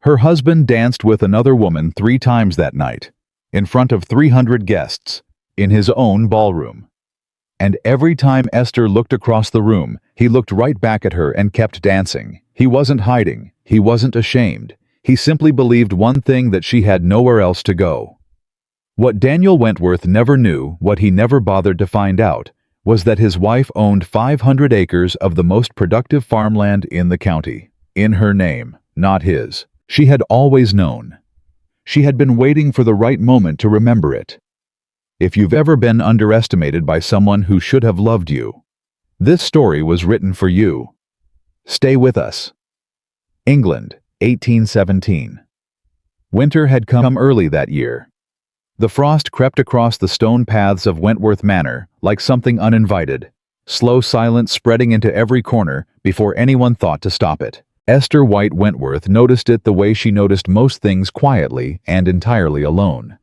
Her husband danced with another woman 3 times that night, in front of 300 guests, in his own ballroom. And every time Esther looked across the room, he looked right back at her and kept dancing. He wasn't hiding, he wasn't ashamed. He simply believed one thing, that she had nowhere else to go. What Daniel Wentworth never knew, what he never bothered to find out, was that his wife owned 500 acres of the most productive farmland in the county. In her name, not his. She had always known. She had been waiting for the right moment to remember it. If you've ever been underestimated by someone who should have loved you, this story was written for you. Stay with us. England, 1817. Winter had come early that year. The frost crept across the stone paths of Wentworth Manor like something uninvited, slow silence spreading into every corner before anyone thought to stop it. Esther White Wentworth noticed it the way she noticed most things, quietly and entirely alone.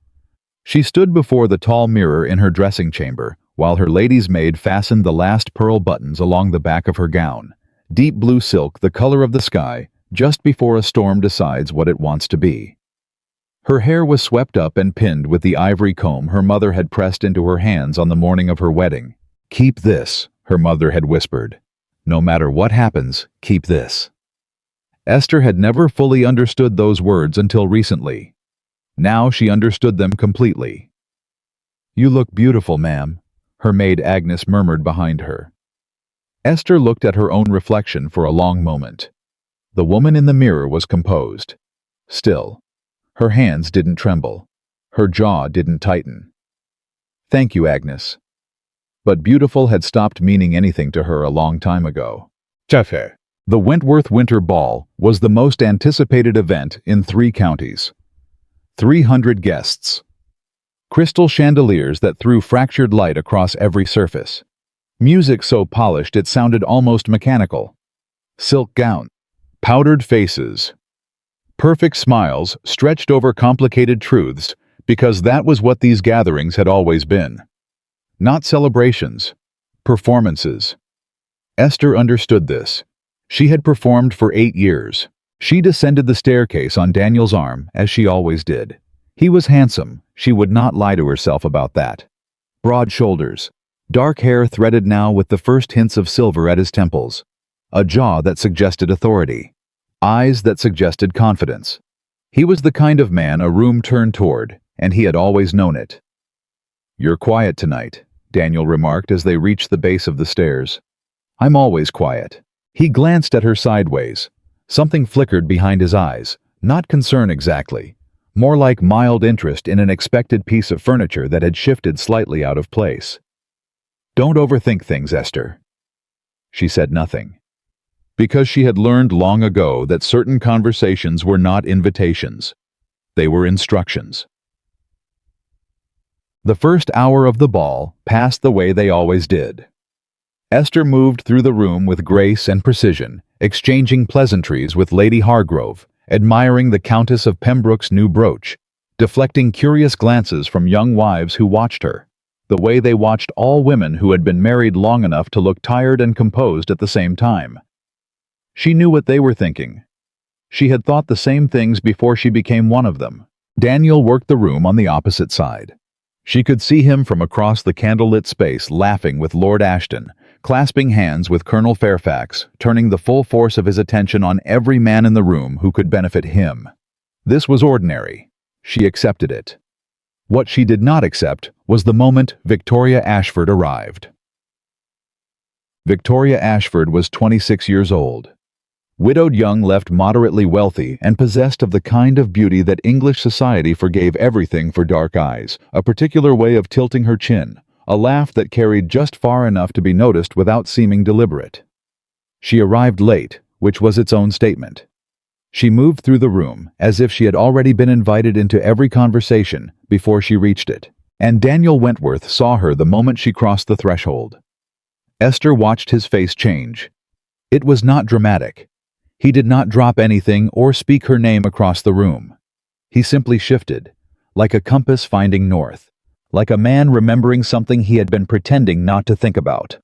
She stood before the tall mirror in her dressing chamber while her lady's maid fastened the last pearl buttons along the back of her gown, deep blue silk the color of the sky, just before a storm decides what it wants to be. Her hair was swept up and pinned with the ivory comb her mother had pressed into her hands on the morning of her wedding. "Keep this," her mother had whispered. "No matter what happens, keep this." Esther had never fully understood those words until recently. Now she understood them completely. "You look beautiful, ma'am," her maid Agnes murmured behind her. Esther looked at her own reflection for a long moment. The woman in the mirror was composed. Still. Her hands didn't tremble. Her jaw didn't tighten. "Thank you, Agnes." But beautiful had stopped meaning anything to her a long time ago. Jaffe. The Wentworth Winter Ball was the most anticipated event in 3 counties. 300 guests. Crystal chandeliers that threw fractured light across every surface. Music so polished it sounded almost mechanical. Silk gown. Powdered faces. Perfect smiles stretched over complicated truths, because that was what these gatherings had always been. Not celebrations. Performances. Esther understood this. She had performed for 8 years. She descended the staircase on Daniel's arm, as she always did. He was handsome. She would not lie to herself about that. Broad shoulders. Dark hair threaded now with the first hints of silver at his temples. A jaw that suggested authority. Eyes that suggested confidence. He was the kind of man a room turned toward, and he had always known it. "You're quiet tonight," Daniel remarked as they reached the base of the stairs. "I'm always quiet." He glanced at her sideways. Something flickered behind his eyes, not concern exactly, more like mild interest in an expected piece of furniture that had shifted slightly out of place. "Don't overthink things, Esther." She said nothing. Because she had learned long ago that certain conversations were not invitations. They were instructions. The first hour of the ball passed the way they always did. Esther moved through the room with grace and precision, exchanging pleasantries with Lady Hargrove, admiring the Countess of Pembroke's new brooch, deflecting curious glances from young wives who watched her, the way they watched all women who had been married long enough to look tired and composed at the same time. She knew what they were thinking. She had thought the same things before she became one of them. Daniel worked the room on the opposite side. She could see him from across the candlelit space laughing with Lord Ashton, clasping hands with Colonel Fairfax, turning the full force of his attention on every man in the room who could benefit him. This was ordinary. She accepted it. What she did not accept was the moment Victoria Ashford arrived. Victoria Ashford was 26 years old. Widowed young, left moderately wealthy, and possessed of the kind of beauty that English society forgave everything for: dark eyes, a particular way of tilting her chin, a laugh that carried just far enough to be noticed without seeming deliberate. She arrived late, which was its own statement. She moved through the room as if she had already been invited into every conversation before she reached it, and Daniel Wentworth saw her the moment she crossed the threshold. Esther watched his face change. It was not dramatic. He did not drop anything or speak her name across the room. He simply shifted, like a compass finding north, like a man remembering something he had been pretending not to think about.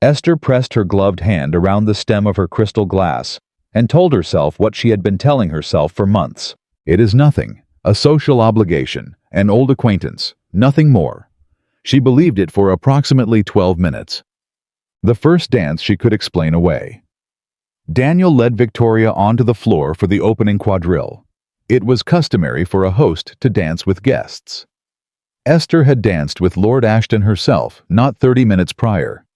Esther pressed her gloved hand around the stem of her crystal glass, and told herself what she had been telling herself for months. It is nothing, a social obligation, an old acquaintance, nothing more. She believed it for approximately 12 minutes. The first dance she could explain away. Daniel led Victoria onto the floor for the opening quadrille. It was customary for a host to dance with guests. Esther had danced with Lord Ashton herself not 30 minutes prior.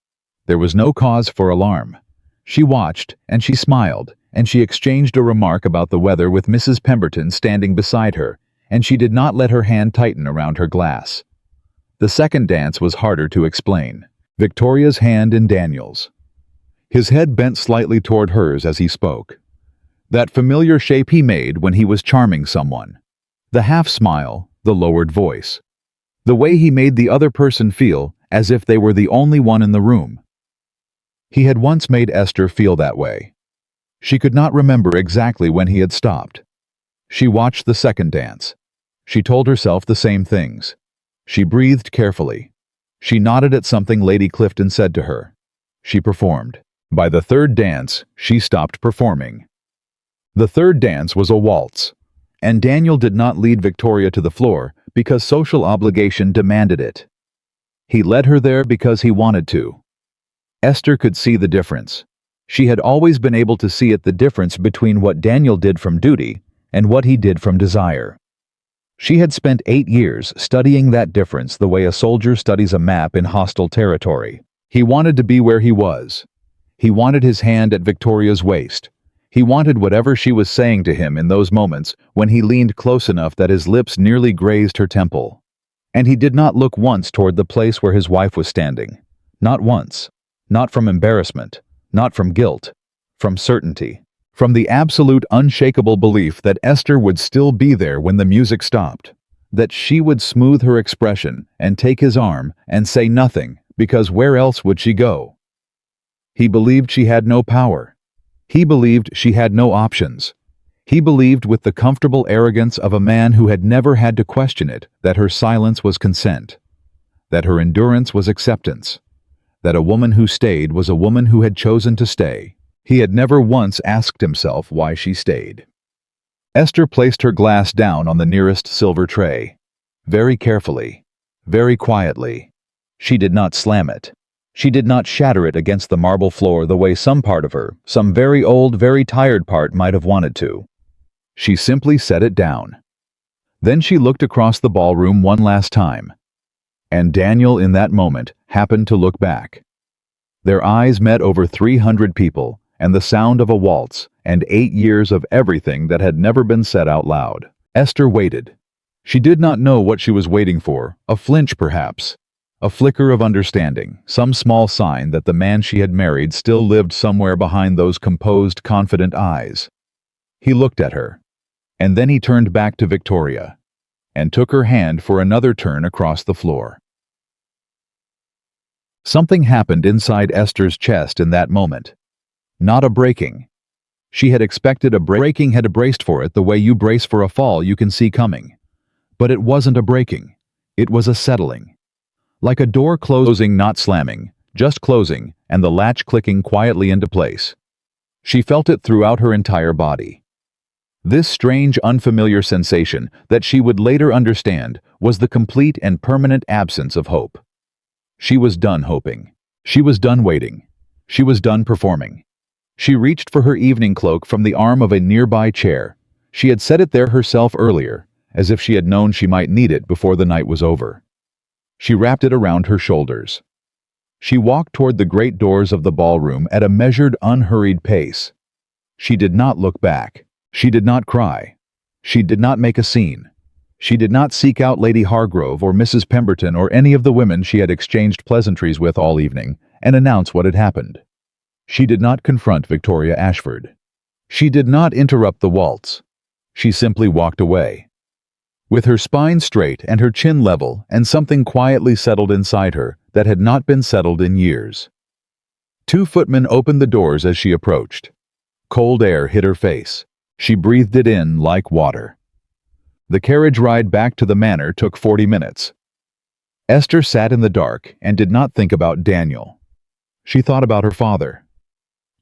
There was no cause for alarm. She watched, and she smiled, and she exchanged a remark about the weather with Mrs. Pemberton standing beside her, and she did not let her hand tighten around her glass. The second dance was harder to explain. Victoria's hand in Daniel's. His head bent slightly toward hers as he spoke. That familiar shape he made when he was charming someone. The half-smile, the lowered voice. The way he made the other person feel as if they were the only one in the room. He had once made Esther feel that way. She could not remember exactly when he had stopped. She watched the second dance. She told herself the same things. She breathed carefully. She nodded at something Lady Clifton said to her. She performed. By the third dance, she stopped performing. The third dance was a waltz, and Daniel did not lead Victoria to the floor because social obligation demanded it. He led her there because he wanted to. Esther could see the difference. She had always been able to see the difference between what Daniel did from duty and what he did from desire. She had spent 8 years studying that difference the way a soldier studies a map in hostile territory. He wanted to be where he was. He wanted his hand at Victoria's waist. He wanted whatever she was saying to him in those moments when he leaned close enough that his lips nearly grazed her temple. And he did not look once toward the place where his wife was standing. Not once. Not from embarrassment. Not from guilt. From certainty. From the absolute unshakable belief that Esther would still be there when the music stopped. That she would smooth her expression and take his arm and say nothing, because where else would she go? He believed she had no power. He believed she had no options. He believed with the comfortable arrogance of a man who had never had to question it that her silence was consent. That her endurance was acceptance. That a woman who stayed was a woman who had chosen to stay. He had never once asked himself why she stayed. Esther placed her glass down on the nearest silver tray. Very carefully. Very quietly. She did not slam it. She did not shatter it against the marble floor the way some part of her, some very old, very tired part might have wanted to. She simply set it down. Then she looked across the ballroom one last time. And Daniel in that moment happened to look back. Their eyes met over 300 people, and the sound of a waltz, and 8 years of everything that had never been said out loud. Esther waited. She did not know what she was waiting for, a flinch perhaps. A flicker of understanding, some small sign that the man she had married still lived somewhere behind those composed, confident eyes. He looked at her. And then he turned back to Victoria, and took her hand for another turn across the floor. Something happened inside Esther's chest in that moment. Not a breaking. She had expected a breaking, had braced for it the way you brace for a fall you can see coming. But it wasn't a breaking. It was a settling. Like a door closing, not slamming, just closing, and the latch clicking quietly into place. She felt it throughout her entire body. This strange, unfamiliar sensation that she would later understand was the complete and permanent absence of hope. She was done hoping. She was done waiting. She was done performing. She reached for her evening cloak from the arm of a nearby chair. She had set it there herself earlier, as if she had known she might need it before the night was over. She wrapped it around her shoulders. She walked toward the great doors of the ballroom at a measured, unhurried pace. She did not look back. She did not cry. She did not make a scene. She did not seek out Lady Hargrove or Mrs. Pemberton or any of the women she had exchanged pleasantries with all evening and announce what had happened. She did not confront Victoria Ashford. She did not interrupt the waltz. She simply walked away. With her spine straight and her chin level, and something quietly settled inside her that had not been settled in years. 2 footmen opened the doors as she approached. Cold air hit her face. She breathed it in like water. The carriage ride back to the manor took 40 minutes. Esther sat in the dark and did not think about Daniel. She thought about her father.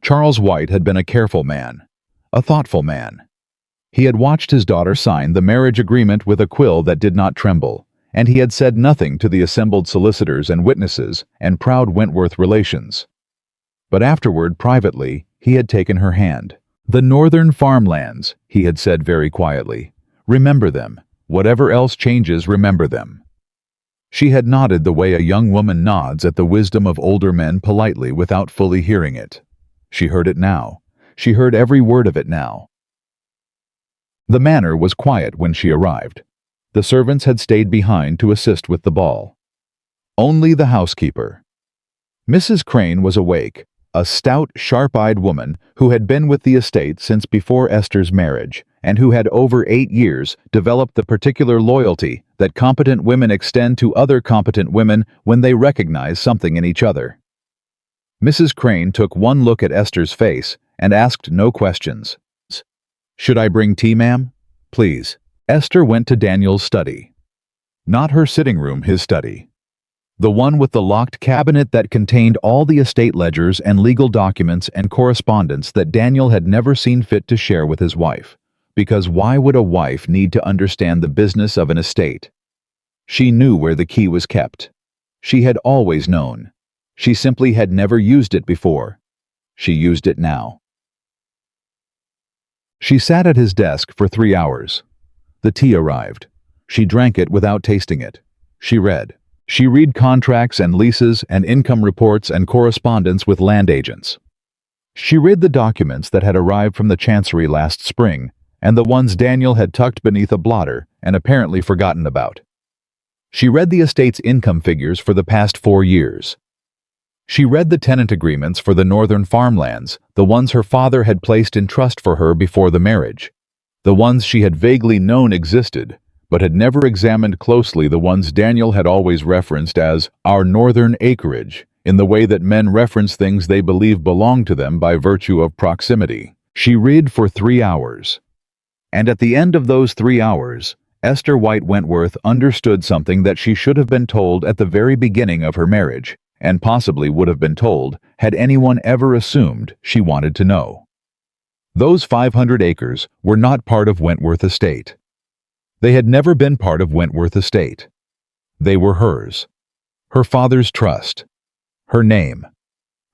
Charles White had been a careful man. a thoughtful man. He had watched his daughter sign the marriage agreement with a quill that did not tremble, and he had said nothing to the assembled solicitors and witnesses and proud Wentworth relations. But afterward, privately, he had taken her hand. "The northern farmlands," he had said very quietly. "Remember them. Whatever else changes, remember them." She had nodded the way a young woman nods at the wisdom of older men politely without fully hearing it. She heard it now. She heard every word of it now. The manor was quiet when she arrived. The servants had stayed behind to assist with the ball. Only the housekeeper. Mrs. Crane was awake, a stout, sharp-eyed woman who had been with the estate since before Esther's marriage, and who had over 8 years developed the particular loyalty that competent women extend to other competent women when they recognize something in each other. Mrs. Crane took one look at Esther's face and asked no questions. "Should I bring tea, ma'am?" "Please." Esther went to Daniel's study. Not her sitting room, his study. The one with the locked cabinet that contained all the estate ledgers and legal documents and correspondence that Daniel had never seen fit to share with his wife. Because why would a wife need to understand the business of an estate? She knew where the key was kept. She had always known. She simply had never used it before. She used it now. She sat at his desk for 3 hours. The tea arrived. She drank it without tasting it. She read. She read contracts and leases and income reports and correspondence with land agents. She read the documents that had arrived from the Chancery last spring and the ones Daniel had tucked beneath a blotter and apparently forgotten about. She read the estate's income figures for the past 4 years. She read the tenant agreements for the northern farmlands, the ones her father had placed in trust for her before the marriage, the ones she had vaguely known existed, but had never examined closely, the ones Daniel had always referenced as our northern acreage, in the way that men reference things they believe belong to them by virtue of proximity. She read for 3 hours. And at the end of those 3 hours, Esther White Wentworth understood something that she should have been told at the very beginning of her marriage, and possibly would have been told had anyone ever assumed she wanted to know. Those 500 acres were not part of Wentworth Estate. They had never been part of Wentworth Estate. They were hers. Her father's trust. Her name.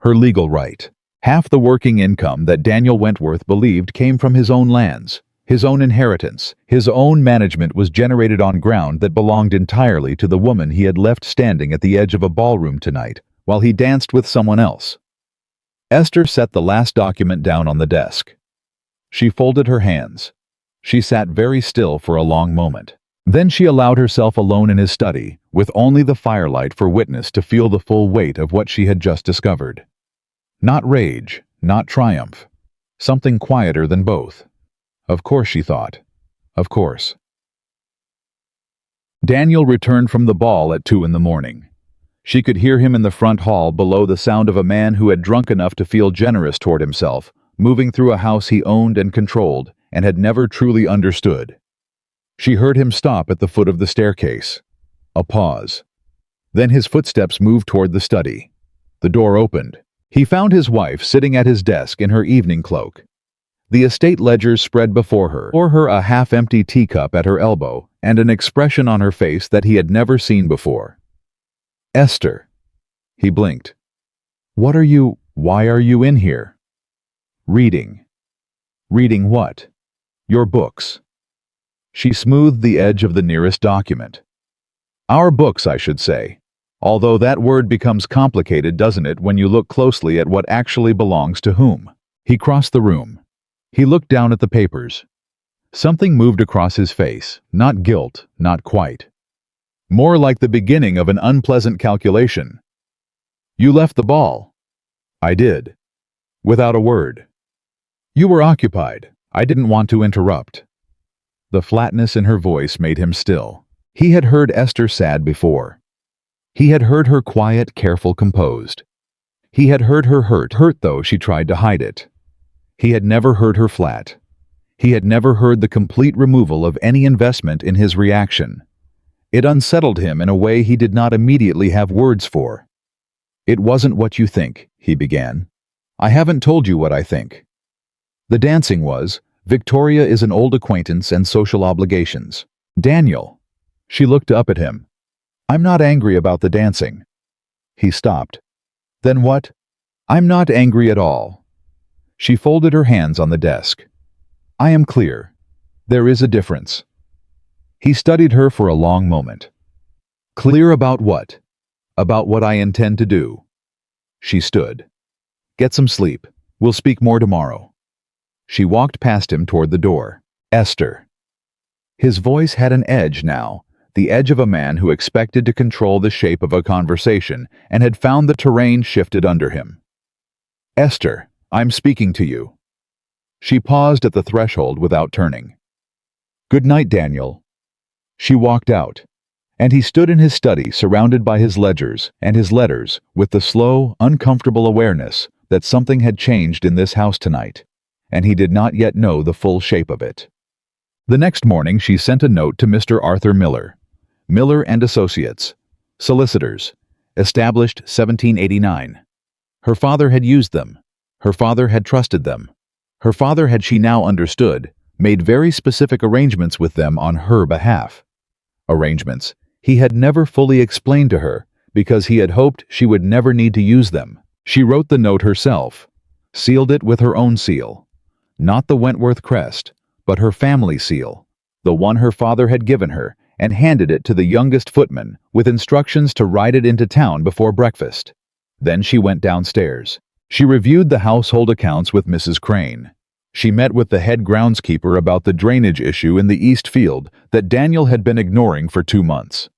Her legal right. Half the working income that Daniel Wentworth believed came from his own lands, his own inheritance, his own management was generated on ground that belonged entirely to the woman he had left standing at the edge of a ballroom tonight while he danced with someone else. Esther set the last document down on the desk. She folded her hands. She sat very still for a long moment. Then she allowed herself alone in his study, with only the firelight for witness to feel the full weight of what she had just discovered. Not rage, not triumph. Something quieter than both. Of course, she thought. Of course. Daniel returned from the ball at 2 in the morning. She could hear him in the front hall below, the sound of a man who had drunk enough to feel generous toward himself, moving through a house he owned and controlled and had never truly understood. She heard him stop at the foot of the staircase. A pause. Then his footsteps moved toward the study. The door opened. He found his wife sitting at his desk in her evening cloak. The estate ledgers spread before her a half-empty teacup at her elbow, and an expression on her face that he had never seen before. "Esther." He blinked. Why are you in here?" "Reading." "Reading what?" "Your books." She smoothed the edge of the nearest document. "Our books, I should say. Although that word becomes complicated, doesn't it, when you look closely at what actually belongs to whom?" He crossed the room. He looked down at the papers. Something moved across his face, not guilt, not quite. More like the beginning of an unpleasant calculation. "You left the ball." "I did." "Without a word." "You were occupied. I didn't want to interrupt." The flatness in her voice made him still. He had heard Esther sad before. He had heard her quiet, careful, composed. He had heard her hurt though she tried to hide it. He had never heard her flat. He had never heard the complete removal of any investment in his reaction. It unsettled him in a way he did not immediately have words for. "It wasn't what you think," he began. "I haven't told you what I think." The dancing was, Victoria is an old acquaintance and social obligations. Daniel. She looked up at him. I'm not angry about the dancing. He stopped. Then what? I'm not angry at all. She folded her hands on the desk. I am clear. There is a difference. He studied her for a long moment. Clear about what? About what I intend to do. She stood. Get some sleep. We'll speak more tomorrow. She walked past him toward the door. Esther. His voice had an edge now, the edge of a man who expected to control the shape of a conversation and had found the terrain shifted under him. Esther, I'm speaking to you. She paused at the threshold without turning. Good night, Daniel. She walked out, and he stood in his study surrounded by his ledgers and his letters with the slow, uncomfortable awareness that something had changed in this house tonight, and he did not yet know the full shape of it. The next morning she sent a note to Mr. Arthur Miller. Miller and Associates, solicitors, established 1789. Her father had used them. Her father had trusted them. Her father had, she now understood, made very specific arrangements with them on her behalf. Arrangements he had never fully explained to her because he had hoped she would never need to use them. She wrote the note herself, sealed it with her own seal. Not the Wentworth crest, but her family seal, the one her father had given her, and handed it to the youngest footman with instructions to ride it into town before breakfast. Then she went downstairs. She reviewed the household accounts with Mrs. Crane. She met with the head groundskeeper about the drainage issue in the East Field that Daniel had been ignoring for 2 months.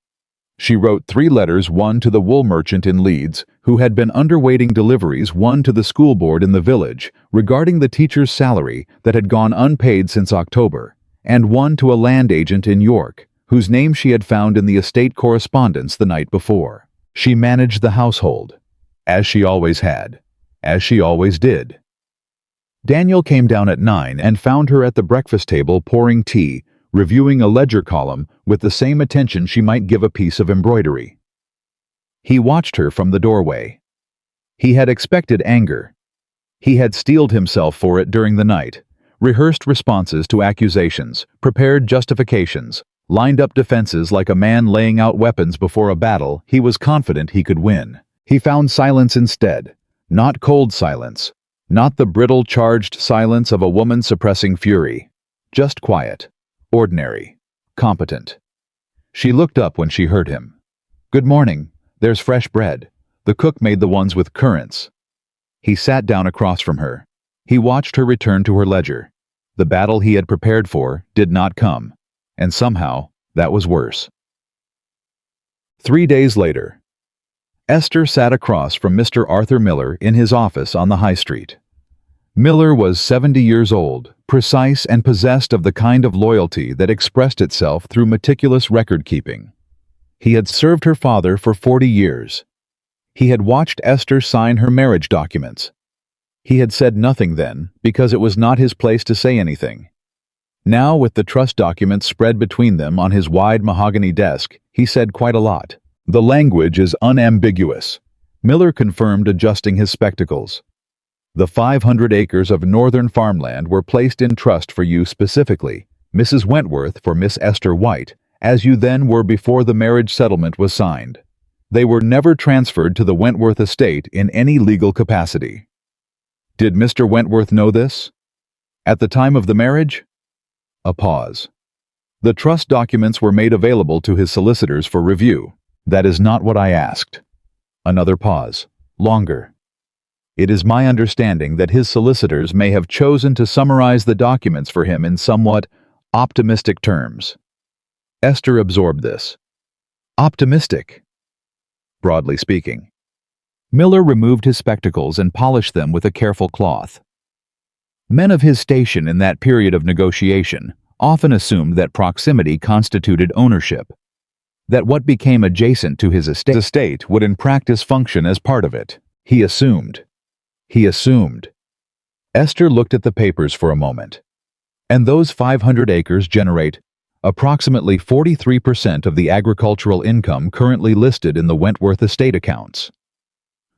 She wrote 3 letters, one to the wool merchant in Leeds, who had been underwaiting deliveries, one to the school board in the village, regarding the teacher's salary that had gone unpaid since October, and one to a land agent in York, whose name she had found in the estate correspondence the night before. She managed the household, as she always had, as she always did. Daniel came down at 9 and found her at the breakfast table pouring tea, reviewing a ledger column with the same attention she might give a piece of embroidery. He watched her from the doorway. He had expected anger. He had steeled himself for it during the night, rehearsed responses to accusations, prepared justifications, lined up defenses like a man laying out weapons before a battle he was confident he could win. He found silence instead, not cold silence, not the brittle, charged silence of a woman suppressing fury, just quiet, ordinary, competent. She looked up when she heard him. Good morning, there's fresh bread. The cook made the ones with currants. He sat down across from her. He watched her return to her ledger. The battle he had prepared for did not come, and somehow that was worse. 3 days later, Esther sat across from Mr. Arthur Miller in his office on the High Street. Miller was 70 years old, precise and possessed of the kind of loyalty that expressed itself through meticulous record-keeping. He had served her father for 40 years. He had watched Esther sign her marriage documents. He had said nothing then, because it was not his place to say anything. Now, with the trust documents spread between them on his wide mahogany desk, he said quite a lot. The language is unambiguous. Miller confirmed, adjusting his spectacles. The 500 acres of northern farmland were placed in trust for you specifically, Mrs. Wentworth for Miss Esther White, as you then were before the marriage settlement was signed. They were never transferred to the Wentworth estate in any legal capacity. Did Mr. Wentworth know this? At the time of the marriage? A pause. The trust documents were made available to his solicitors for review. That is not what I asked. Another pause. Longer. It is my understanding that his solicitors may have chosen to summarize the documents for him in somewhat optimistic terms. Esther absorbed this. Optimistic. Broadly speaking. Miller removed his spectacles and polished them with a careful cloth. Men of his station in that period of negotiation often assumed that proximity constituted ownership, that what became adjacent to his estate would in practice function as part of it. He assumed. Esther looked at the papers for a moment. And those 500 acres generate approximately 43% of the agricultural income currently listed in the Wentworth estate accounts.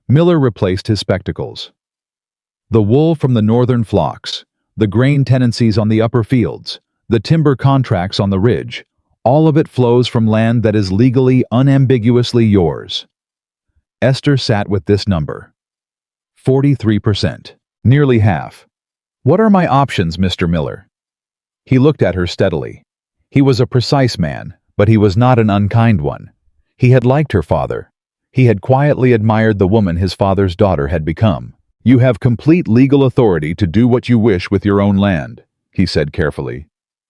Miller replaced his spectacles. The wool from the northern flocks, The grain tenancies on the upper fields, the timber contracts on the ridge, all of it flows from land that is legally, unambiguously yours. Esther sat with this number. 43%. Nearly half. What are my options, Mr. Miller? He looked at her steadily. He was a precise man, but he was not an unkind one. He had liked her father. He had quietly admired the woman his father's daughter had become. You have complete legal authority to do what you wish with your own land, he said carefully.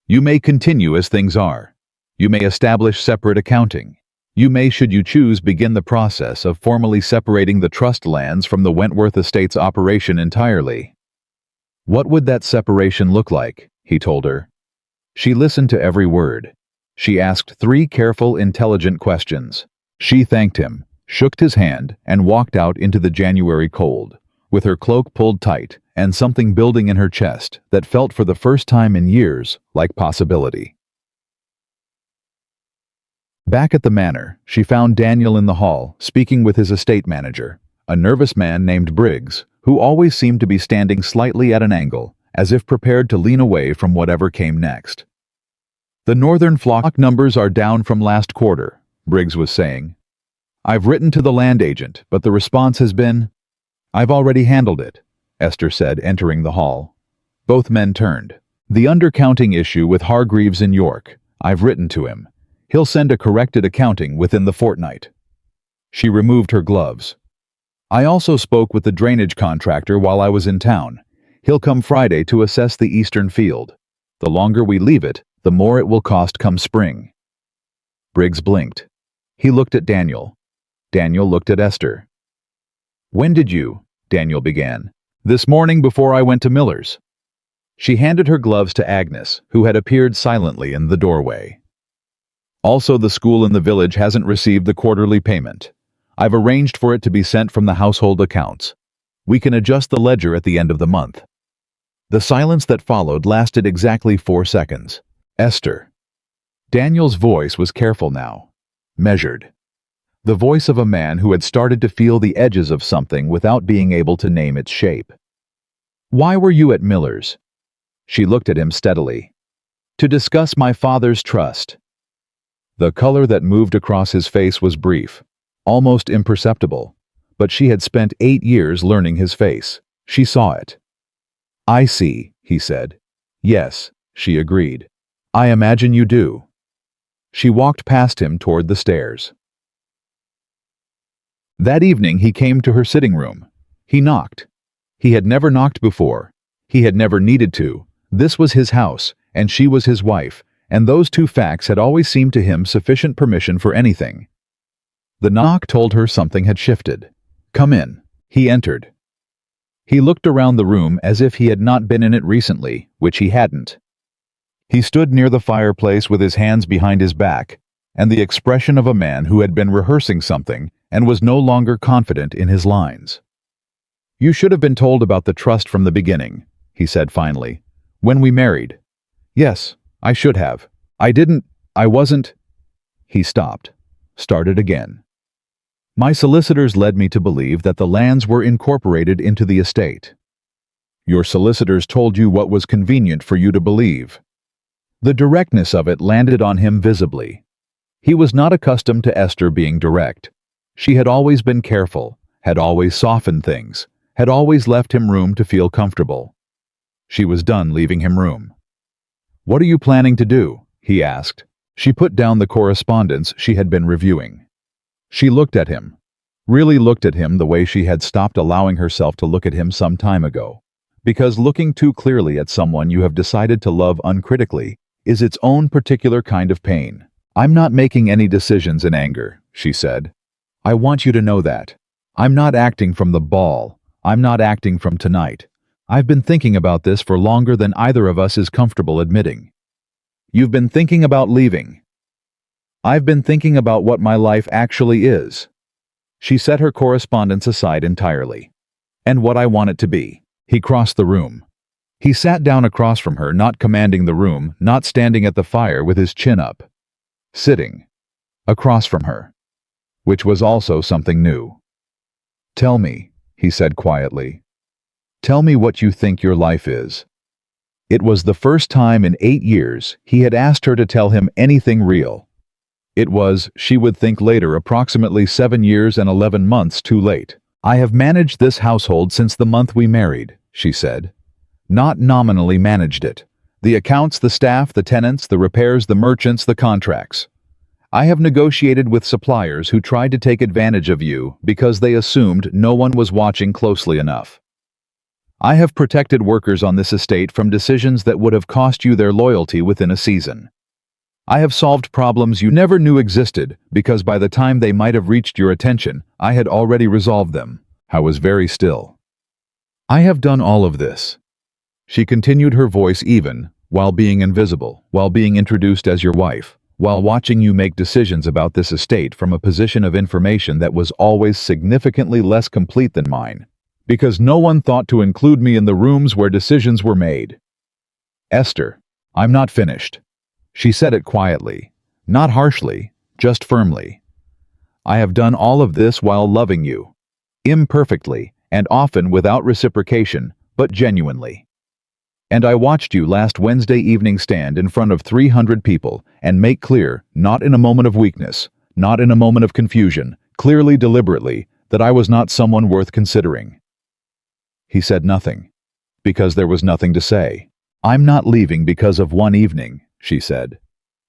You may continue as things are. You may establish separate accounting. You may, should you choose, begin the process of formally separating the trust lands from the Wentworth Estate's operation entirely. What would that separation look like? He told her. She listened to every word. She asked 3 careful, intelligent questions. She thanked him, shook his hand, and walked out into the January cold, with her cloak pulled tight and something building in her chest that felt for the first time in years like possibility. Back at the manor, she found Daniel in the hall, speaking with his estate manager, a nervous man named Briggs, who always seemed to be standing slightly at an angle, as if prepared to lean away from whatever came next. The northern flock numbers are down from last quarter, Briggs was saying. I've written to the land agent, but the response has been, I've already handled it, Esther said, entering the hall. Both men turned. The undercounting issue with Hargreaves in York, I've written to him. He'll send a corrected accounting within the fortnight. She removed her gloves. I also spoke with the drainage contractor while I was in town. He'll come Friday to assess the eastern field. The longer we leave it, the more it will cost come spring. Briggs blinked. He looked at Daniel. Daniel looked at Esther. When did you? Daniel began. This morning before I went to Miller's. She handed her gloves to Agnes, who had appeared silently in the doorway. Also, the school in the village hasn't received the quarterly payment. I've arranged for it to be sent from the household accounts. We can adjust the ledger at the end of the month. The silence that followed lasted exactly 4 seconds. Esther. Daniel's voice was careful now, measured. The voice of a man who had started to feel the edges of something without being able to name its shape. Why were you at Miller's? She looked at him steadily. To discuss my father's trust. The color that moved across his face was brief, almost imperceptible, but she had spent 8 years learning his face. She saw it. I see, he said. Yes, she agreed. I imagine you do. She walked past him toward the stairs. That evening he came to her sitting room. He knocked. He had never knocked before. He had never needed to. This was his house, and she was his wife, and those 2 facts had always seemed to him sufficient permission for anything. The knock told her something had shifted. Come in. He entered. He looked around the room as if he had not been in it recently, which he hadn't. He stood near the fireplace with his hands behind his back, and the expression of a man who had been rehearsing something and was no longer confident in his lines. You should have been told about the trust from the beginning, he said finally. When we married. Yes, I should have. I wasn't. He stopped. Started again. My solicitors led me to believe that the lands were incorporated into the estate. Your solicitors told you what was convenient for you to believe. The directness of it landed on him visibly. He was not accustomed to Esther being direct. She had always been careful, had always softened things, had always left him room to feel comfortable. She was done leaving him room. What are you planning to do? He asked. She put down the correspondence she had been reviewing. She looked at him. Really looked at him the way she had stopped allowing herself to look at him some time ago. Because looking too clearly at someone you have decided to love uncritically is its own particular kind of pain. I'm not making any decisions in anger, she said. I want you to know that. I'm not acting from the ball. I'm not acting from tonight. I've been thinking about this for longer than either of us is comfortable admitting. You've been thinking about leaving. I've been thinking about what my life actually is. She set her correspondence aside entirely. And what I want it to be. He crossed the room. He sat down across from her, not commanding the room, not standing at the fire with his chin up. Sitting. Across from her. Which was also something new. Tell me, he said quietly. Tell me what you think your life is. It was the first time in 8 years he had asked her to tell him anything real. It was, she would think later, approximately 7 years and 11 months too late. "I have managed this household since the month we married," she said. "Not nominally managed it. The accounts, the staff, the tenants, the repairs, the merchants, the contracts. I have negotiated with suppliers who tried to take advantage of you because they assumed no one was watching closely enough. I have protected workers on this estate from decisions that would have cost you their loyalty within a season. I have solved problems you never knew existed because by the time they might have reached your attention, I had already resolved them." I was very still. "I have done all of this." She continued, her voice even, "while being invisible, while being introduced as your wife, while watching you make decisions about this estate from a position of information that was always significantly less complete than mine, because no one thought to include me in the rooms where decisions were made." "Esther, I'm not finished." She said it quietly, not harshly, just firmly. "I have done all of this while loving you. Imperfectly, and often without reciprocation, but genuinely. And I watched you last Wednesday evening stand in front of 300 people and make clear, not in a moment of weakness, not in a moment of confusion, clearly, deliberately, that I was not someone worth considering." He said nothing, because there was nothing to say. "I'm not leaving because of one evening," she said.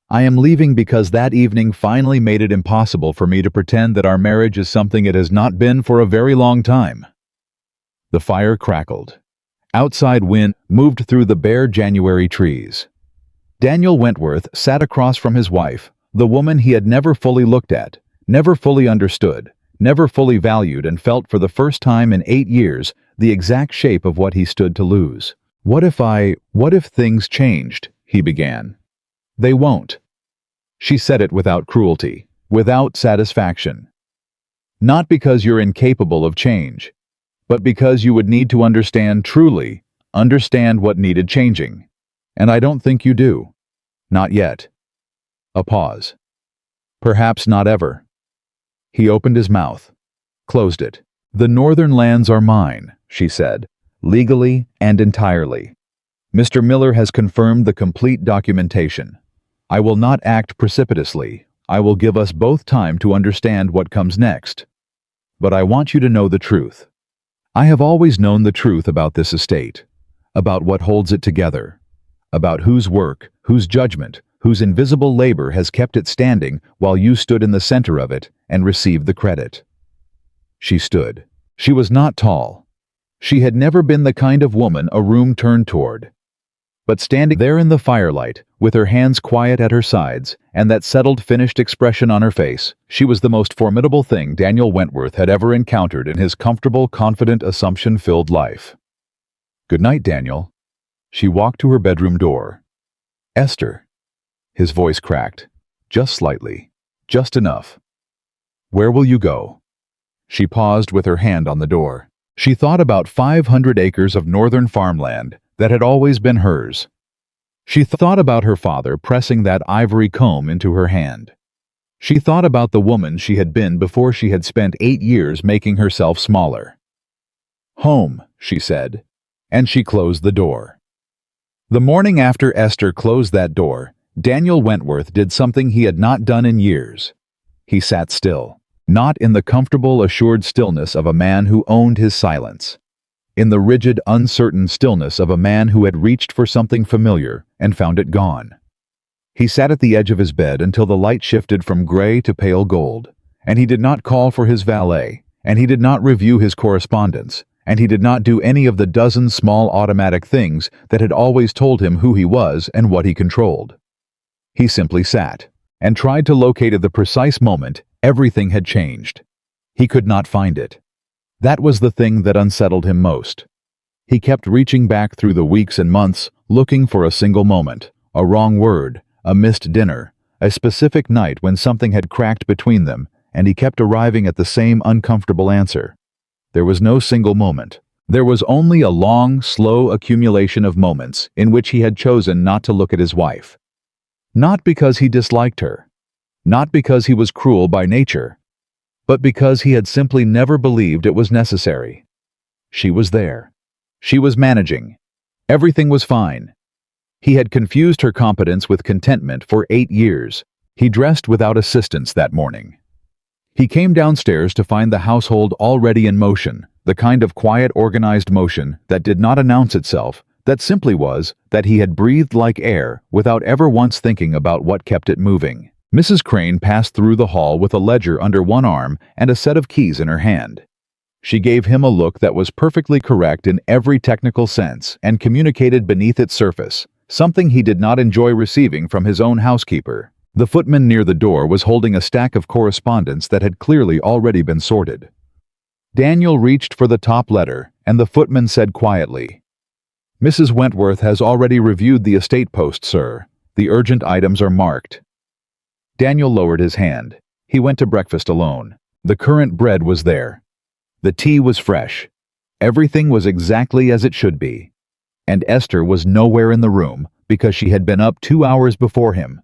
"I am leaving because that evening finally made it impossible for me to pretend that our marriage is something it has not been for a very long time." The fire crackled. Outside wind moved through the bare January trees. Daniel Wentworth sat across from his wife, the woman he had never fully looked at, never fully understood, never fully valued, and felt for the first time in 8 years the exact shape of what he stood to lose. What if things changed?" he began. "They won't." She said it without cruelty, without satisfaction. "Not because you're incapable of change, but because you would need to understand, truly understand what needed changing. And I don't think you do. Not yet." A pause. "Perhaps not ever." He opened his mouth, closed it. "The northern lands are mine," she said, "legally and entirely. Mr. Miller has confirmed the complete documentation. I will not act precipitously. I will give us both time to understand what comes next. But I want you to know the truth. I have always known the truth about this estate, about what holds it together, about whose work, whose judgment, whose invisible labor has kept it standing while you stood in the center of it and received the credit." She stood. She was not tall. She had never been the kind of woman a room turned toward. But standing there in the firelight, with her hands quiet at her sides and that settled, finished expression on her face, she was the most formidable thing Daniel Wentworth had ever encountered in his comfortable, confident, assumption-filled life. "Good night, Daniel." She walked to her bedroom door. "Esther." His voice cracked, just slightly, just enough. "Where will you go?" She paused with her hand on the door. She thought about 500 acres of northern farmland that had always been hers. She thought about her father pressing that ivory comb into her hand. She thought about the woman she had been before she had spent 8 years making herself smaller. "Home," she said, and she closed the door. The morning after Esther closed that door, Daniel Wentworth did something he had not done in years. He sat still, not in the comfortable, assured stillness of a man who owned his silence, in the rigid, uncertain stillness of a man who had reached for something familiar and found it gone. He sat at the edge of his bed until the light shifted from gray to pale gold, and he did not call for his valet, and he did not review his correspondence, and he did not do any of the dozen small automatic things that had always told him who he was and what he controlled. He simply sat and tried to locate at the precise moment everything had changed. He could not find it. That was the thing that unsettled him most. He kept reaching back through the weeks and months, looking for a single moment, a wrong word, a missed dinner, a specific night when something had cracked between them, and he kept arriving at the same uncomfortable answer. There was no single moment. There was only a long, slow accumulation of moments in which he had chosen not to look at his wife. Not because he disliked her, not because he was cruel by nature, but because he had simply never believed it was necessary. She was there. She was managing. Everything was fine. He had confused her competence with contentment for 8 years. He dressed without assistance that morning. He came downstairs to find the household already in motion, the kind of quiet, organized motion that did not announce itself, that simply was that he had breathed like air without ever once thinking about what kept it moving. Mrs. Crane passed through the hall with a ledger under one arm and a set of keys in her hand. She gave him a look that was perfectly correct in every technical sense and communicated beneath its surface something he did not enjoy receiving from his own housekeeper. The footman near the door was holding a stack of correspondence that had clearly already been sorted. Daniel reached for the top letter, and the footman said quietly, "Mrs. Wentworth has already reviewed the estate post, sir. The urgent items are marked." Daniel lowered his hand. He went to breakfast alone. The currant bread was there. The tea was fresh. Everything was exactly as it should be. And Esther was nowhere in the room because she had been up 2 hours before him,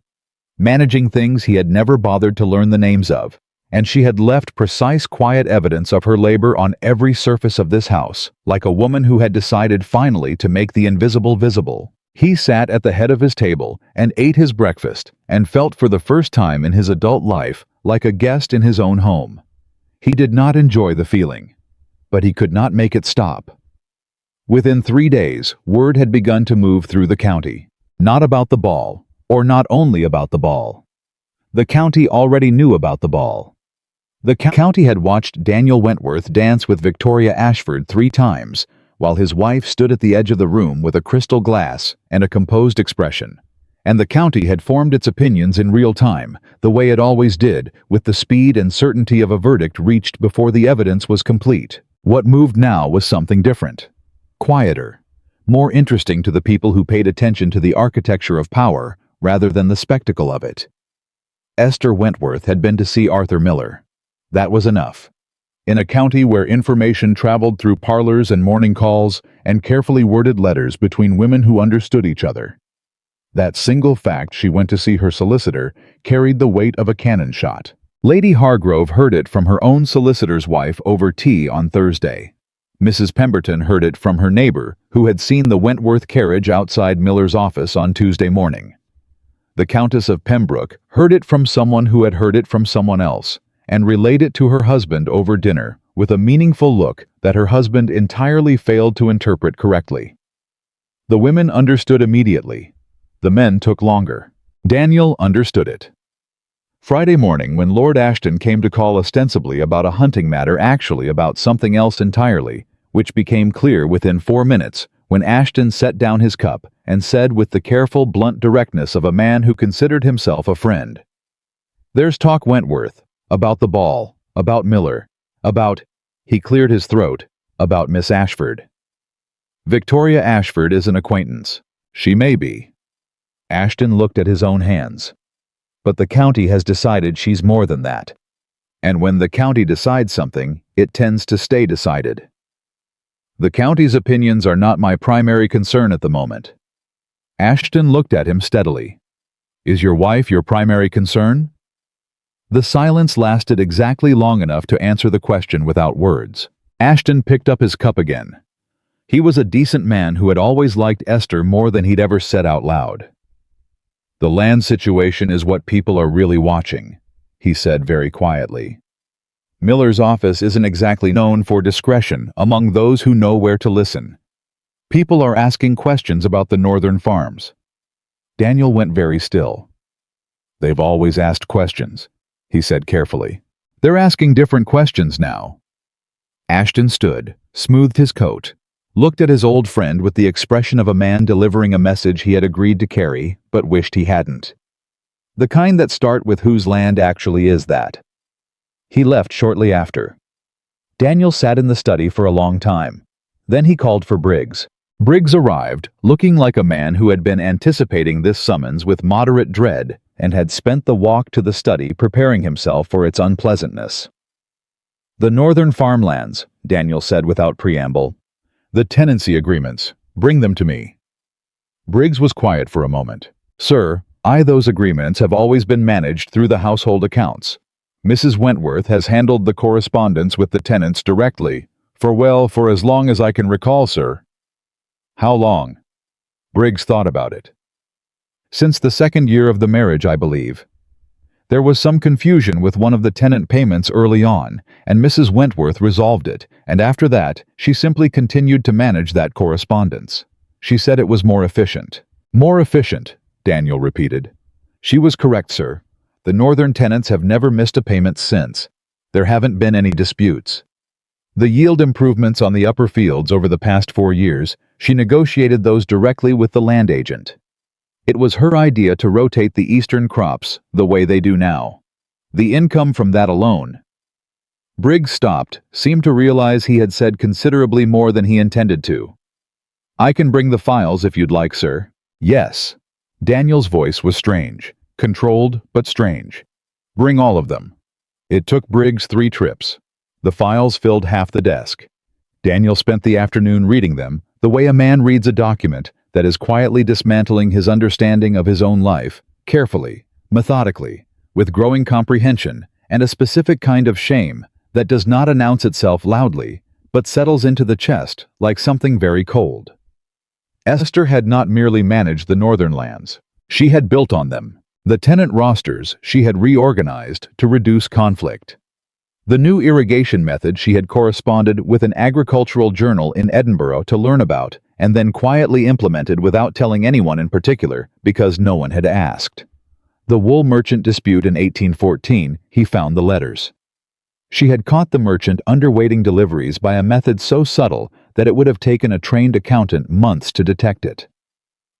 managing things he had never bothered to learn the names of, and she had left precise, quiet evidence of her labor on every surface of this house, like a woman who had decided finally to make the invisible visible. He sat at the head of his table and ate his breakfast and felt for the first time in his adult life like a guest in his own home. He did not enjoy the feeling, but he could not make it stop. Within 3 days, word had begun to move through the county, not about the ball, or not only about the ball. The county already knew about the ball. The county had watched Daniel Wentworth dance with Victoria Ashford 3 times, while his wife stood at the edge of the room with a crystal glass and a composed expression. And the county had formed its opinions in real time, the way it always did, with the speed and certainty of a verdict reached before the evidence was complete. What moved now was something different. Quieter, more interesting to the people who paid attention to the architecture of power rather than the spectacle of it. Esther Wentworth had been to see Arthur Miller. That was enough. In a county where information traveled through parlors and morning calls and carefully worded letters between women who understood each other, that single fact she went to see her solicitor carried the weight of a cannon shot. Lady Hargrove heard it from her own solicitor's wife over tea on Thursday. Mrs. Pemberton heard it from her neighbor, who had seen the Wentworth carriage outside Miller's office on Tuesday morning. The Countess of Pembroke heard it from someone who had heard it from someone else, and relayed it to her husband over dinner with a meaningful look that her husband entirely failed to interpret correctly. The women understood immediately. The men took longer. Daniel understood it. Friday morning, when Lord Ashton came to call ostensibly about a hunting matter, actually about something else entirely, which became clear within 4 minutes, when Ashton set down his cup and said with the careful, blunt directness of a man who considered himself a friend, "There's talk, Wentworth, about the ball, about Miller, about," he cleared his throat, "about Miss Ashford. Victoria Ashford is an acquaintance. She may be." Ashton looked at his own hands. "But the county has decided she's more than that. And when the county decides something, it tends to stay decided. The county's opinions are not my primary concern at the moment." Ashton looked at him steadily. "Is your wife your primary concern?" The silence lasted exactly long enough to answer the question without words. Ashton picked up his cup again. He was a decent man who had always liked Esther more than he'd ever said out loud. "The land situation is what people are really watching," he said very quietly. "Miller's office isn't exactly known for discretion among those who know where to listen. People are asking questions about the northern farms." Daniel went very still. "They've always asked questions," he said carefully. "They're asking different questions now." Ashton stood, smoothed his coat, looked at his old friend with the expression of a man delivering a message he had agreed to carry, but wished he hadn't. The kind that start with "whose land actually is that?" He left shortly after. Daniel sat in the study for a long time. Then he called for Briggs. Briggs arrived, looking like a man who had been anticipating this summons with moderate dread and had spent the walk to the study preparing himself for its unpleasantness. "The northern farmlands," Daniel said without preamble. "The tenancy agreements. Bring them to me." Briggs was quiet for a moment. "Sir, those agreements have always been managed through the household accounts. Mrs. Wentworth has handled the correspondence with the tenants directly, for as long as I can recall, sir." "How long?" Briggs thought about it. Since the second year of the marriage, I believe. There was some confusion with one of the tenant payments early on, and Mrs. Wentworth resolved it, and after that, she simply continued to manage that correspondence. She said it was more efficient. More efficient, Daniel repeated. She was correct, sir. The northern tenants have never missed a payment since. There haven't been any disputes. The yield improvements on the upper fields over the past 4 years, she negotiated those directly with the land agent. It was her idea to rotate the eastern crops the way they do now. The income from that alone. Briggs stopped, seemed to realize he had said considerably more than he intended to. I can bring the files if you'd like, sir. Yes. Daniel's voice was strange, controlled but strange. Bring all of them. It took Briggs 3 trips. The files filled half the desk. Daniel spent the afternoon reading them, the way a man reads a document that is quietly dismantling his understanding of his own life, carefully, methodically, with growing comprehension and a specific kind of shame that does not announce itself loudly, but settles into the chest like something very cold. Esther had not merely managed the northern lands. She had built on them. The tenant rosters she had reorganized to reduce conflict. The new irrigation method she had corresponded with an agricultural journal in Edinburgh to learn about, and then quietly implemented without telling anyone in particular because no one had asked. The wool merchant dispute in 1814, he found the letters. She had caught the merchant underweighting deliveries by a method so subtle that it would have taken a trained accountant months to detect it.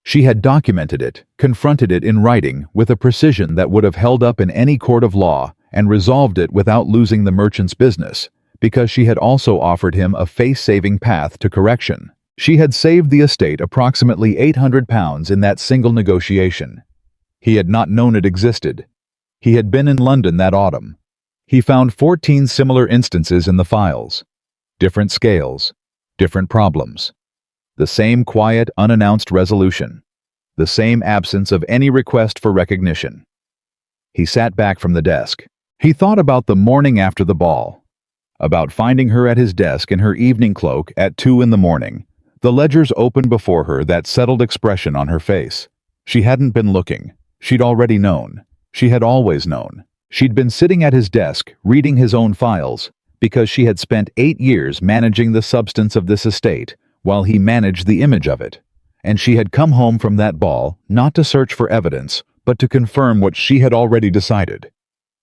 She had documented it, confronted it in writing with a precision that would have held up in any court of law, and resolved it without losing the merchant's business, because she had also offered him a face-saving path to correction. She had saved the estate approximately £800 in that single negotiation. He had not known it existed. He had been in London that autumn. He found 14 similar instances in the files. Different scales, different problems. The same quiet, unannounced resolution. The same absence of any request for recognition. He sat back from the desk. He thought about the morning after the ball. About finding her at his desk in her evening cloak at 2 in the morning. The ledgers open before her, that settled expression on her face. She hadn't been looking. She'd already known. She had always known. She'd been sitting at his desk, reading his own files, because she had spent 8 years managing the substance of this estate, while he managed the image of it. And she had come home from that ball, not to search for evidence, but to confirm what she had already decided.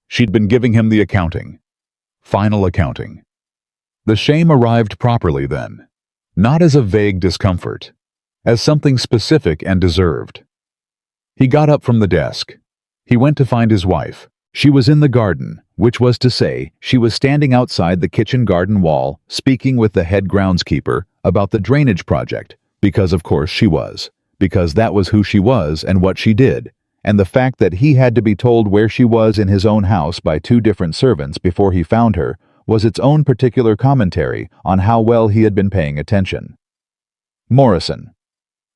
She'd been giving him the accounting. Final accounting. The shame arrived properly then. Not as a vague discomfort. As something specific and deserved. He got up from the desk. He went to find his wife. She was in the garden, which was to say, she was standing outside the kitchen garden wall, speaking with the head groundskeeper about the drainage project, because of course she was, because that was who she was and what she did, and the fact that he had to be told where she was in his own house by 2 different servants before he found her was its own particular commentary on how well he had been paying attention. Morrison.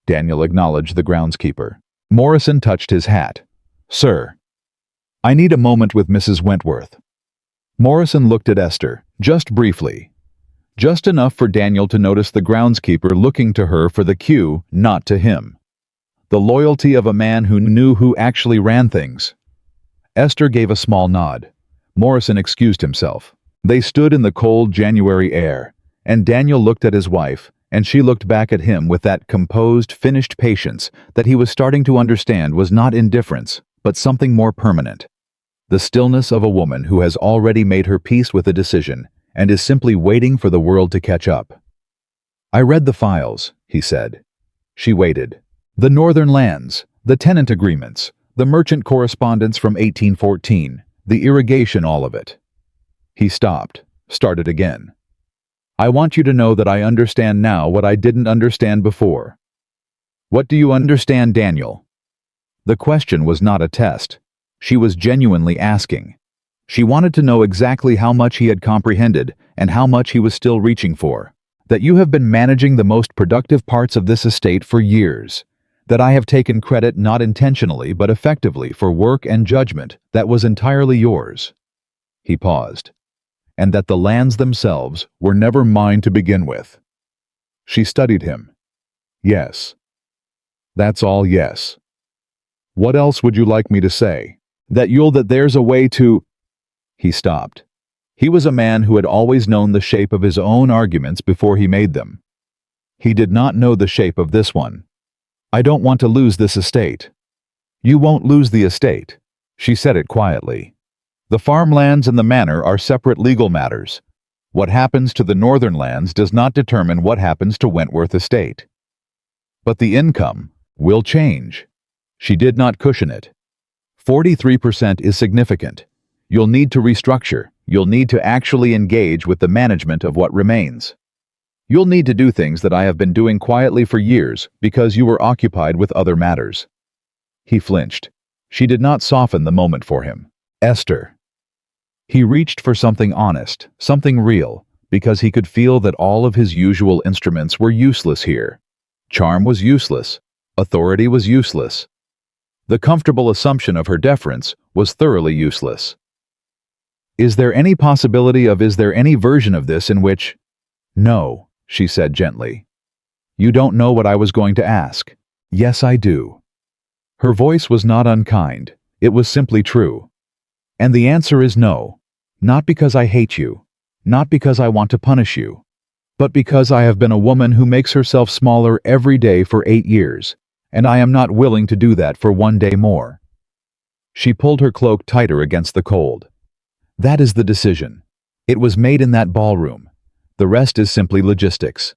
Daniel acknowledged the groundskeeper. Morrison touched his hat. Sir. I need a moment with Mrs. Wentworth. Morrison looked at Esther, just briefly. Just enough for Daniel to notice the groundskeeper looking to her for the cue, not to him. The loyalty of a man who knew who actually ran things. Esther gave a small nod. Morrison excused himself. They stood in the cold January air, and Daniel looked at his wife, and she looked back at him with that composed, finished patience that he was starting to understand was not indifference, but something more permanent. The stillness of a woman who has already made her peace with a decision and is simply waiting for the world to catch up. I read the files, he said. She waited. The northern lands, the tenant agreements, the merchant correspondence from 1814, the irrigation, all of it. He stopped, started again. I want you to know that I understand now what I didn't understand before. What do you understand, Daniel? The question was not a test. She was genuinely asking. She wanted to know exactly how much he had comprehended and how much he was still reaching for. That you have been managing the most productive parts of this estate for years. That I have taken credit not intentionally but effectively for work and judgment that was entirely yours. He paused. And that the lands themselves were never mine to begin with. She studied him. Yes. That's all yes. What else would you like me to say? That there's a way to... He stopped. He was a man who had always known the shape of his own arguments before he made them. He did not know the shape of this one. I don't want to lose this estate. You won't lose the estate. She said it quietly. The farmlands and the manor are separate legal matters. What happens to the northern lands does not determine what happens to Wentworth Estate. But the income will change. She did not cushion it. 43% is significant. You'll need to restructure. You'll need to actually engage with the management of what remains. You'll need to do things that I have been doing quietly for years because you were occupied with other matters. He flinched. She did not soften the moment for him. Esther. He reached for something honest, something real, because he could feel that all of his usual instruments were useless here. Charm was useless. Authority was useless. The comfortable assumption of her deference was thoroughly useless. Is there any version of this in which... No, she said gently. You don't know what I was going to ask. Yes, I do. Her voice was not unkind. It was simply true. And the answer is no. Not because I hate you. Not because I want to punish you. But because I have been a woman who makes herself smaller every day for 8 years, and I am not willing to do that for 1 day more. She pulled her cloak tighter against the cold. That is the decision. It was made in that ballroom. The rest is simply logistics.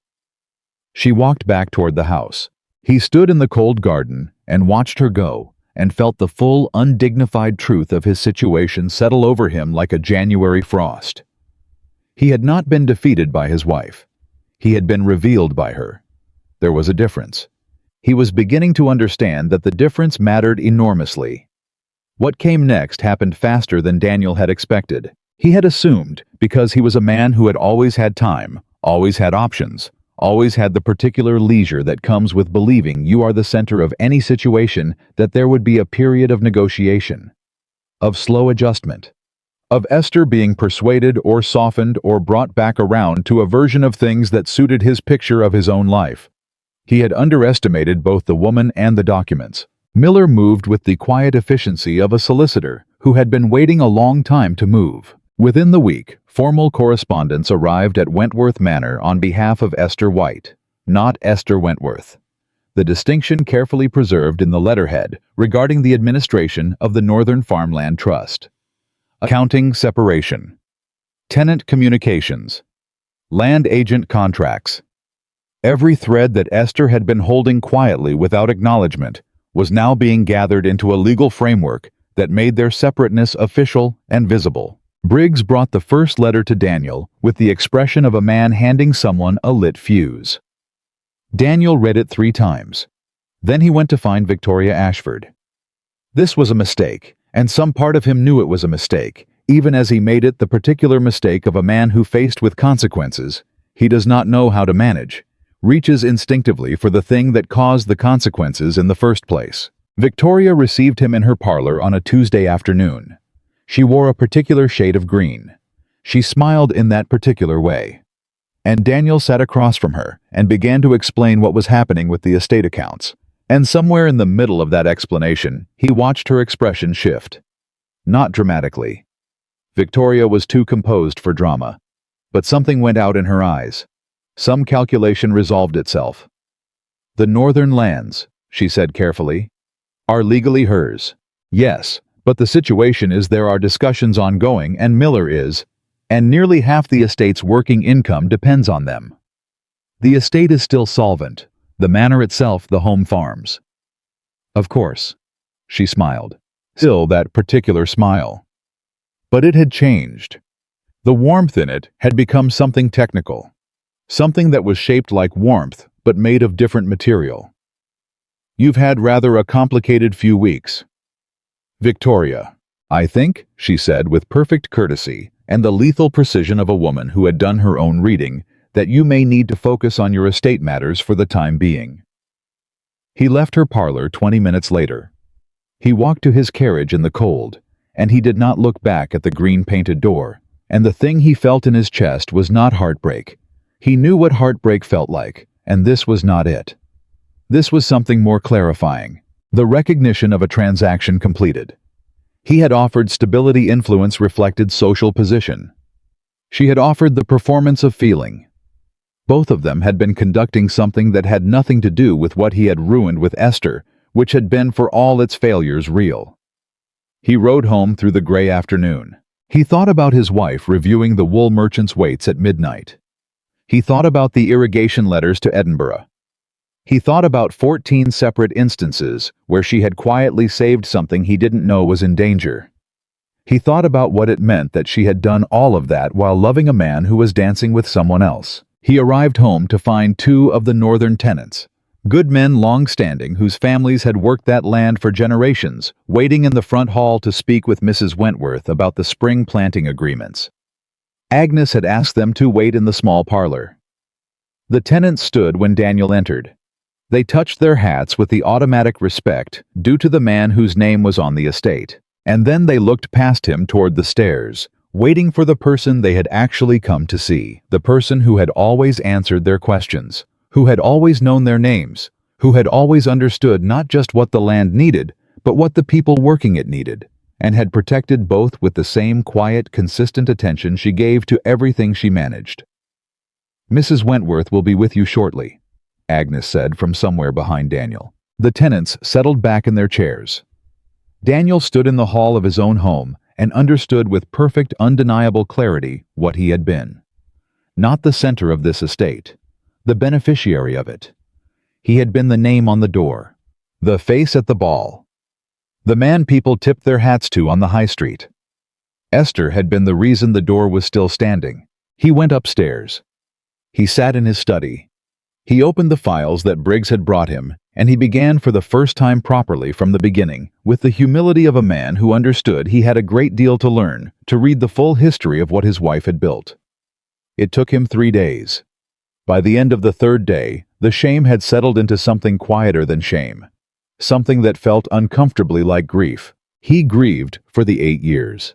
She walked back toward the house. He stood in the cold garden and watched her go, and felt the full, undignified truth of his situation settle over him like a January frost. He had not been defeated by his wife. He had been revealed by her. There was a difference. He was beginning to understand that the difference mattered enormously. What came next happened faster than Daniel had expected. He had assumed, because he was a man who had always had time, always had options, always had the particular leisure that comes with believing you are the center of any situation, that there would be a period of negotiation, of slow adjustment, of Esther being persuaded or softened or brought back around to a version of things that suited his picture of his own life. He had underestimated both the woman and the documents. Miller moved with the quiet efficiency of a solicitor who had been waiting a long time to move. Within the week, formal correspondence arrived at Wentworth Manor on behalf of Esther White, not Esther Wentworth. The distinction carefully preserved in the letterhead regarding the administration of the Northern Farmland Trust. Accounting separation. Tenant communications. Land agent contracts. Every thread that Esther had been holding quietly without acknowledgement was now being gathered into a legal framework that made their separateness official and visible. Briggs brought the first letter to Daniel with the expression of a man handing someone a lit fuse. Daniel read it 3 times. Then he went to find Victoria Ashford. This was a mistake, and some part of him knew it was a mistake, even as he made it the particular mistake of a man who, faced with consequences he does not know how to manage, reaches instinctively for the thing that caused the consequences in the first place. Victoria received him in her parlor on a Tuesday afternoon. She wore a particular shade of green. She smiled in that particular way. And Daniel sat across from her and began to explain what was happening with the estate accounts. And somewhere in the middle of that explanation, he watched her expression shift. Not dramatically. Victoria was too composed for drama. But something went out in her eyes. Some calculation resolved itself. The northern lands, she said carefully, are legally hers. Yes, but the situation is there are discussions ongoing and Miller is, and nearly half the estate's working income depends on them. The estate is still solvent, the manor itself the home farms. Of course, she smiled. Still that particular smile. But it had changed. The warmth in it had become something technical. Something that was shaped like warmth, but made of different material. You've had rather a complicated few weeks. Victoria, I think, she said with perfect courtesy and the lethal precision of a woman who had done her own reading, that you may need to focus on your estate matters for the time being. He left her parlor 20 minutes later. He walked to his carriage in the cold, and he did not look back at the green-painted door, and the thing he felt in his chest was not heartbreak. He knew what heartbreak felt like, and this was not it. This was something more clarifying. The recognition of a transaction completed. He had offered stability, influence reflected social position. She had offered the performance of feeling. Both of them had been conducting something that had nothing to do with what he had ruined with Esther, which had been for all its failures real. He rode home through the gray afternoon. He thought about his wife reviewing the wool merchant's weights at midnight. He thought about the irrigation letters to Edinburgh. He thought about 14 separate instances where she had quietly saved something he didn't know was in danger. He thought about what it meant that she had done all of that while loving a man who was dancing with someone else. He arrived home to find two of the northern tenants, good men long-standing whose families had worked that land for generations, waiting in the front hall to speak with Mrs. Wentworth about the spring planting agreements. Agnes had asked them to wait in the small parlor. The tenants stood when Daniel entered. They touched their hats with the automatic respect due to the man whose name was on the estate, and then they looked past him toward the stairs, waiting for the person they had actually come to see, the person who had always answered their questions, who had always known their names, who had always understood not just what the land needed, but what the people working it needed, and had protected both with the same quiet, consistent attention she gave to everything she managed. "Mrs. Wentworth will be with you shortly," Agnes said from somewhere behind Daniel. The tenants settled back in their chairs. Daniel stood in the hall of his own home and understood with perfect, undeniable clarity what he had been. Not the center of this estate, the beneficiary of it. He had been the name on the door, the face at the ball, the man people tipped their hats to on the high street. Esther had been the reason the door was still standing. He went upstairs. He sat in his study. He opened the files that Briggs had brought him, and he began for the first time properly from the beginning, with the humility of a man who understood he had a great deal to learn, to read the full history of what his wife had built. It took him 3 days. By the end of the 3rd day, the shame had settled into something quieter than shame, something that felt uncomfortably like grief. He grieved for the 8 years.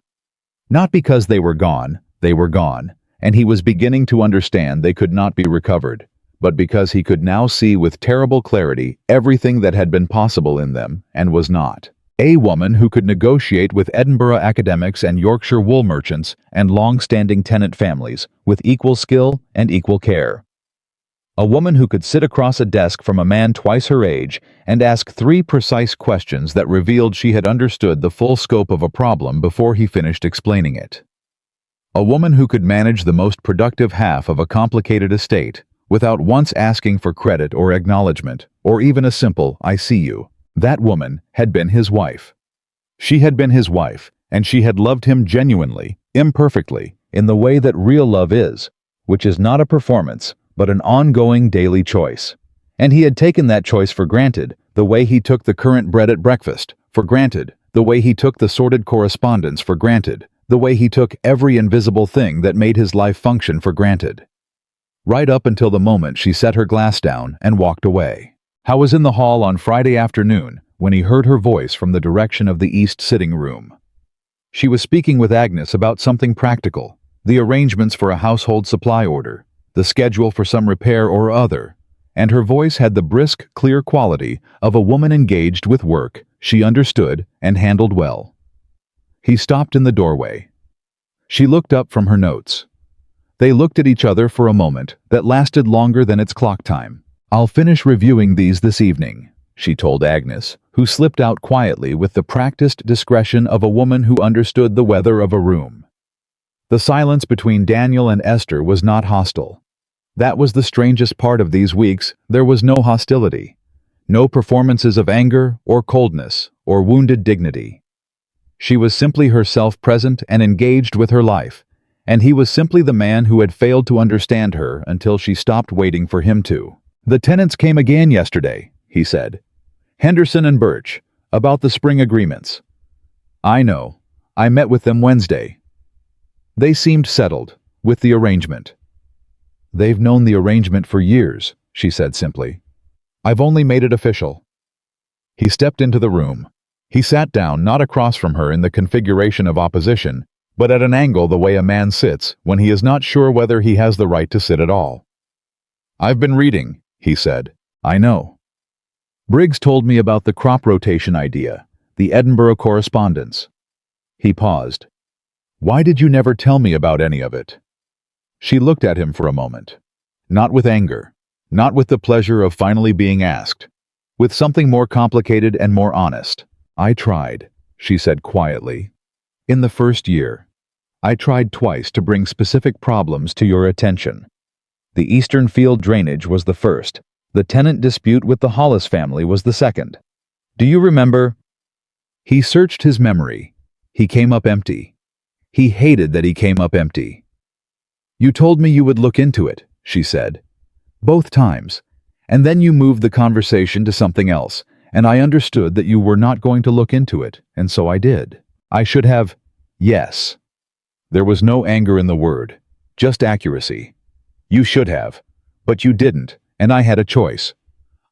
Not because they were gone, and he was beginning to understand they could not be recovered, but because he could now see with terrible clarity everything that had been possible in them and was not. A woman who could negotiate with Edinburgh academics and Yorkshire wool merchants and long-standing tenant families with equal skill and equal care. A woman who could sit across a desk from a man twice her age and ask 3 precise questions that revealed she had understood the full scope of a problem before he finished explaining it. A woman who could manage the most productive half of a complicated estate without once asking for credit or acknowledgement, or even a simple "I see you." That woman had been his wife. She had been his wife, and she had loved him genuinely, imperfectly, in the way that real love is, which is not a performance, but an ongoing daily choice. And he had taken that choice for granted, the way he took the current bread at breakfast, for granted, the way he took the sordid correspondence for granted, the way he took every invisible thing that made his life function for granted. Right up until the moment she set her glass down and walked away. Howe was in the hall on Friday afternoon when he heard her voice from the direction of the east sitting room. She was speaking with Agnes about something practical, the arrangements for a household supply order, the schedule for some repair or other, and her voice had the brisk, clear quality of a woman engaged with work she understood and handled well. He stopped in the doorway. She looked up from her notes. They looked at each other for a moment that lasted longer than its clock time. "I'll finish reviewing these this evening," she told Agnes, who slipped out quietly with the practiced discretion of a woman who understood the weather of a room. The silence between Daniel and Esther was not hostile. That was the strangest part of these weeks. There was no hostility, no performances of anger or coldness or wounded dignity. She was simply herself, present and engaged with her life, and he was simply the man who had failed to understand her until she stopped waiting for him to. "The tenants came again yesterday," he said. "Henderson and Birch, about the spring agreements." "I know. I met with them Wednesday." They seemed settled with the arrangement. "They've known the arrangement for years," she said simply. "I've only made it official." He stepped into the room. He sat down not across from her in the configuration of opposition, but at an angle the way a man sits when he is not sure whether he has the right to sit at all. "I've been reading," he said. "I know." Briggs told me about the crop rotation idea, the Edinburgh correspondence. He paused. Why did you never tell me about any of it? She looked at him for a moment. Not with anger, not with the pleasure of finally being asked, with something more complicated and more honest. I tried, she said quietly. In the first year, I tried twice to bring specific problems to your attention. The Eastern Field drainage was the first. The tenant dispute with the Hollis family was the second. Do you remember? He searched his memory. He came up empty. He hated that he came up empty. You told me you would look into it, she said. Both times. And then you moved the conversation to something else, and I understood that you were not going to look into it, and so I did. I should have. Yes. There was no anger in the word, just accuracy. You should have. But you didn't, and I had a choice.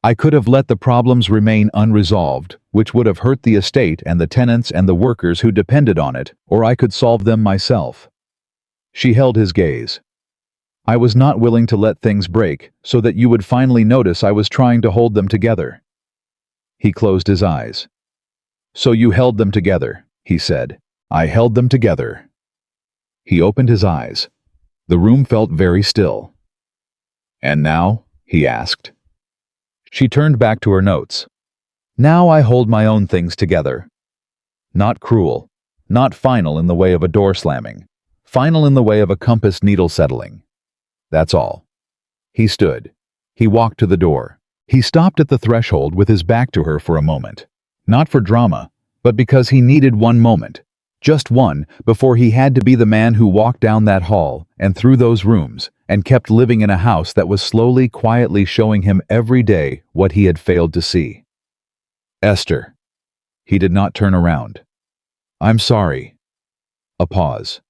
I could have let the problems remain unresolved, which would have hurt the estate and the tenants and the workers who depended on it, or I could solve them myself. She held his gaze. I was not willing to let things break so that you would finally notice I was trying to hold them together. He closed his eyes. So you held them together, he said. I held them together. He opened his eyes. The room felt very still. And now? He asked. She turned back to her notes. Now I hold my own things together. Not cruel, not final in the way of a door slamming, final in the way of a compass needle settling. That's all. He stood. He walked to the door. He stopped at the threshold with his back to her for a moment. Not for drama, but because he needed one moment. Just one, before he had to be the man who walked down that hall and through those rooms and kept living in a house that was slowly, quietly showing him every day what he had failed to see. Esther. He did not turn around. I'm sorry. A pause.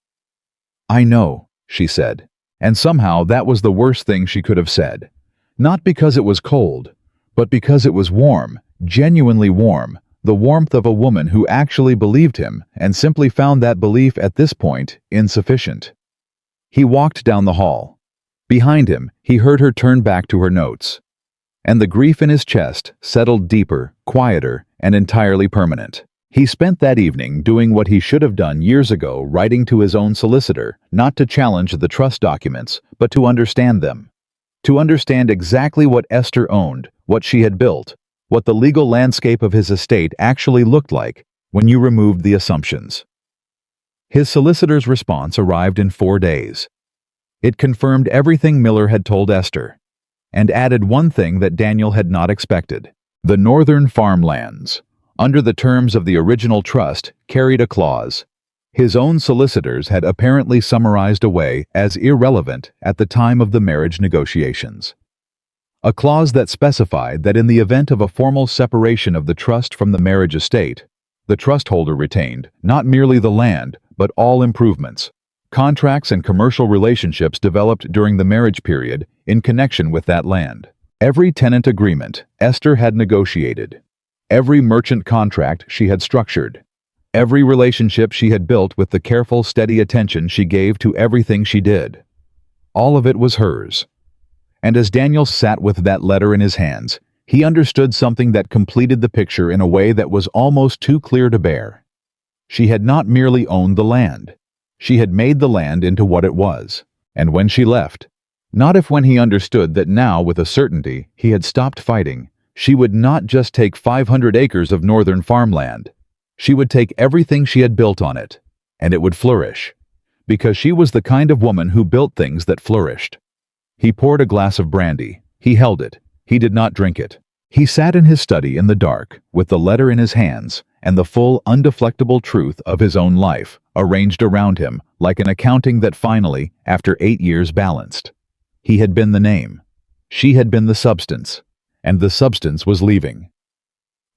I know, she said, and somehow that was the worst thing she could have said. Not because it was cold, but because it was warm, genuinely warm, the warmth of a woman who actually believed him and simply found that belief at this point insufficient. He walked down the hall. Behind him, he heard her turn back to her notes. And the grief in his chest settled deeper, quieter, and entirely permanent. He spent that evening doing what he should have done years ago, writing to his own solicitor, not to challenge the trust documents, but to understand them. To understand exactly what Esther owned, what she had built, what the legal landscape of his estate actually looked like when you removed the assumptions. His solicitor's response arrived in 4 days. It confirmed everything Miller had told Esther, and added one thing that Daniel had not expected. The northern farmlands, under the terms of the original trust, carried a clause his own solicitors had apparently summarized away as irrelevant at the time of the marriage negotiations. A clause that specified that in the event of a formal separation of the trust from the marriage estate, the trust holder retained not merely the land, but all improvements, contracts and commercial relationships developed during the marriage period in connection with that land. Every tenant agreement Esther had negotiated, every merchant contract she had structured, every relationship she had built with the careful, steady attention she gave to everything she did, all of it was hers. And as Daniel sat with that letter in his hands, he understood something that completed the picture in a way that was almost too clear to bear. She had not merely owned the land. She had made the land into what it was. And when she left, not if when he understood that now with a certainty he had stopped fighting, she would not just take 500 acres of northern farmland. She would take everything she had built on it, and it would flourish. Because she was the kind of woman who built things that flourished. He poured a glass of brandy. He held it. He did not drink it. He sat in his study in the dark, with the letter in his hands, and the full, undeflectable truth of his own life, arranged around him, like an accounting that finally, after 8 years, balanced. He had been the name. She had been the substance. And the substance was leaving.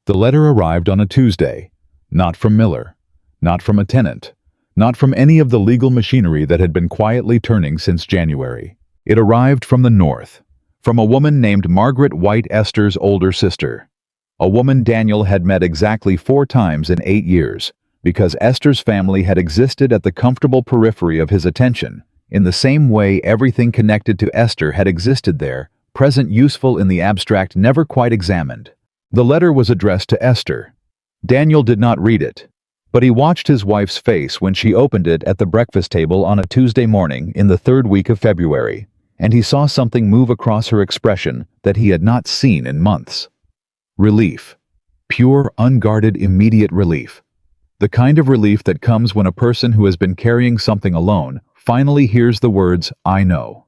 The letter arrived on a Tuesday. Not from Miller. Not from a tenant. Not from any of the legal machinery that had been quietly turning since January. It arrived from the north, from a woman named Margaret White, Esther's older sister. A woman Daniel had met exactly 4 times in 8 years, because Esther's family had existed at the comfortable periphery of his attention, in the same way everything connected to Esther had existed there, present useful in the abstract never quite examined. The letter was addressed to Esther. Daniel did not read it, but he watched his wife's face when she opened it at the breakfast table on a Tuesday morning in the third week of February, and he saw something move across her expression that he had not seen in months. Relief. Pure, unguarded, immediate relief. The kind of relief that comes when a person who has been carrying something alone finally hears the words, "I know.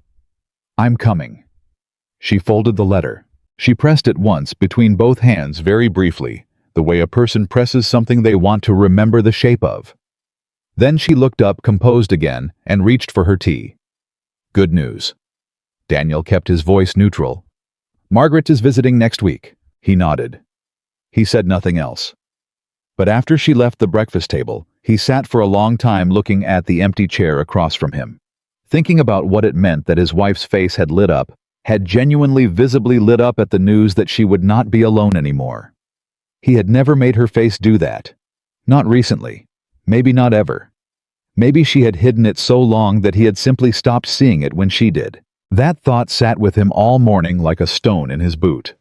I'm coming." She folded the letter. She pressed it once between both hands very briefly, the way a person presses something they want to remember the shape of. Then she looked up composed again and reached for her tea. "Good news." Daniel kept his voice neutral. "Margaret is visiting next week." He nodded. He said nothing else. But after she left the breakfast table, he sat for a long time looking at the empty chair across from him, thinking about what it meant that his wife's face had lit up, had genuinely visibly lit up at the news that she would not be alone anymore. He had never made her face do that. Not recently. Maybe not ever. Maybe she had hidden it so long that he had simply stopped seeing it when she did. That thought sat with him all morning like a stone in his boot.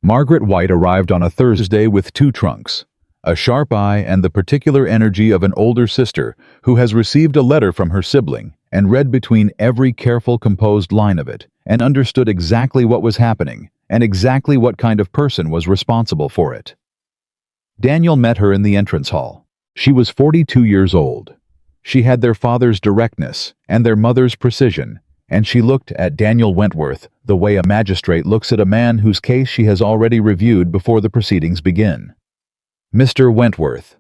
Margaret White arrived on a Thursday with 2 trunks, a sharp eye and the particular energy of an older sister who has received a letter from her sibling and read between every careful composed line of it and understood exactly what was happening and exactly what kind of person was responsible for it. Daniel met her in the entrance hall. She was 42 years old. She had their father's directness and their mother's precision, and she looked at Daniel Wentworth the way a magistrate looks at a man whose case she has already reviewed before the proceedings begin. "Mr. Wentworth."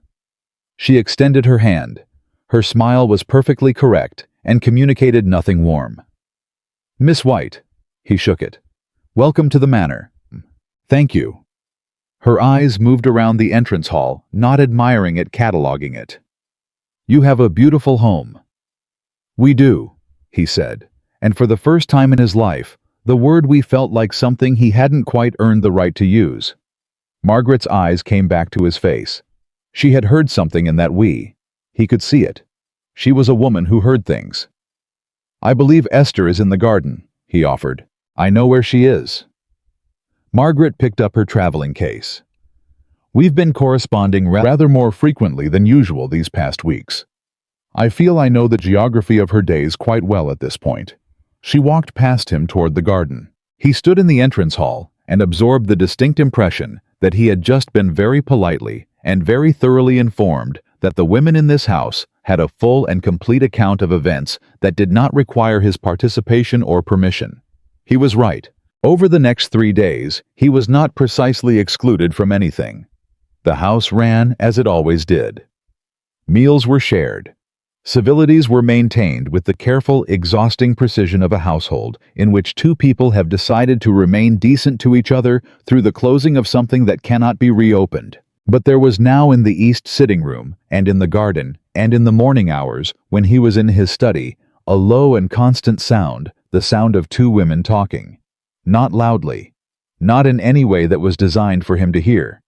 She extended her hand. Her smile was perfectly correct and communicated nothing warm. "Miss White." He shook it. "Welcome to the manor." "Thank you." Her eyes moved around the entrance hall, not admiring it, cataloging it. "You have a beautiful home." "We do," he said, and for the first time in his life, the word "we" felt like something he hadn't quite earned the right to use. Margaret's eyes came back to his face. She had heard something in that "we." He could see it. She was a woman who heard things. "I believe Esther is in the garden," he offered. "I know where she is." Margaret picked up her traveling case. "We've been corresponding rather more frequently than usual these past weeks. I feel I know the geography of her days quite well at this point." She walked past him toward the garden. He stood in the entrance hall and absorbed the distinct impression that he had just been very politely and very thoroughly informed that the women in this house had a full and complete account of events that did not require his participation or permission. He was right. Over the next 3 days, he was not precisely excluded from anything. The house ran as it always did. Meals were shared. Civilities were maintained with the careful, exhausting precision of a household in which 2 people have decided to remain decent to each other through the closing of something that cannot be reopened. But there was now in the east sitting room, and in the garden, and in the morning hours, when he was in his study, a low and constant sound, the sound of 2 women talking. Not loudly. Not in any way that was designed for him to hear.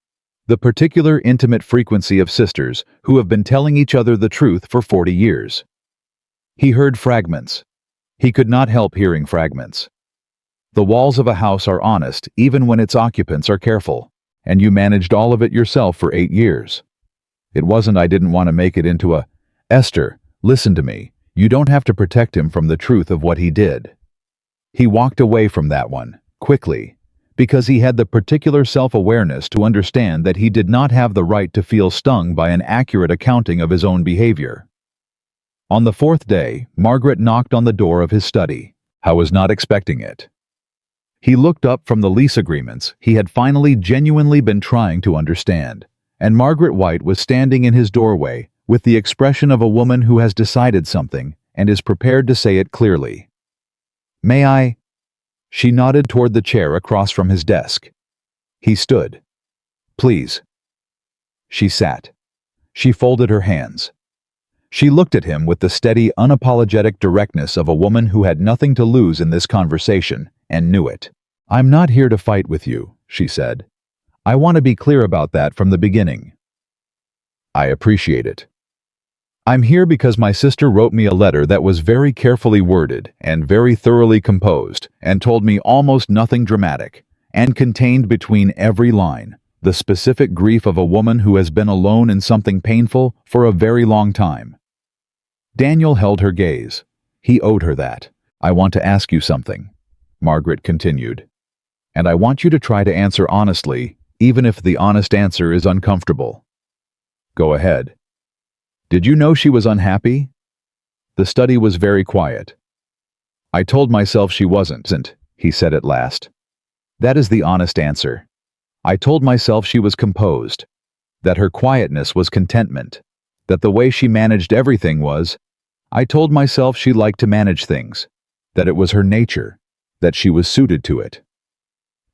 The particular intimate frequency of sisters who have been telling each other the truth for 40 years. He heard fragments. He could not help hearing fragments. The walls of a house are honest even when its occupants are careful, and you managed all of it yourself for 8 years. It wasn't "I didn't want to make it into a, Esther, listen to me, you don't have to protect him from the truth of what he did." He walked away from that one, quickly, because he had the particular self-awareness to understand that he did not have the right to feel stung by an accurate accounting of his own behavior. On the 4th day, Margaret knocked on the door of his study. I was not expecting it. He looked up from the lease agreements he had finally genuinely been trying to understand, and Margaret White was standing in his doorway with the expression of a woman who has decided something and is prepared to say it clearly. "May I?" She nodded toward the chair across from his desk. He stood. "Please." She sat. She folded her hands. She looked at him with the steady, unapologetic directness of a woman who had nothing to lose in this conversation, and knew it. "I'm not here to fight with you," she said. "I want to be clear about that from the beginning." "I appreciate it." "I'm here because my sister wrote me a letter that was very carefully worded and very thoroughly composed and told me almost nothing dramatic, and contained between every line the specific grief of a woman who has been alone in something painful for a very long time. Daniel held her gaze. He owed her that. "I want to ask you something," Margaret continued. "And I want you to try to answer honestly, even if the honest answer is uncomfortable." "Go ahead." "Did you know she was unhappy?" The study was very quiet. "I told myself she wasn't," he said at last. "That is the honest answer. I told myself she was composed, that her quietness was contentment, that the way she managed everything was. I told myself she liked to manage things, that it was her nature, that she was suited to it.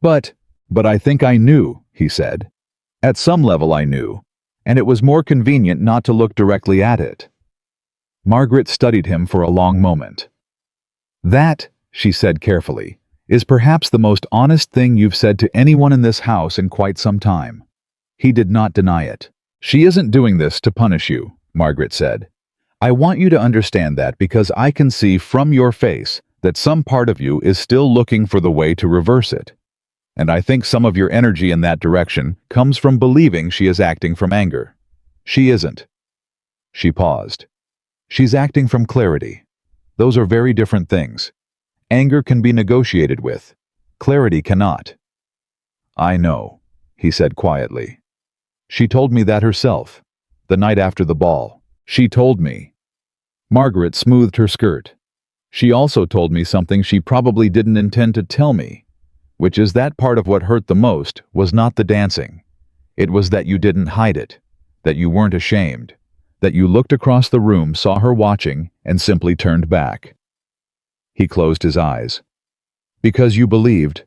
But I think I knew," he said. "At some level I knew, and it was more convenient not to look directly at it." Margaret studied him for a long moment. "That," she said carefully, "is perhaps the most honest thing you've said to anyone in this house in quite some time." He did not deny it. "She isn't doing this to punish you," Margaret said. "I want you to understand that because I can see from your face that some part of you is still looking for the way to reverse it. And I think some of your energy in that direction comes from believing she is acting from anger. She isn't." She paused. "She's acting from clarity. Those are very different things. Anger can be negotiated with. Clarity cannot." "I know," he said quietly. "She told me that herself, the night after the ball. She told me." Margaret smoothed her skirt. "She also told me something she probably didn't intend to tell me, which is that part of what hurt the most was not the dancing. It was that you didn't hide it, that you weren't ashamed, that you looked across the room, saw her watching, and simply turned back." He closed his eyes. "Because you believed,"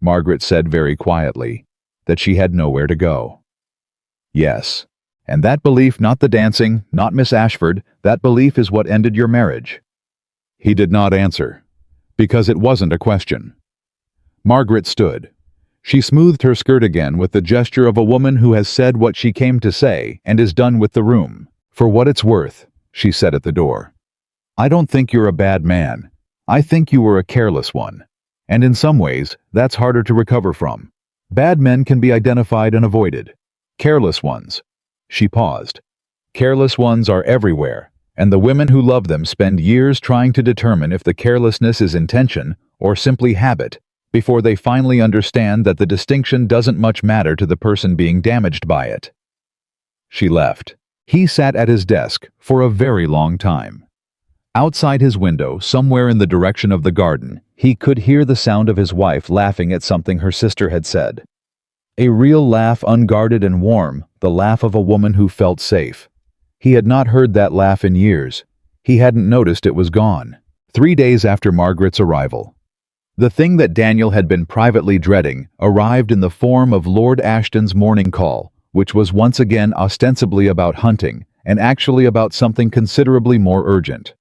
Margaret said very quietly, "that she had nowhere to go." "Yes. And that belief, not the dancing, not Miss Ashford, that belief is what ended your marriage." He did not answer, because it wasn't a question. Margaret stood. She smoothed her skirt again with the gesture of a woman who has said what she came to say and is done with the room. "For what it's worth," she said at the door, "I don't think you're a bad man. I think you were a careless one. And in some ways, that's harder to recover from. Bad men can be identified and avoided. Careless ones." She paused. "Careless ones are everywhere, and the women who love them spend years trying to determine if the carelessness is intention or simply habit, before they finally understand that the distinction doesn't much matter to the person being damaged by it." She left. He sat at his desk for a very long time. Outside his window, somewhere in the direction of the garden, he could hear the sound of his wife laughing at something her sister had said. A real laugh, unguarded and warm, the laugh of a woman who felt safe. He had not heard that laugh in years. He hadn't noticed it was gone. 3 days after Margaret's arrival, the thing that Daniel had been privately dreading arrived in the form of Lord Ashton's morning call, which was once again ostensibly about hunting, and actually about something considerably more urgent.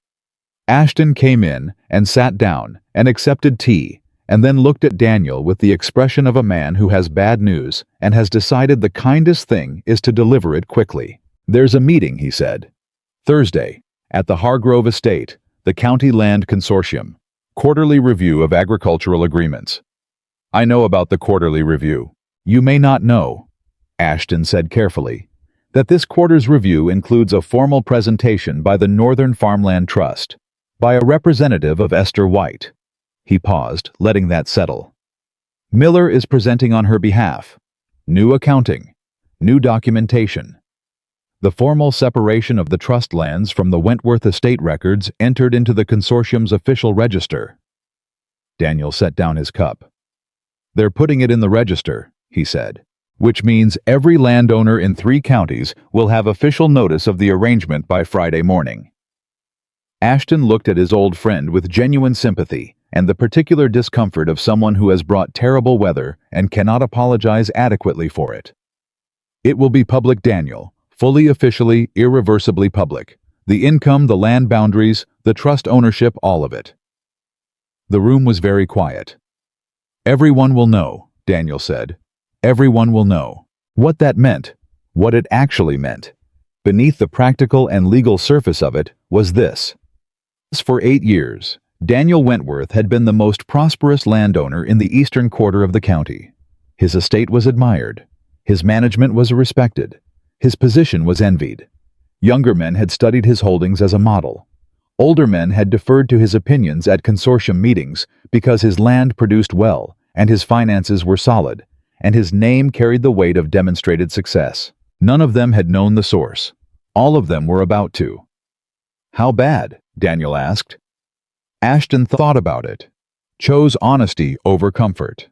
Ashton came in and sat down and accepted tea, and then looked at Daniel with the expression of a man who has bad news and has decided the kindest thing is to deliver it quickly. "There's a meeting," he said. "Thursday, at the Hargrove Estate, the County Land Consortium. Quarterly review of agricultural agreements." "I know about the quarterly review." "You may not know," Ashton said carefully, "that this quarter's review includes a formal presentation by the Northern Farmland Trust, by a representative of Esther White." He paused, letting that settle. "Miller is presenting on her behalf. New accounting, new documentation. The formal separation of the trust lands from the Wentworth estate records entered into the consortium's official register." Daniel set down his cup. "They're putting it in the register," he said, "which means every landowner in 3 counties will have official notice of the arrangement by Friday morning." Ashton looked at his old friend with genuine sympathy and the particular discomfort of someone who has brought terrible weather and cannot apologize adequately for it. "It will be public, Daniel, fully, officially, irreversibly public. The income, the land boundaries, the trust ownership, all of it." The room was very quiet. "Everyone will know," Daniel said. "Everyone will know." What that meant, what it actually meant, beneath the practical and legal surface of it, was this. For 8 years, Daniel Wentworth had been the most prosperous landowner in the eastern quarter of the county. His estate was admired. His management was respected. His position was envied. Younger men had studied his holdings as a model. Older men had deferred to his opinions at consortium meetings because his land produced well, and his finances were solid, and his name carried the weight of demonstrated success. None of them had known the source. All of them were about to. "How bad?" Daniel asked. Ashton thought about it. Chose honesty over comfort.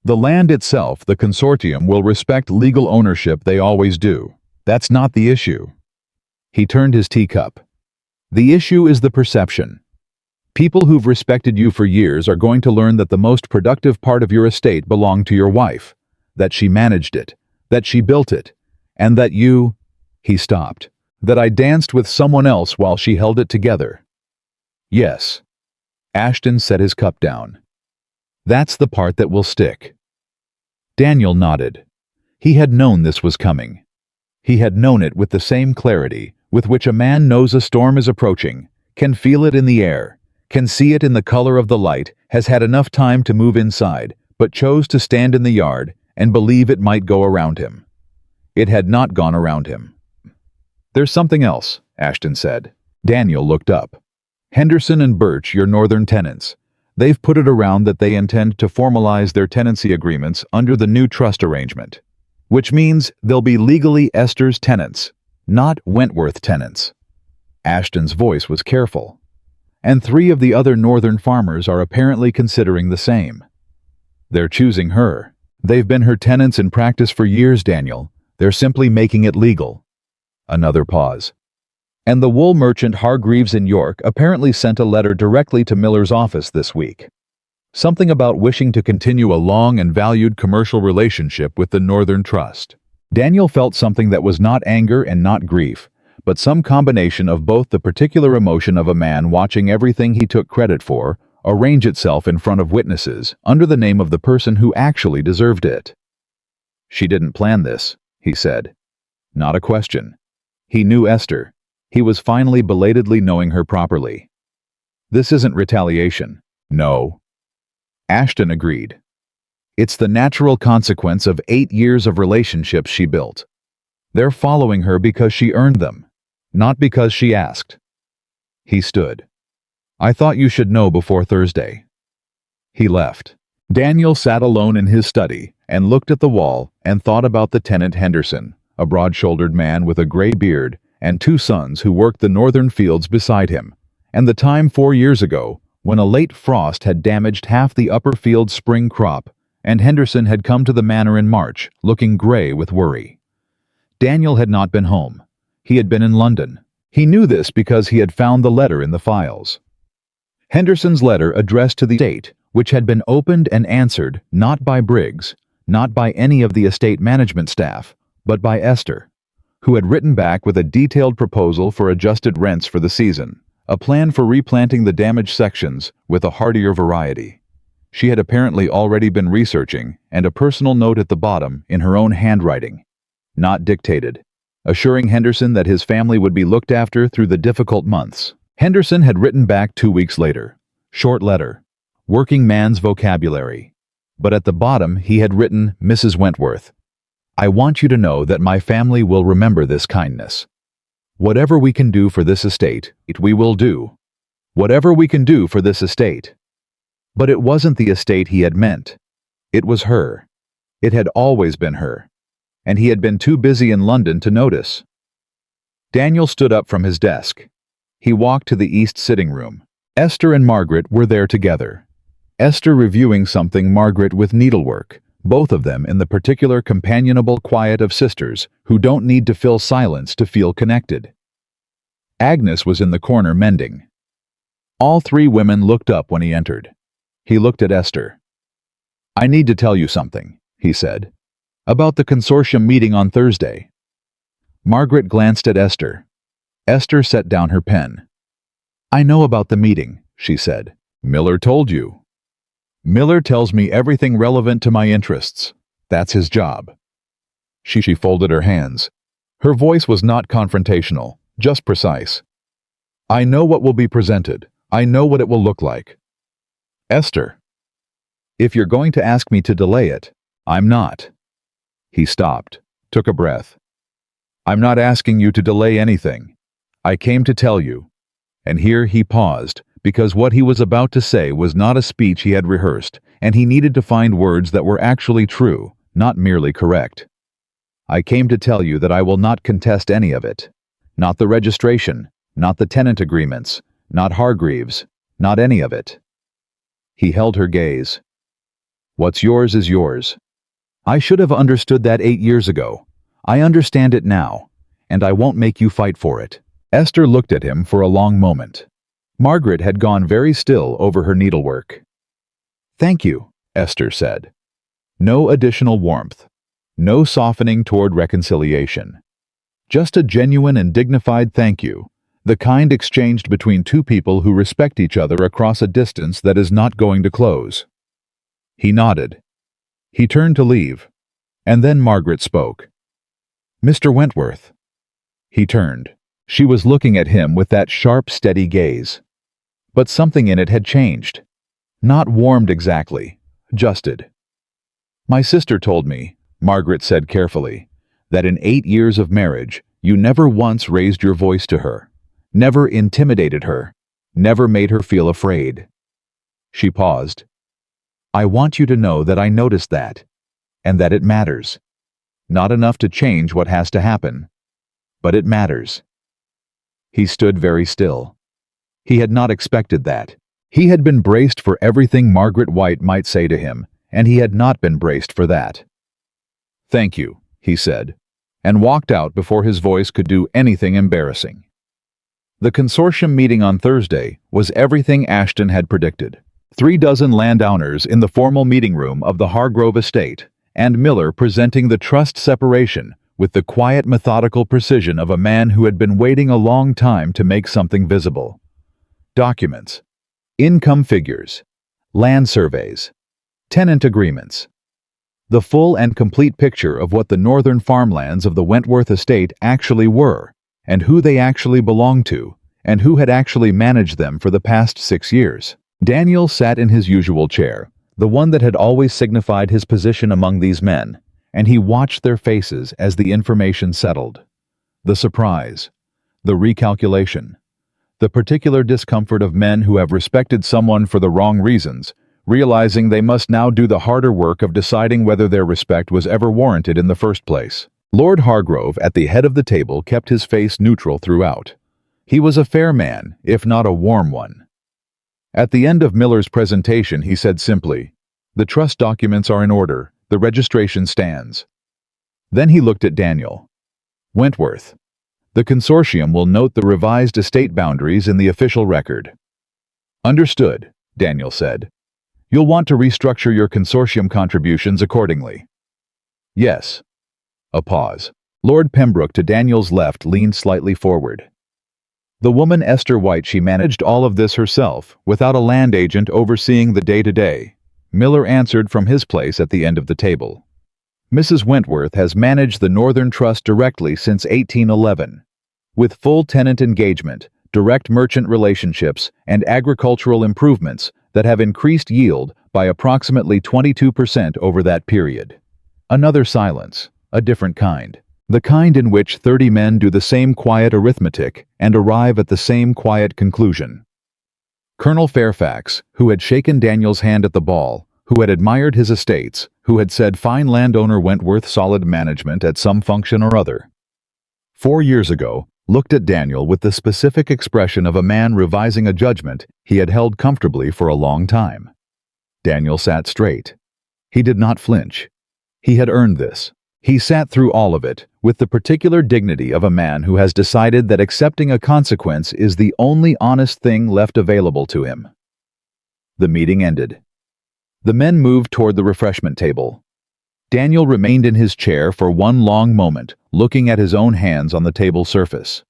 "The land itself, the consortium will respect legal ownership, they always do. That's not the issue." He turned his teacup. "The issue is the perception. People who've respected you for years are going to learn that the most productive part of your estate belonged to your wife, that she managed it, that she built it, and that you—" He stopped. "That I danced with someone else while she held it together." "Yes." Ashton set his cup down. "That's the part that will stick." Daniel nodded. He had known this was coming. He had known it with the same clarity with which a man knows a storm is approaching, can feel it in the air, can see it in the color of the light, has had enough time to move inside, but chose to stand in the yard and believe it might go around him. It had not gone around him. "There's something else," Ashton said. Daniel looked up. "Henderson and Birch, your northern tenants. They've put it around that they intend to formalize their tenancy agreements under the new trust arrangement, which means they'll be legally Esther's tenants, not Wentworth tenants." Ashton's voice was careful. "And 3 of the other northern farmers are apparently considering the same. They're choosing her. They've been her tenants in practice for years, Daniel. They're simply making it legal." Another pause. "And the wool merchant Hargreaves in York apparently sent a letter directly to Miller's office this week. Something about wishing to continue a long and valued commercial relationship with the Northern Trust." Daniel felt something that was not anger and not grief, but some combination of both, the particular emotion of a man watching everything he took credit for arrange itself in front of witnesses under the name of the person who actually deserved it. "She didn't plan this," he said. Not a question. He knew Esther. He was finally belatedly knowing her properly. "This isn't retaliation." "No." Ashton agreed. "It's the natural consequence of 8 years of relationships she built. They're following her because she earned them, not because she asked." He stood. "I thought you should know before Thursday." He left. Daniel sat alone in his study and looked at the wall and thought about the tenant Henderson, a broad-shouldered man with a gray beard and 2 sons who worked the northern fields beside him, and the time 4 years ago when a late frost had damaged half the upper field spring crop, and Henderson had come to the manor in March, looking gray with worry. Daniel had not been home. He had been in London. He knew this because he had found the letter in the files. Henderson's letter addressed to the estate, which had been opened and answered not by Briggs, not by any of the estate management staff, but by Esther, who had written back with a detailed proposal for adjusted rents for the season, a plan for replanting the damaged sections with a hardier variety. She had apparently already been researching, and a personal note at the bottom in her own handwriting, not dictated, assuring Henderson that his family would be looked after through the difficult months. Henderson had written back 2 weeks later. Short letter. Working man's vocabulary. But at the bottom he had written, "Mrs. Wentworth, I want you to know that my family will remember this kindness. Whatever we can do for this estate, we will do. Whatever we can do for this estate." But it wasn't the estate he had meant. It was her. It had always been her. And he had been too busy in London to notice. Daniel stood up from his desk. He walked to the east sitting room. Esther and Margaret were there together. Esther reviewing something, Margaret with needlework, both of them in the particular companionable quiet of sisters who don't need to fill silence to feel connected. Agnes was in the corner mending. All 3 women looked up when he entered. He looked at Esther. "I need to tell you something," he said. "About the consortium meeting on Thursday." Margaret glanced at Esther. Esther set down her pen. "I know about the meeting," she said. "Miller told you." "Miller tells me everything relevant to my interests. That's his job." She folded her hands. Her voice was not confrontational, just precise. "I know what will be presented, I know what it will look like. Esther, if you're going to ask me to delay it, I'm not. He stopped, took a breath. I'm not asking you to delay anything. I came to tell you. And here he paused, because what he was about to say was not a speech he had rehearsed, and he needed to find words that were actually true, not merely correct. I came to tell you that I will not contest any of it. Not the registration, not the tenant agreements, not Hargreaves, not any of it. He held her gaze. What's yours is yours. I should have understood that 8 years ago. I understand it now, and I won't make you fight for it. Esther looked at him for a long moment. Margaret had gone very still over her needlework. Thank you, Esther said. No additional warmth. No softening toward reconciliation. Just a genuine and dignified thank you, the kind exchanged between two people who respect each other across a distance that is not going to close. He nodded. He turned to leave, and then Margaret spoke. Mr. Wentworth. He turned. She was looking at him with that sharp, steady gaze. But something in it had changed. Not warmed exactly, adjusted. My sister told me, Margaret said carefully, that in 8 years of marriage, you never once raised your voice to her, never intimidated her, never made her feel afraid. She paused. I want you to know that I noticed that, and that it matters. Not enough to change what has to happen, but it matters. He stood very still. He had not expected that. He had been braced for everything Margaret White might say to him, and he had not been braced for that. Thank you, he said, and walked out before his voice could do anything embarrassing. The consortium meeting on Thursday was everything Ashton had predicted. 36 landowners in the formal meeting room of the Hargrove estate, and Miller presenting the trust separation with the quiet, methodical precision of a man who had been waiting a long time to make something visible. Documents, income figures, land surveys, tenant agreements. The full and complete picture of what the northern farmlands of the Wentworth estate actually were, and who they actually belonged to, and who had actually managed them for the past 6 years. Daniel sat in his usual chair, the one that had always signified his position among these men, and he watched their faces as the information settled. The surprise, the recalculation, the particular discomfort of men who have respected someone for the wrong reasons, realizing they must now do the harder work of deciding whether their respect was ever warranted in the first place. Lord Hargrove, at the head of the table, kept his face neutral throughout. He was a fair man, if not a warm one. At the end of Miller's presentation, he said simply, "The trust documents are in order. The registration stands." Then he looked at Daniel. Wentworth. The consortium will note the revised estate boundaries in the official record. Understood, Daniel said. You'll want to restructure your consortium contributions accordingly. Yes. A pause. Lord Pembroke, to Daniel's left, leaned slightly forward. The woman Esther White, she managed all of this herself, without a land agent overseeing the day-to-day. Miller answered from his place at the end of the table. Mrs. Wentworth has managed the Northern Trust directly since 1811, with full tenant engagement, direct merchant relationships, and agricultural improvements that have increased yield by approximately 22% over that period. Another silence, a different kind. The kind in which 30 men do the same quiet arithmetic and arrive at the same quiet conclusion. Colonel Fairfax, who had shaken Daniel's hand at the ball, who had admired his estates, who had said fine landowner Wentworth solid management at some function or other, 4 years ago, looked at Daniel with the specific expression of a man revising a judgment he had held comfortably for a long time. Daniel sat straight. He did not flinch. He had earned this. He sat through all of it with the particular dignity of a man who has decided that accepting a consequence is the only honest thing left available to him. The meeting ended. The men moved toward the refreshment table. Daniel remained in his chair for one long moment, looking at his own hands on the table surface.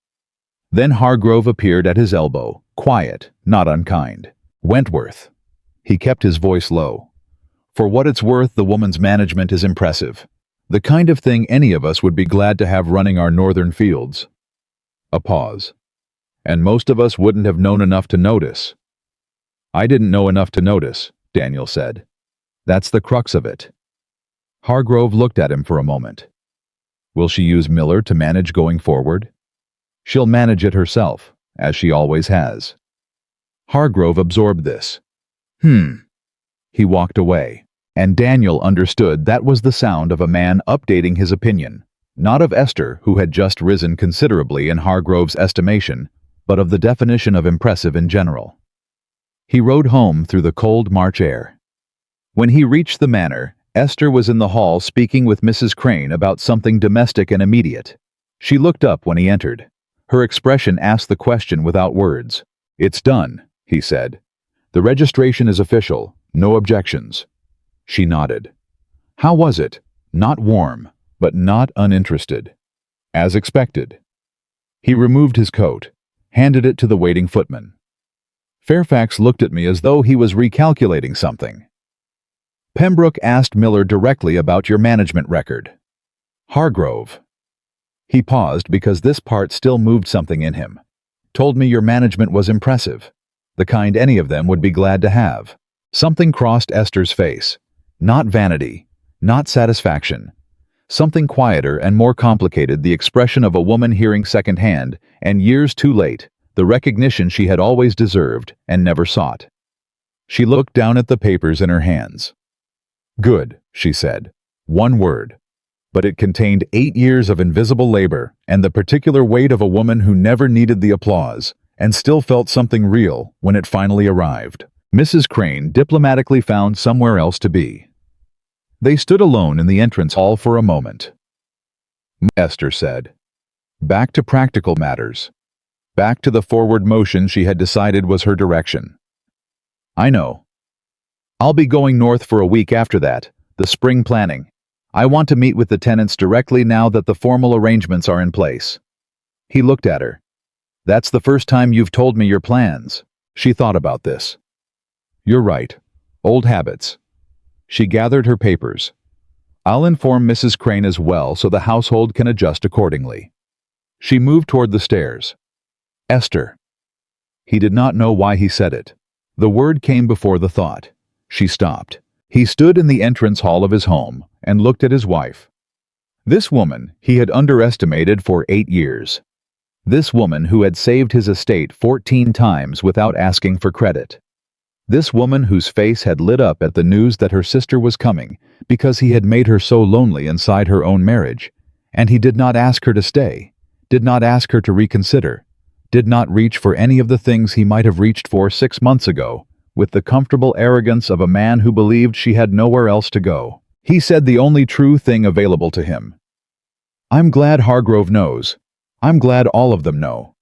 Then Hargrove appeared at his elbow, quiet, not unkind. Wentworth. He kept his voice low. For what it's worth, the woman's management is impressive. The kind of thing any of us would be glad to have running our northern fields. A pause. And most of us wouldn't have known enough to notice. I didn't know enough to notice, Daniel said. That's the crux of it. Hargrove looked at him for a moment. Will she use Miller to manage going forward? She'll manage it herself, as she always has. Hargrove absorbed this. He walked away, and Daniel understood that was the sound of a man updating his opinion, not of Esther, who had just risen considerably in Hargrove's estimation, but of the definition of impressive in general. He rode home through the cold March air. When he reached the manor, Esther was in the hall speaking with Mrs. Crane about something domestic and immediate. She looked up when he entered. Her expression asked the question without words. "It's done," he said. "The registration is official. No objections." She nodded. "How was it?" Not warm, but not uninterested. As expected. He removed his coat, handed it to the waiting footman. Fairfax looked at me as though he was recalculating something. Pembroke asked Miller directly about your management record. Hargrove. He paused because this part still moved something in him. Told me your management was impressive. The kind any of them would be glad to have. Something crossed Esther's face. Not vanity, not satisfaction. Something quieter and more complicated, the expression of a woman hearing secondhand, and years too late, the recognition she had always deserved and never sought. She looked down at the papers in her hands. Good, she said. One word. But it contained 8 years of invisible labor and the particular weight of a woman who never needed the applause and still felt something real when it finally arrived. Mrs. Crane diplomatically found somewhere else to be. They stood alone in the entrance hall for a moment. Esther said. Back to practical matters. Back to the forward motion she had decided was her direction. I know. I'll be going north for a week after that, the spring planning. I want to meet with the tenants directly now that the formal arrangements are in place. He looked at her. That's the first time you've told me your plans. She thought about this. You're right. Old habits. She gathered her papers. I'll inform Mrs. Crane as well so the household can adjust accordingly. She moved toward the stairs. Esther. He did not know why he said it. The word came before the thought. She stopped. He stood in the entrance hall of his home and looked at his wife. This woman he had underestimated for 8 years. This woman who had saved his estate 14 times without asking for credit. This woman whose face had lit up at the news that her sister was coming because he had made her so lonely inside her own marriage, and he did not ask her to stay, did not ask her to reconsider, did not reach for any of the things he might have reached for 6 months ago, with the comfortable arrogance of a man who believed she had nowhere else to go. He said the only true thing available to him. I'm glad Hargrove knows. I'm glad all of them know.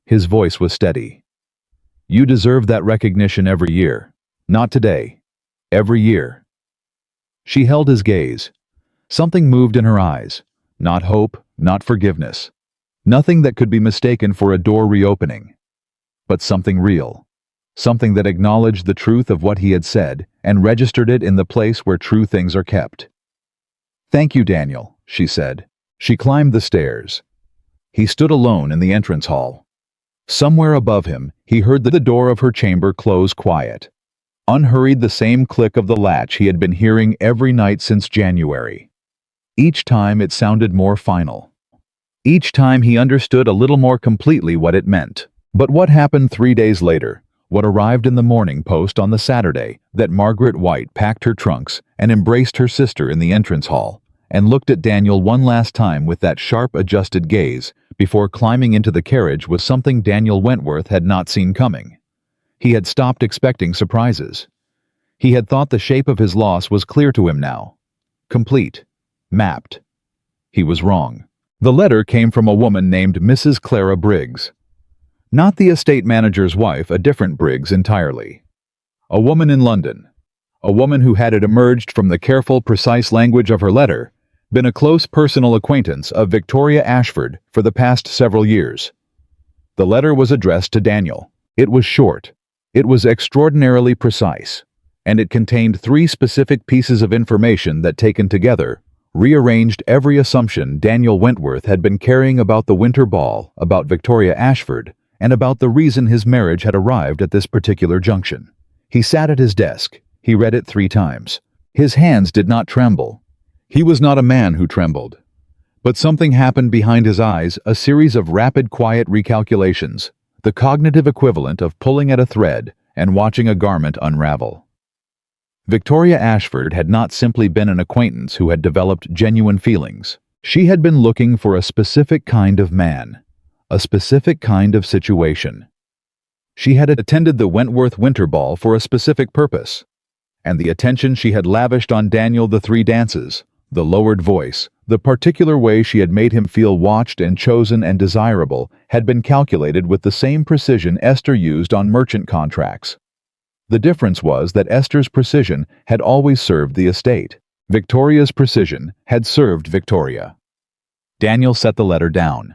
His voice was steady. You deserve that recognition every year. Not today. Every year. She held his gaze. Something moved in her eyes. Not hope, not forgiveness. Nothing that could be mistaken for a door reopening. But something real. Something that acknowledged the truth of what he had said and registered it in the place where true things are kept. Thank you, Daniel, she said. She climbed the stairs. He stood alone in the entrance hall. Somewhere above him, he heard the door of her chamber close quiet. Unhurried, the same click of the latch he had been hearing every night since January. Each time it sounded more final. Each time he understood a little more completely what it meant. But what happened 3 days later? What arrived in the morning post on the Saturday that Margaret White packed her trunks and embraced her sister in the entrance hall and looked at Daniel one last time with that sharp adjusted gaze before climbing into the carriage was something Daniel Wentworth had not seen coming. He had stopped expecting surprises. He had thought the shape of his loss was clear to him now. Complete. Mapped. He was wrong. The letter came from a woman named Mrs. Clara Briggs. Not the estate manager's wife, a different Briggs entirely. A woman in London. A woman who had, it emerged from the careful, precise language of her letter, been a close personal acquaintance of Victoria Ashford for the past several years. The letter was addressed to Daniel. It was short. It was extraordinarily precise. And it contained 3 specific pieces of information that, taken together, rearranged every assumption Daniel Wentworth had been carrying about the winter ball, about Victoria Ashford, and about the reason his marriage had arrived at this particular junction. He sat at his desk. He read it 3 times. His hands did not tremble. He was not a man who trembled. But something happened behind his eyes, a series of rapid, quiet recalculations, the cognitive equivalent of pulling at a thread and watching a garment unravel. Victoria Ashford had not simply been an acquaintance who had developed genuine feelings. She had been looking for a specific kind of man, a specific kind of situation. She had attended the Wentworth Winter Ball for a specific purpose, and the attention she had lavished on Daniel, the 3 dances, the lowered voice, the particular way she had made him feel watched and chosen and desirable, had been calculated with the same precision Esther used on merchant contracts. The difference was that Esther's precision had always served the estate. Victoria's precision had served Victoria. Daniel set the letter down.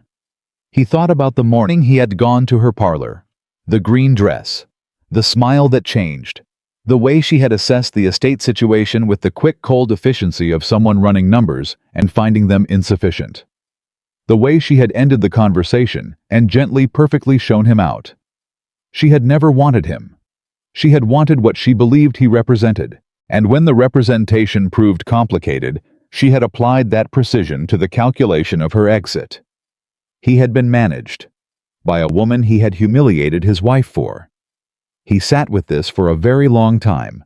He thought about the morning he had gone to her parlor, the green dress, the smile that changed, the way she had assessed the estate situation with the quick, cold efficiency of someone running numbers and finding them insufficient. The way she had ended the conversation and gently, perfectly shown him out. She had never wanted him. She had wanted what she believed he represented, and when the representation proved complicated, she had applied that precision to the calculation of her exit. He had been managed by a woman he had humiliated his wife for. He sat with this for a very long time.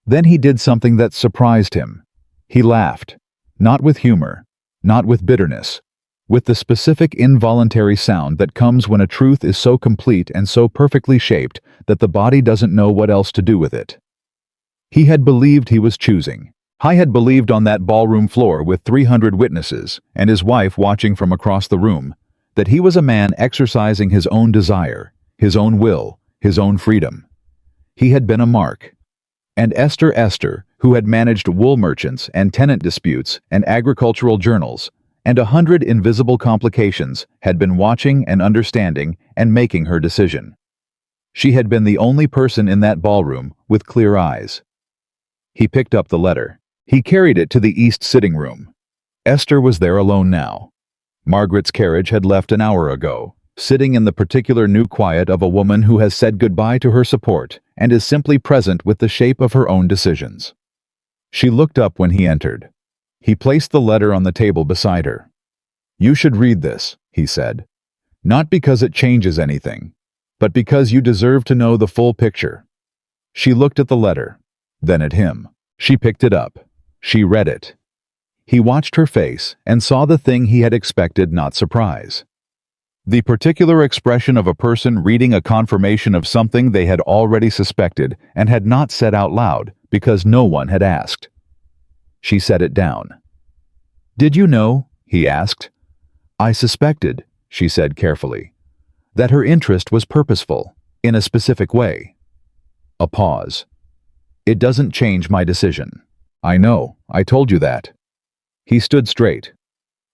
Then he did something that surprised him. He laughed, not with humor, not with bitterness, with the specific involuntary sound that comes when a truth is so complete and so perfectly shaped that the body doesn't know what else to do with it. He had believed he was choosing. I had believed on that ballroom floor with 300 witnesses and his wife watching from across the room that he was a man exercising his own desire, his own will, his own freedom. He had been a mark. And Esther, who had managed wool merchants and tenant disputes and agricultural journals, and 100 invisible complications, had been watching and understanding and making her decision. She had been the only person in that ballroom with clear eyes. He picked up the letter. He carried it to the east sitting room. Esther was there alone now. Margaret's carriage had left an hour ago, sitting in the particular new quiet of a woman who has said goodbye to her support and is simply present with the shape of her own decisions. She looked up when he entered. He placed the letter on the table beside her. "You should read this," he said. "Not because it changes anything, but because you deserve to know the full picture." She looked at the letter, then at him. She picked it up. She read it. He watched her face and saw the thing he had expected, not surprise. The particular expression of a person reading a confirmation of something they had already suspected and had not said out loud because no one had asked. She set it down. "Did you know?" he asked. "I suspected," she said carefully, "that her interest was purposeful, in a specific way." A pause. "It doesn't change my decision." "I know, I told you that." He stood straight.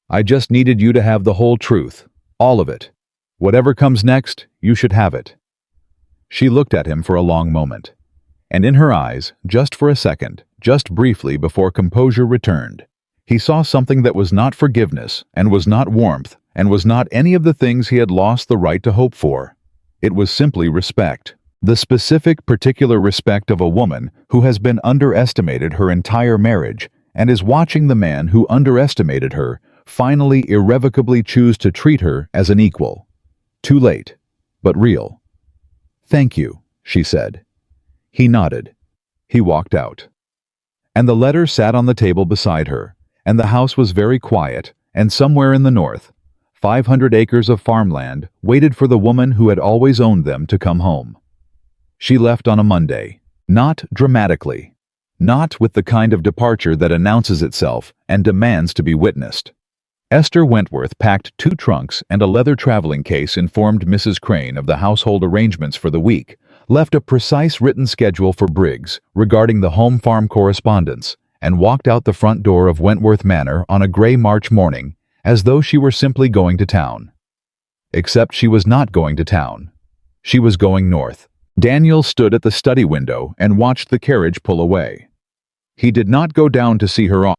"I just needed you to have the whole truth, all of it. Whatever comes next, you should have it." She looked at him for a long moment, and in her eyes, just for a second, just briefly before composure returned, he saw something that was not forgiveness and was not warmth and was not any of the things he had lost the right to hope for. It was simply respect. The specific, particular respect of a woman who has been underestimated her entire marriage and is watching the man who underestimated her finally irrevocably choose to treat her as an equal. Too late, but real. "Thank you," she said. He nodded. He walked out. And the letter sat on the table beside her, and the house was very quiet, and somewhere in the north, 500 acres of farmland waited for the woman who had always owned them to come home. She left on a Monday, not dramatically, not with the kind of departure that announces itself and demands to be witnessed. Esther Wentworth packed 2 trunks and a leather traveling case, informed Mrs. Crane of the household arrangements for the week, left a precise written schedule for Briggs regarding the home farm correspondence, and walked out the front door of Wentworth Manor on a gray March morning as though she were simply going to town. Except she was not going to town. She was going north. Daniel stood at the study window and watched the carriage pull away. He did not go down to see her off.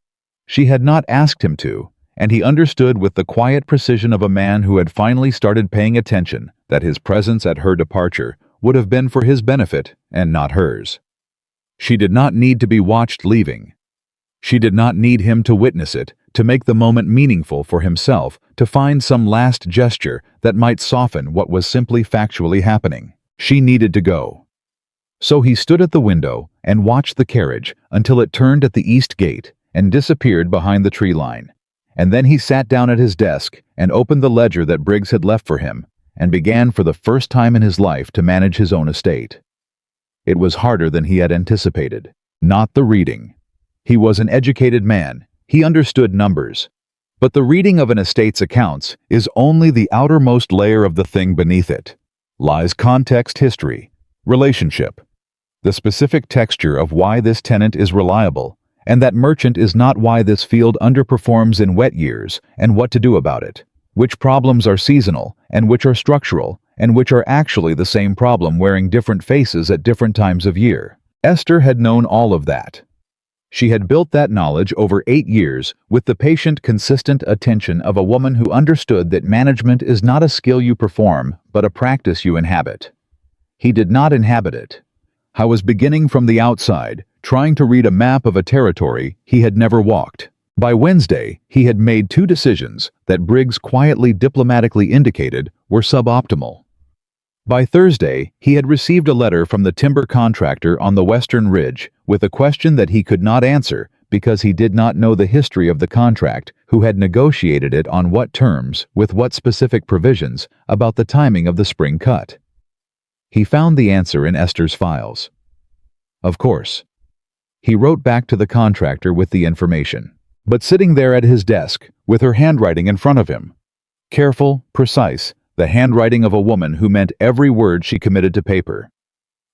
She had not asked him to, and he understood with the quiet precision of a man who had finally started paying attention that his presence at her departure would have been for his benefit and not hers. She did not need to be watched leaving. She did not need him to witness it, to make the moment meaningful for himself, to find some last gesture that might soften what was simply factually happening. She needed to go. So he stood at the window and watched the carriage until it turned at the east gate and disappeared behind the tree line. And then he sat down at his desk and opened the ledger that Briggs had left for him and began for the first time in his life to manage his own estate. It was harder than he had anticipated. Not the reading. He was an educated man. He understood numbers. But the reading of an estate's accounts is only the outermost layer of the thing beneath it. Lies context, history, relationship, the specific texture of why this tenant is reliable, and that merchant is not why this field underperforms in wet years, and what to do about it, which problems are seasonal, and which are structural, and which are actually the same problem wearing different faces at different times of year. Esther had known all of that. She had built that knowledge over 8 years with the patient, consistent attention of a woman who understood that management is not a skill you perform, but a practice you inhabit. He did not inhabit it. I was beginning from the outside, trying to read a map of a territory he had never walked. By Wednesday, he had made 2 decisions that Briggs quietly diplomatically indicated were suboptimal. By Thursday, he had received a letter from the timber contractor on the Western Ridge with a question that he could not answer because he did not know the history of the contract, who had negotiated it on what terms, with what specific provisions, about the timing of the spring cut. He found the answer in Esther's files. Of course. He wrote back to the contractor with the information. But sitting there at his desk, with her handwriting in front of him, careful, precise, the handwriting of a woman who meant every word she committed to paper.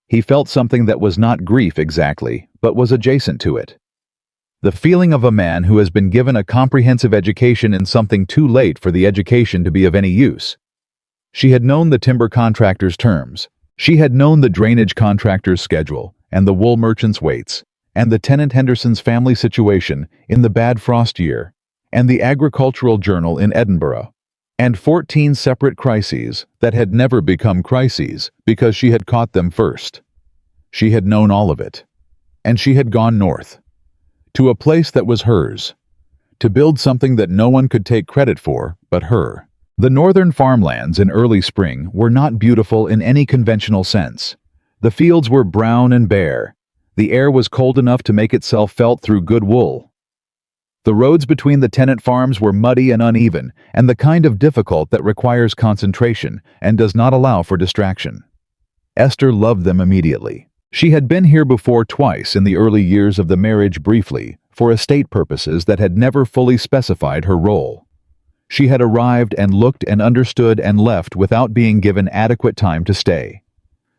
He felt something that was not grief exactly, but was adjacent to it. The feeling of a man who has been given a comprehensive education in something too late for the education to be of any use. She had known the timber contractor's terms. She had known the drainage contractor's schedule, and the wool merchant's weights, and the tenant Henderson's family situation in the bad frost year, and the agricultural journal in Edinburgh, and 14 separate crises that had never become crises because she had caught them first. She had known all of it. And she had gone north. To a place that was hers. To build something that no one could take credit for but her. The northern farmlands in early spring were not beautiful in any conventional sense. The fields were brown and bare. The air was cold enough to make itself felt through good wool. The roads between the tenant farms were muddy and uneven, and the kind of difficult that requires concentration and does not allow for distraction. Esther loved them immediately. She had been here before twice in the early years of the marriage briefly, for estate purposes that had never fully specified her role. She had arrived and looked and understood and left without being given adequate time to stay.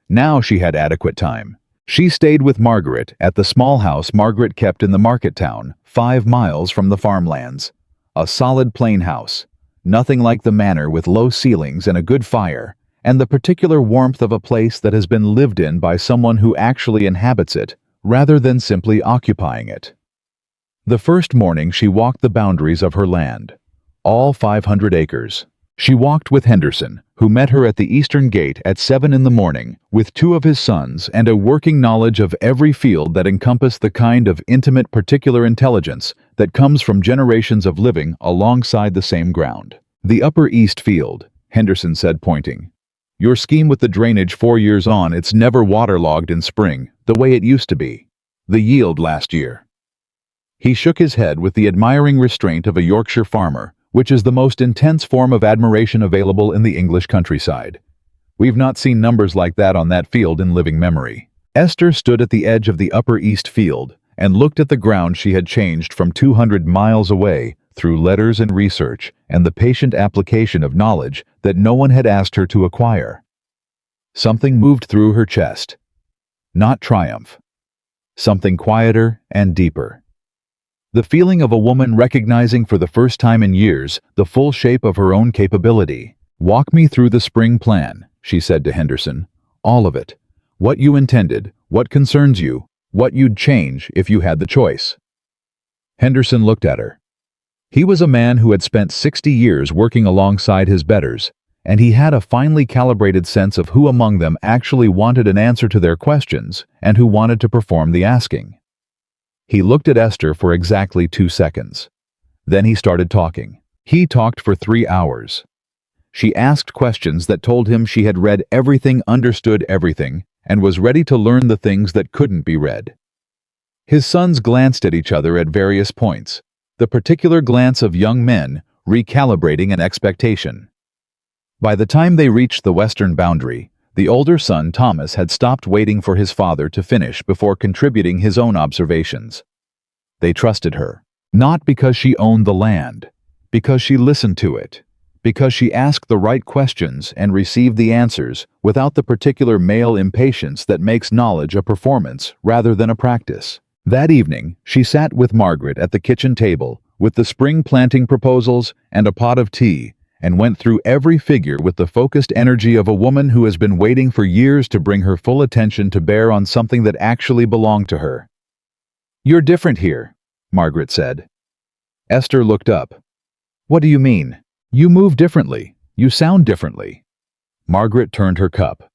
Now she had adequate time. She stayed with Margaret at the small house Margaret kept in the market town, 5 miles from the farmlands. A solid plain house, nothing like the manor with low ceilings and a good fire, and the particular warmth of a place that has been lived in by someone who actually inhabits it, rather than simply occupying it. The first morning she walked the boundaries of her land, all 500 acres. She walked with Henderson, who met her at the eastern gate at 7 in the morning, with 2 of his sons and a working knowledge of every field that encompassed the kind of intimate particular intelligence that comes from generations of living alongside the same ground. The Upper East Field, Henderson said, pointing. Your scheme with the drainage 4 years on, it's never waterlogged in spring, the way it used to be. The yield last year. He shook his head with the admiring restraint of a Yorkshire farmer, which is the most intense form of admiration available in the English countryside. We've not seen numbers like that on that field in living memory. Esther stood at the edge of the Upper East Field and looked at the ground she had changed from 200 miles away through letters and research and the patient application of knowledge that no one had asked her to acquire. Something moved through her chest. Not triumph. Something quieter and deeper. The feeling of a woman recognizing for the first time in years the full shape of her own capability. Walk me through the spring plan, she said to Henderson. All of it. What you intended, what concerns you, what you'd change if you had the choice. Henderson looked at her. He was a man who had spent 60 years working alongside his betters, and he had a finely calibrated sense of who among them actually wanted an answer to their questions and who wanted to perform the asking. He looked at Esther for exactly 2 seconds. Then he started talking. He talked for 3 hours. She asked questions that told him she had read everything, understood everything, and was ready to learn the things that couldn't be read. His sons glanced at each other at various points, the particular glance of young men recalibrating an expectation. By the time they reached the western boundary, the older son, Thomas, had stopped waiting for his father to finish before contributing his own observations. They trusted her, not because she owned the land, because she listened to it, because she asked the right questions and received the answers without the particular male impatience that makes knowledge a performance rather than a practice. That evening, she sat with Margaret at the kitchen table with the spring planting proposals and a pot of tea, and went through every figure with the focused energy of a woman who has been waiting for years to bring her full attention to bear on something that actually belonged to her. "You're different here," Margaret said. Esther looked up. "What do you mean? You move differently. You sound differently." Margaret turned her cup.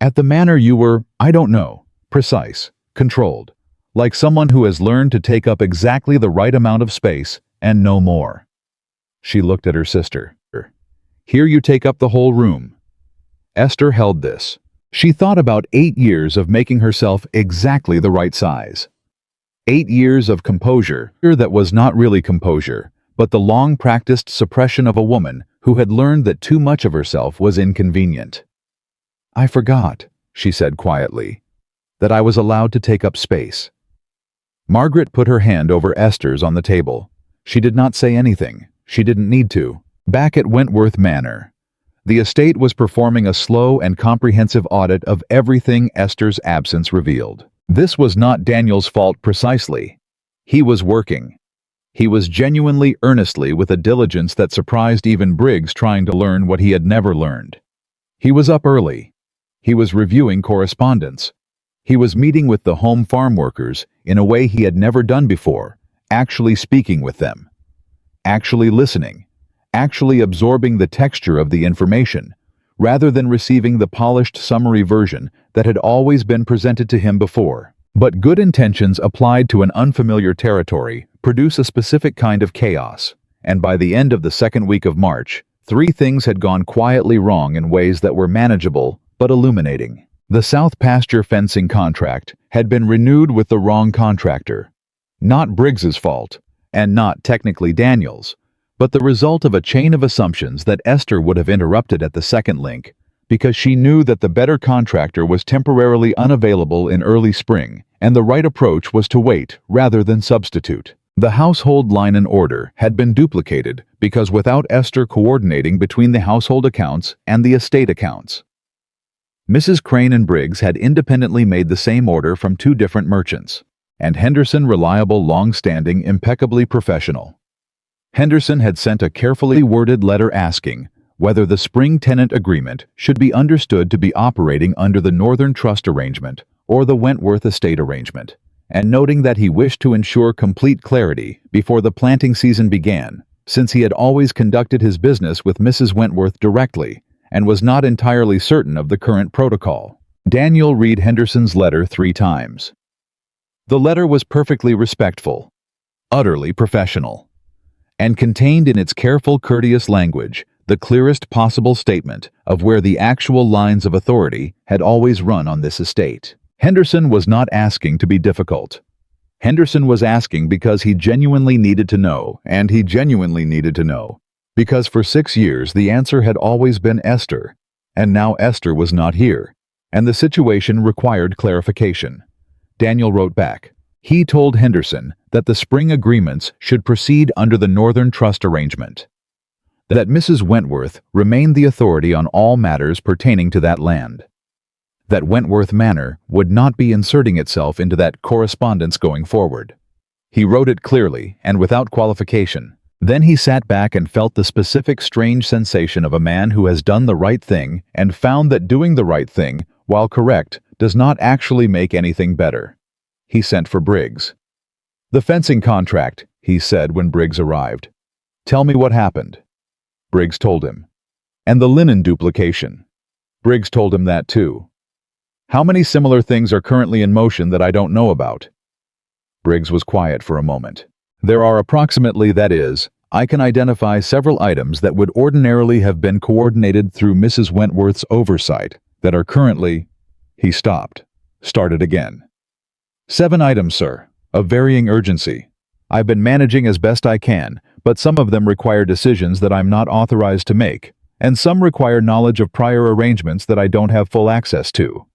"At the manner you were, I don't know, precise, controlled, like someone who has learned to take up exactly the right amount of space and no more." She looked at her sister. "Here you take up the whole room." Esther held this. She thought about 8 years of making herself exactly the right size. 8 years of composure that was not really composure, but the long-practiced suppression of a woman who had learned that too much of herself was inconvenient. "I forgot," she said quietly, "that I was allowed to take up space." Margaret put her hand over Esther's on the table. She did not say anything. She didn't need to. Back at Wentworth Manor, the estate was performing a slow and comprehensive audit of everything Esther's absence revealed. This was not Daniel's fault precisely. He was working. He was genuinely, earnestly, with a diligence that surprised even Briggs, trying to learn what he had never learned. He was up early. He was reviewing correspondence. He was meeting with the home farm workers in a way he had never done before, actually speaking with them, actually listening, actually absorbing the texture of the information, rather than receiving the polished summary version that had always been presented to him before. But good intentions applied to an unfamiliar territory produce a specific kind of chaos, and by the end of the second week of March, 3 things had gone quietly wrong in ways that were manageable but illuminating. The South Pasture fencing contract had been renewed with the wrong contractor. Not Briggs's fault, and not technically Daniel's, but the result of a chain of assumptions that Esther would have interrupted at the second link, because she knew that the better contractor was temporarily unavailable in early spring, and the right approach was to wait rather than substitute. The household line and order had been duplicated because without Esther coordinating between the household accounts and the estate accounts. Mrs. Crane and Briggs had independently made the same order from 2 different merchants, and Henderson, reliable, long-standing, impeccably professional. Henderson had sent a carefully worded letter asking whether the spring tenant agreement should be understood to be operating under the Northern Trust arrangement or the Wentworth estate arrangement, and noting that he wished to ensure complete clarity before the planting season began, since he had always conducted his business with Mrs. Wentworth directly and was not entirely certain of the current protocol. Daniel read Henderson's letter 3 times. The letter was perfectly respectful, utterly professional, and contained in its careful, courteous language the clearest possible statement of where the actual lines of authority had always run on this estate. Henderson was not asking to be difficult. Henderson was asking because he genuinely needed to know, and he genuinely needed to know, because for 6 years the answer had always been Esther, and now Esther was not here, and the situation required clarification. Daniel wrote back. He told Henderson that the spring agreements should proceed under the Northern Trust arrangement, that Mrs. Wentworth remained the authority on all matters pertaining to that land, that Wentworth Manor would not be inserting itself into that correspondence going forward. He wrote it clearly and without qualification. Then he sat back and felt the specific strange sensation of a man who has done the right thing and found that doing the right thing, while correct, does not actually make anything better. He sent for Briggs. "The fencing contract," he said when Briggs arrived. "Tell me what happened." Briggs told him. And the linen duplication. Briggs told him that too. How many similar things are currently in motion that I don't know about? Briggs was quiet for a moment. There are approximately, that is, I can identify several items that would ordinarily have been coordinated through Mrs. Wentworth's oversight that are currently... He stopped. Started again. 7 items, sir, of varying urgency. I've been managing as best I can, but some of them require decisions that I'm not authorized to make, and some require knowledge of prior arrangements that I don't have full access to.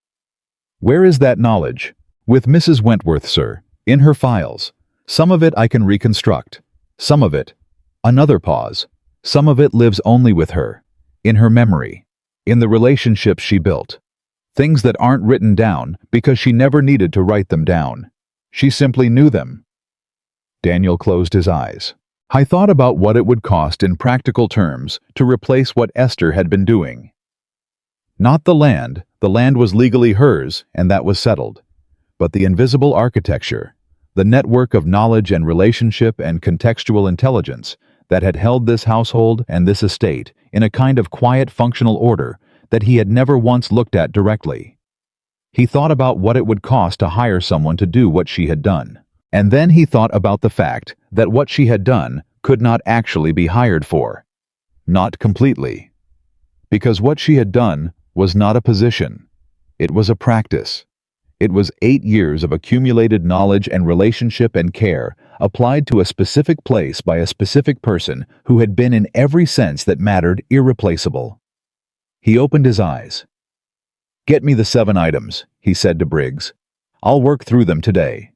Where is that knowledge? With Mrs. Wentworth, sir, in her files. Some of it I can reconstruct. Some of it... Another pause. Some of it lives only with her, in her memory, in the relationships she built. Things that aren't written down because she never needed to write them down. She simply knew them. Daniel closed his eyes. I thought about what it would cost in practical terms to replace what Esther had been doing. Not the land was legally hers, and that was settled. But the invisible architecture, the network of knowledge and relationship and contextual intelligence that had held this household and this estate in a kind of quiet functional order that he had never once looked at directly. He thought about what it would cost to hire someone to do what she had done. And then he thought about the fact that what she had done could not actually be hired for. Not completely. Because what she had done was not a position. It was a practice. It was 8 years of accumulated knowledge and relationship and care applied to a specific place by a specific person who had been in every sense that mattered irreplaceable. He opened his eyes. "Get me the 7 items," he said to Briggs. "I'll work through them today."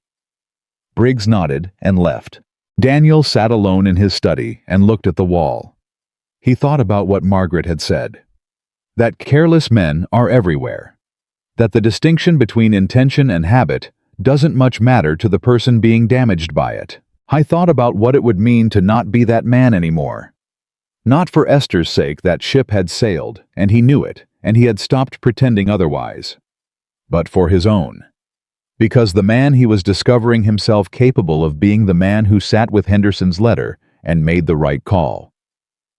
Briggs nodded and left. Daniel sat alone in his study and looked at the wall. He thought about what Margaret had said. That careless men are everywhere. That the distinction between intention and habit doesn't much matter to the person being damaged by it. I thought about what it would mean to not be that man anymore. Not for Esther's sake, that ship had sailed, and he knew it, and he had stopped pretending otherwise. But for his own. Because the man he was discovering himself capable of being the man who sat with Henderson's letter and made the right call.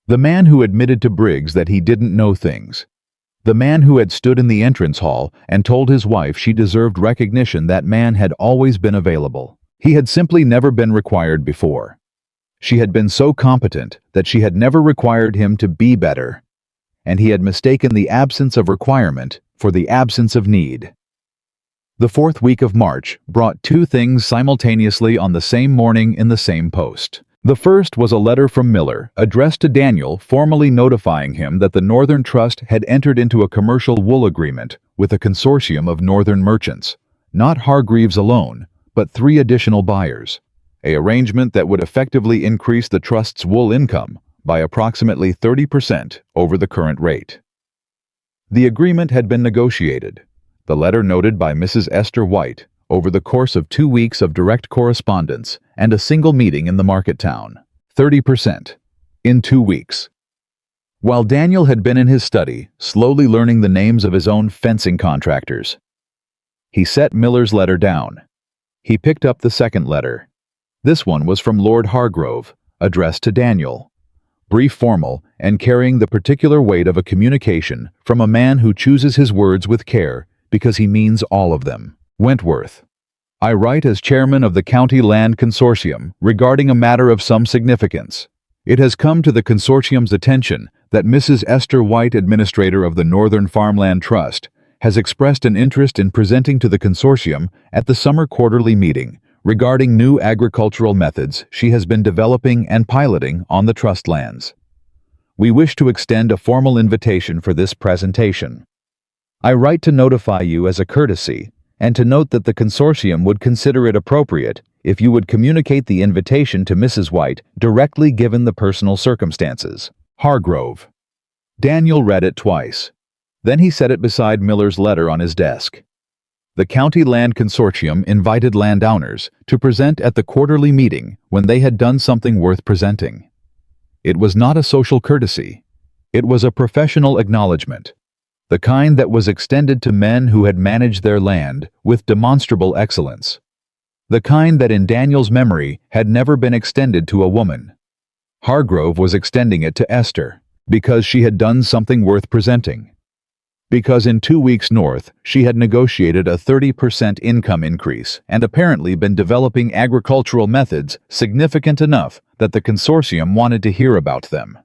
The man who admitted to Briggs that he didn't know things. The man who had stood in the entrance hall and told his wife she deserved recognition. That man had always been available. He had simply never been required before. She had been so competent that she had never required him to be better. And he had mistaken the absence of requirement for the absence of need. The 4th week of March brought 2 things simultaneously on the same morning in the same post. The first was a letter from Miller, addressed to Daniel, formally notifying him that the Northern Trust had entered into a commercial wool agreement with a consortium of Northern merchants, not Hargreaves alone, but 3 additional buyers, an arrangement that would effectively increase the Trust's wool income by approximately 30% over the current rate. The agreement had been negotiated, the letter noted by Mrs. Esther White, over the course of 2 weeks of direct correspondence and a single meeting in the market town. 30%. In 2 weeks. While Daniel had been in his study, slowly learning the names of his own fencing contractors, he set Miller's letter down. He picked up the second letter. This one was from Lord Hargrove, addressed to Daniel. Brief, formal, and carrying the particular weight of a communication from a man who chooses his words with care because he means all of them. Wentworth. I write as chairman of the County Land Consortium regarding a matter of some significance. It has come to the consortium's attention that Mrs. Esther White, administrator of the Northern Farmland Trust, has expressed an interest in presenting to the consortium at the summer quarterly meeting regarding new agricultural methods she has been developing and piloting on the trust lands. We wish to extend a formal invitation for this presentation. I write to notify you as a courtesy and to note that the consortium would consider it appropriate if you would communicate the invitation to Mrs. White directly given the personal circumstances. Hargrove. Daniel read it twice. Then he set it beside Miller's letter on his desk. The County Land Consortium invited landowners to present at the quarterly meeting when they had done something worth presenting. It was not a social courtesy. It was a professional acknowledgement, the kind that was extended to men who had managed their land with demonstrable excellence, the kind that in Daniel's memory had never been extended to a woman. Hargrove was extending it to Esther, Because she had done something worth presenting. Because in 2 weeks north, she had negotiated a 30% income increase and apparently been developing agricultural methods significant enough that the consortium wanted to hear about them.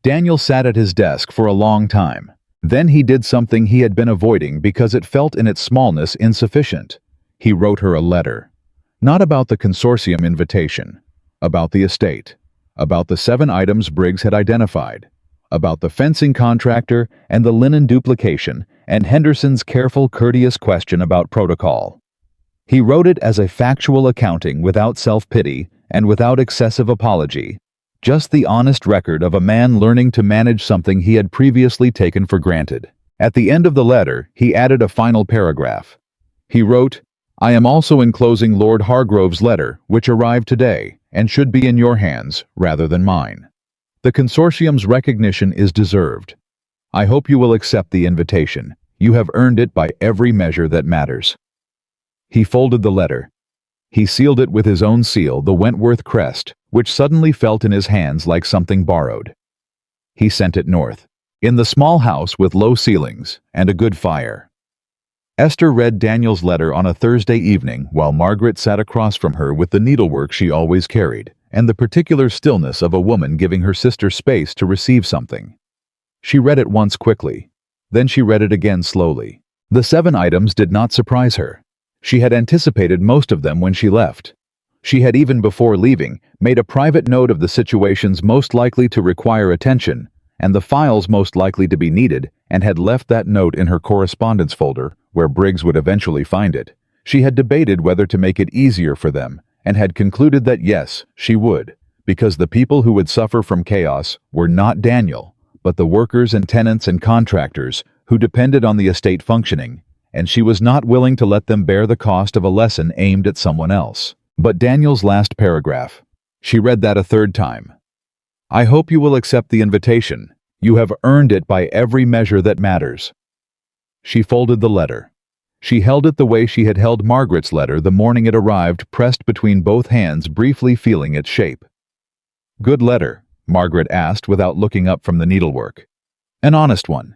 Daniel sat at his desk for a long time. Then he did something he had been avoiding because it felt in its smallness insufficient. He wrote her a letter. Not about the consortium invitation, about the estate, about the 7 items Briggs had identified, about the fencing contractor and the linen duplication, and Henderson's careful, courteous question about protocol. He wrote it as a factual accounting without self-pity and without excessive apology, just the honest record of a man learning to manage something he had previously taken for granted. At the end of the letter, he added a final paragraph. He wrote, "I am also enclosing Lord Hargrove's letter, which arrived today, and should be in your hands rather than mine. The consortium's recognition is deserved. I hope you will accept the invitation. You have earned it by every measure that matters." He folded the letter. He sealed it with his own seal, the Wentworth crest, which suddenly felt in his hands like something borrowed. He sent it north, in the small house with low ceilings and a good fire. Esther read Daniel's letter on a Thursday evening while Margaret sat across from her with the needlework she always carried, and the particular stillness of a woman giving her sister space to receive something. She read it once quickly. Then she read it again slowly. The 7 items did not surprise her. She had anticipated most of them when she left. She had even before leaving made a private note of the situations most likely to require attention and the files most likely to be needed, and had left that note in her correspondence folder where Briggs would eventually find it. She had debated whether to make it easier for them and had concluded that yes, she would, because the people who would suffer from chaos were not Daniel, but the workers and tenants and contractors who depended on the estate functioning, and she was not willing to let them bear the cost of a lesson aimed at someone else. But Daniel's last paragraph. She read that a third time. "I hope you will accept the invitation. You have earned it by every measure that matters." She folded the letter. She held it the way she had held Margaret's letter the morning it arrived, pressed between both hands, briefly feeling its shape. "Good letter?" Margaret asked without looking up from the needlework. "An honest one."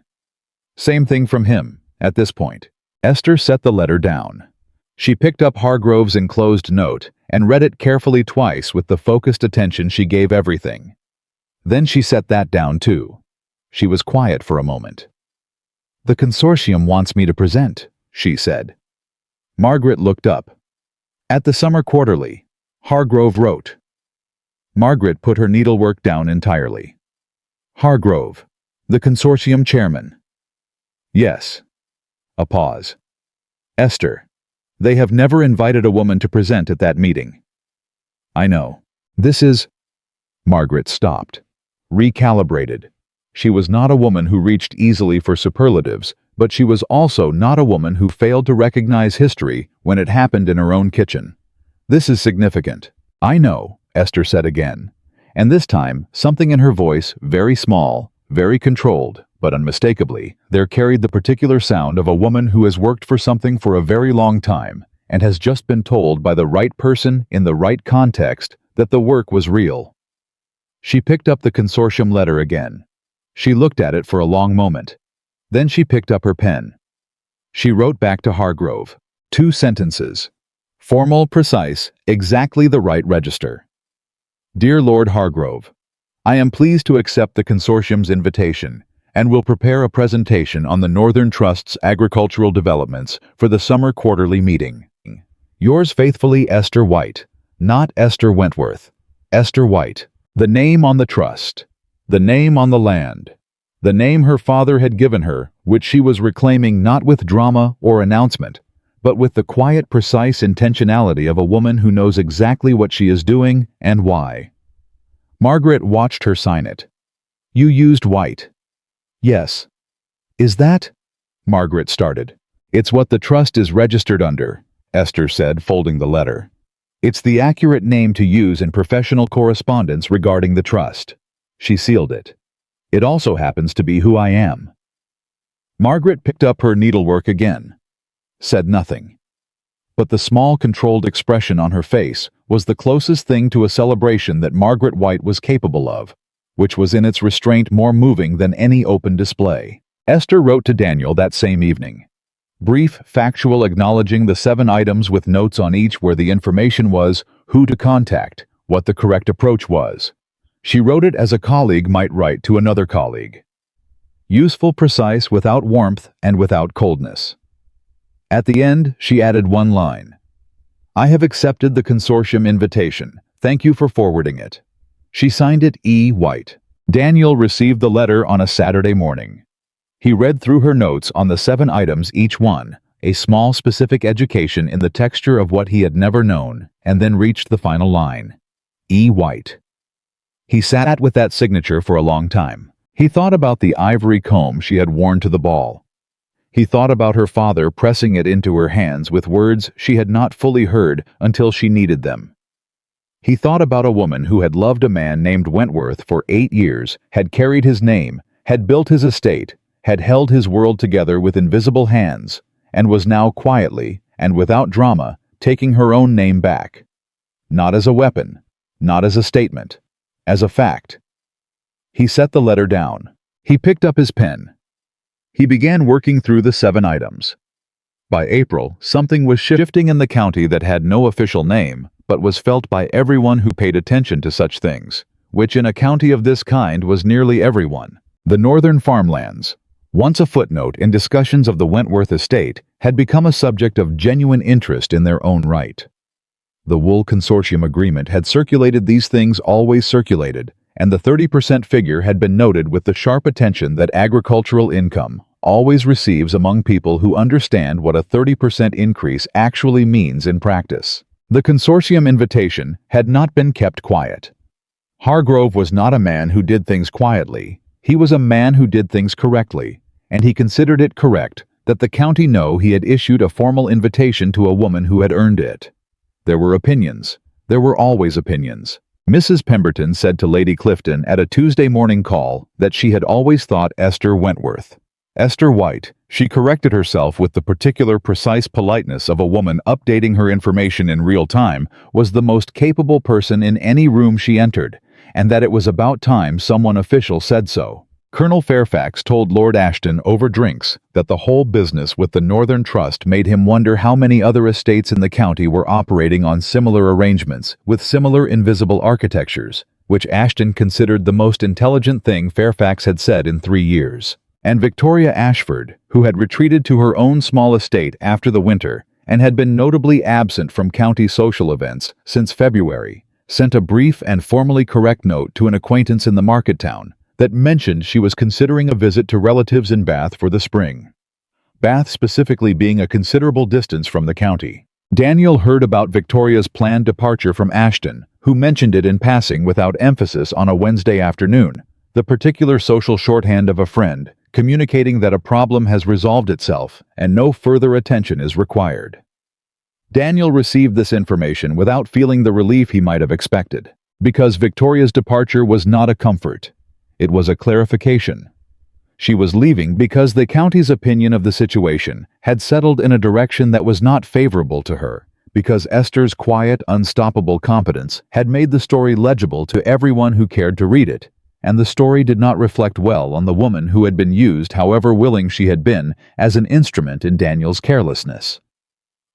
"Same thing from him." At this point, Esther set the letter down. She picked up Hargrove's enclosed note and read it carefully twice with the focused attention she gave everything. Then she set that down too. She was quiet for a moment. "The consortium wants me to present," she said. Margaret looked up. "At the Summer Quarterly," Hargrove wrote. Margaret put her needlework down entirely. "Hargrove, the consortium chairman." "Yes." A pause. "Esther, they have never invited a woman to present at that meeting." "I know. This is—" Margaret stopped, recalibrated. She was not a woman who reached easily for superlatives, but she was also not a woman who failed to recognize history when it happened in her own kitchen. "This is significant." "I know," Esther said again, and this time something in her voice, very small, very controlled, but unmistakably, there carried the particular sound of a woman who has worked for something for a very long time and has just been told by the right person in the right context that the work was real. She picked up the consortium letter again. She looked at it for a long moment. Then she picked up her pen. She wrote back to Hargrove. 2 sentences. Formal, precise, exactly the right register. "Dear Lord Hargrove, I am pleased to accept the consortium's invitation and will prepare a presentation on the Northern Trust's agricultural developments for the Summer Quarterly meeting. Yours faithfully, Esther White." Not Esther Wentworth. Esther White. The name on the trust. The name on the land. The name her father had given her, which she was reclaiming not with drama or announcement, but with the quiet, precise intentionality of a woman who knows exactly what she is doing and why. Margaret watched her sign it. "You used white." "Yes." "Is that—" Margaret started. "It's what the trust is registered under," Esther said, folding the letter. "It's the accurate name to use in professional correspondence regarding the trust." She sealed it. "It also happens to be who I am." Margaret picked up her needlework again. Said nothing. But the small, controlled expression on her face was the closest thing to a celebration that Margaret White was capable of, which was in its restraint more moving than any open display. Esther wrote to Daniel that same evening. Brief, factual, acknowledging the 7 items with notes on each where the information was, who to contact, what the correct approach was. She wrote it as a colleague might write to another colleague. Useful, precise, without warmth and without coldness. At the end, she added one line. I have accepted the consortium invitation. Thank you for forwarding it. She signed it E. White. Daniel received the letter on a Saturday morning. He read through her notes on the 7 items, each one, a small specific education in the texture of what he had never known, and then reached the final line. E. White. He sat with that signature for a long time. He thought about the ivory comb she had worn to the ball. He thought about her father pressing it into her hands with words she had not fully heard until she needed them. He thought about a woman who had loved a man named Wentworth for 8 years, had carried his name, had built his estate, had held his world together with invisible hands, and was now quietly, and without drama, taking her own name back. Not as a weapon, not as a statement, as a fact. He set the letter down. He picked up his pen. He began working through the 7 items. By April, something was shifting in the county that had no official name, but was felt by everyone who paid attention to such things, which in a county of this kind was nearly everyone. The northern farmlands, once a footnote in discussions of the Wentworth estate, had become a subject of genuine interest in their own right. The wool consortium agreement had circulated these things always circulated, and the 30% figure had been noted with the sharp attention that agricultural income always receives among people who understand what a 30% increase actually means in practice. The consortium invitation had not been kept quiet. Hargrove was not a man who did things quietly. He was a man who did things correctly, and he considered it correct that the county know he had issued a formal invitation to a woman who had earned it. There were opinions. There were always opinions. Mrs. Pemberton said to Lady Clifton at a Tuesday morning call that she had always thought Esther Wentworth. Esther White, she corrected herself with the particular precise politeness of a woman updating her information in real time, was the most capable person in any room she entered, and that it was about time someone official said so. Colonel Fairfax told Lord Ashton over drinks that the whole business with the Northern Trust made him wonder how many other estates in the county were operating on similar arrangements with similar invisible architectures, which Ashton considered the most intelligent thing Fairfax had said in 3 years. And Victoria Ashford, who had retreated to her own small estate after the winter and had been notably absent from county social events since February, sent a brief and formally correct note to an acquaintance in the market town that mentioned she was considering a visit to relatives in Bath for the spring. Bath specifically being a considerable distance from the county. Daniel heard about Victoria's planned departure from Ashton, who mentioned it in passing without emphasis on a Wednesday afternoon, the particular social shorthand of a friend, communicating that a problem has resolved itself and no further attention is required. Daniel received this information without feeling the relief he might have expected, because Victoria's departure was not a comfort. It was a clarification. She was leaving because the county's opinion of the situation had settled in a direction that was not favorable to her, because Esther's quiet, unstoppable competence had made the story legible to everyone who cared to read it, and the story did not reflect well on the woman who had been used, however willing she had been, as an instrument in Daniel's carelessness.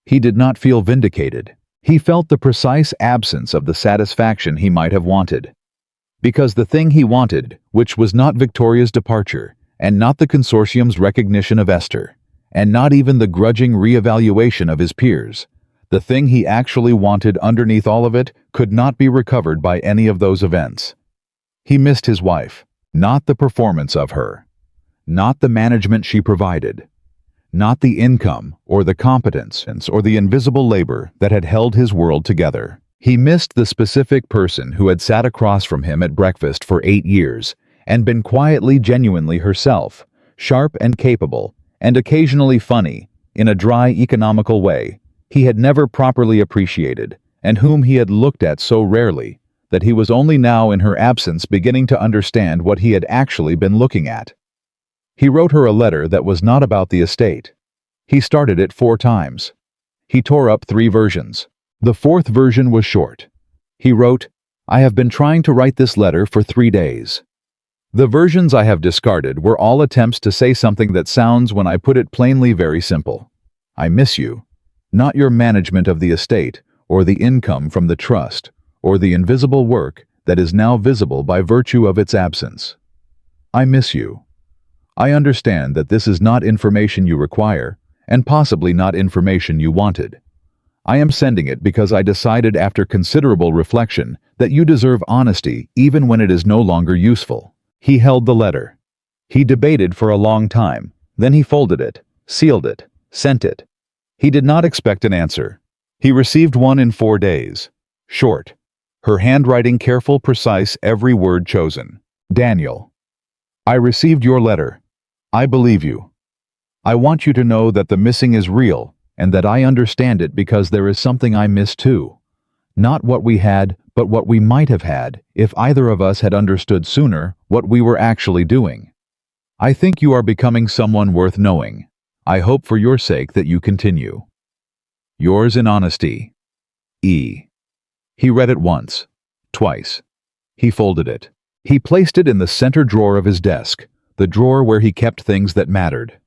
He did not feel vindicated. He felt the precise absence of the satisfaction he might have wanted. Because the thing he wanted, which was not Victoria's departure, and not the consortium's recognition of Esther, and not even the grudging re-evaluation of his peers, the thing he actually wanted underneath all of it could not be recovered by any of those events. He missed his wife, not the performance of her, not the management she provided, not the income or the competence or the invisible labor that had held his world together. He missed the specific person who had sat across from him at breakfast for 8 years and been quietly, genuinely herself, sharp and capable, and occasionally funny, in a dry, economical way he had never properly appreciated, and whom he had looked at so rarely that he was only now in her absence beginning to understand what he had actually been looking at. He wrote her a letter that was not about the estate. He started it 4 times. He tore up 3 versions. The 4th version was short. He wrote, I have been trying to write this letter for 3 days. The versions I have discarded were all attempts to say something that sounds, when I put it plainly, very simple. I miss you. Not your management of the estate, or the income from the trust, or the invisible work that is now visible by virtue of its absence. I miss you. I understand that this is not information you require, and possibly not information you wanted. I am sending it because I decided after considerable reflection that you deserve honesty even when it is no longer useful. He held the letter. He debated for a long time, then he folded it, sealed it, sent it. He did not expect an answer. He received one in 4 days. Short. Her handwriting careful, precise, every word chosen. Daniel. I received your letter. I believe you. I want you to know that the missing is real, and that I understand it because there is something I miss too. Not what we had, but what we might have had, if either of us had understood sooner what we were actually doing. I think you are becoming someone worth knowing. I hope for your sake that you continue. Yours in honesty, E. He read it once, twice. He folded it. He placed it in the center drawer of his desk, the drawer where he kept things that mattered.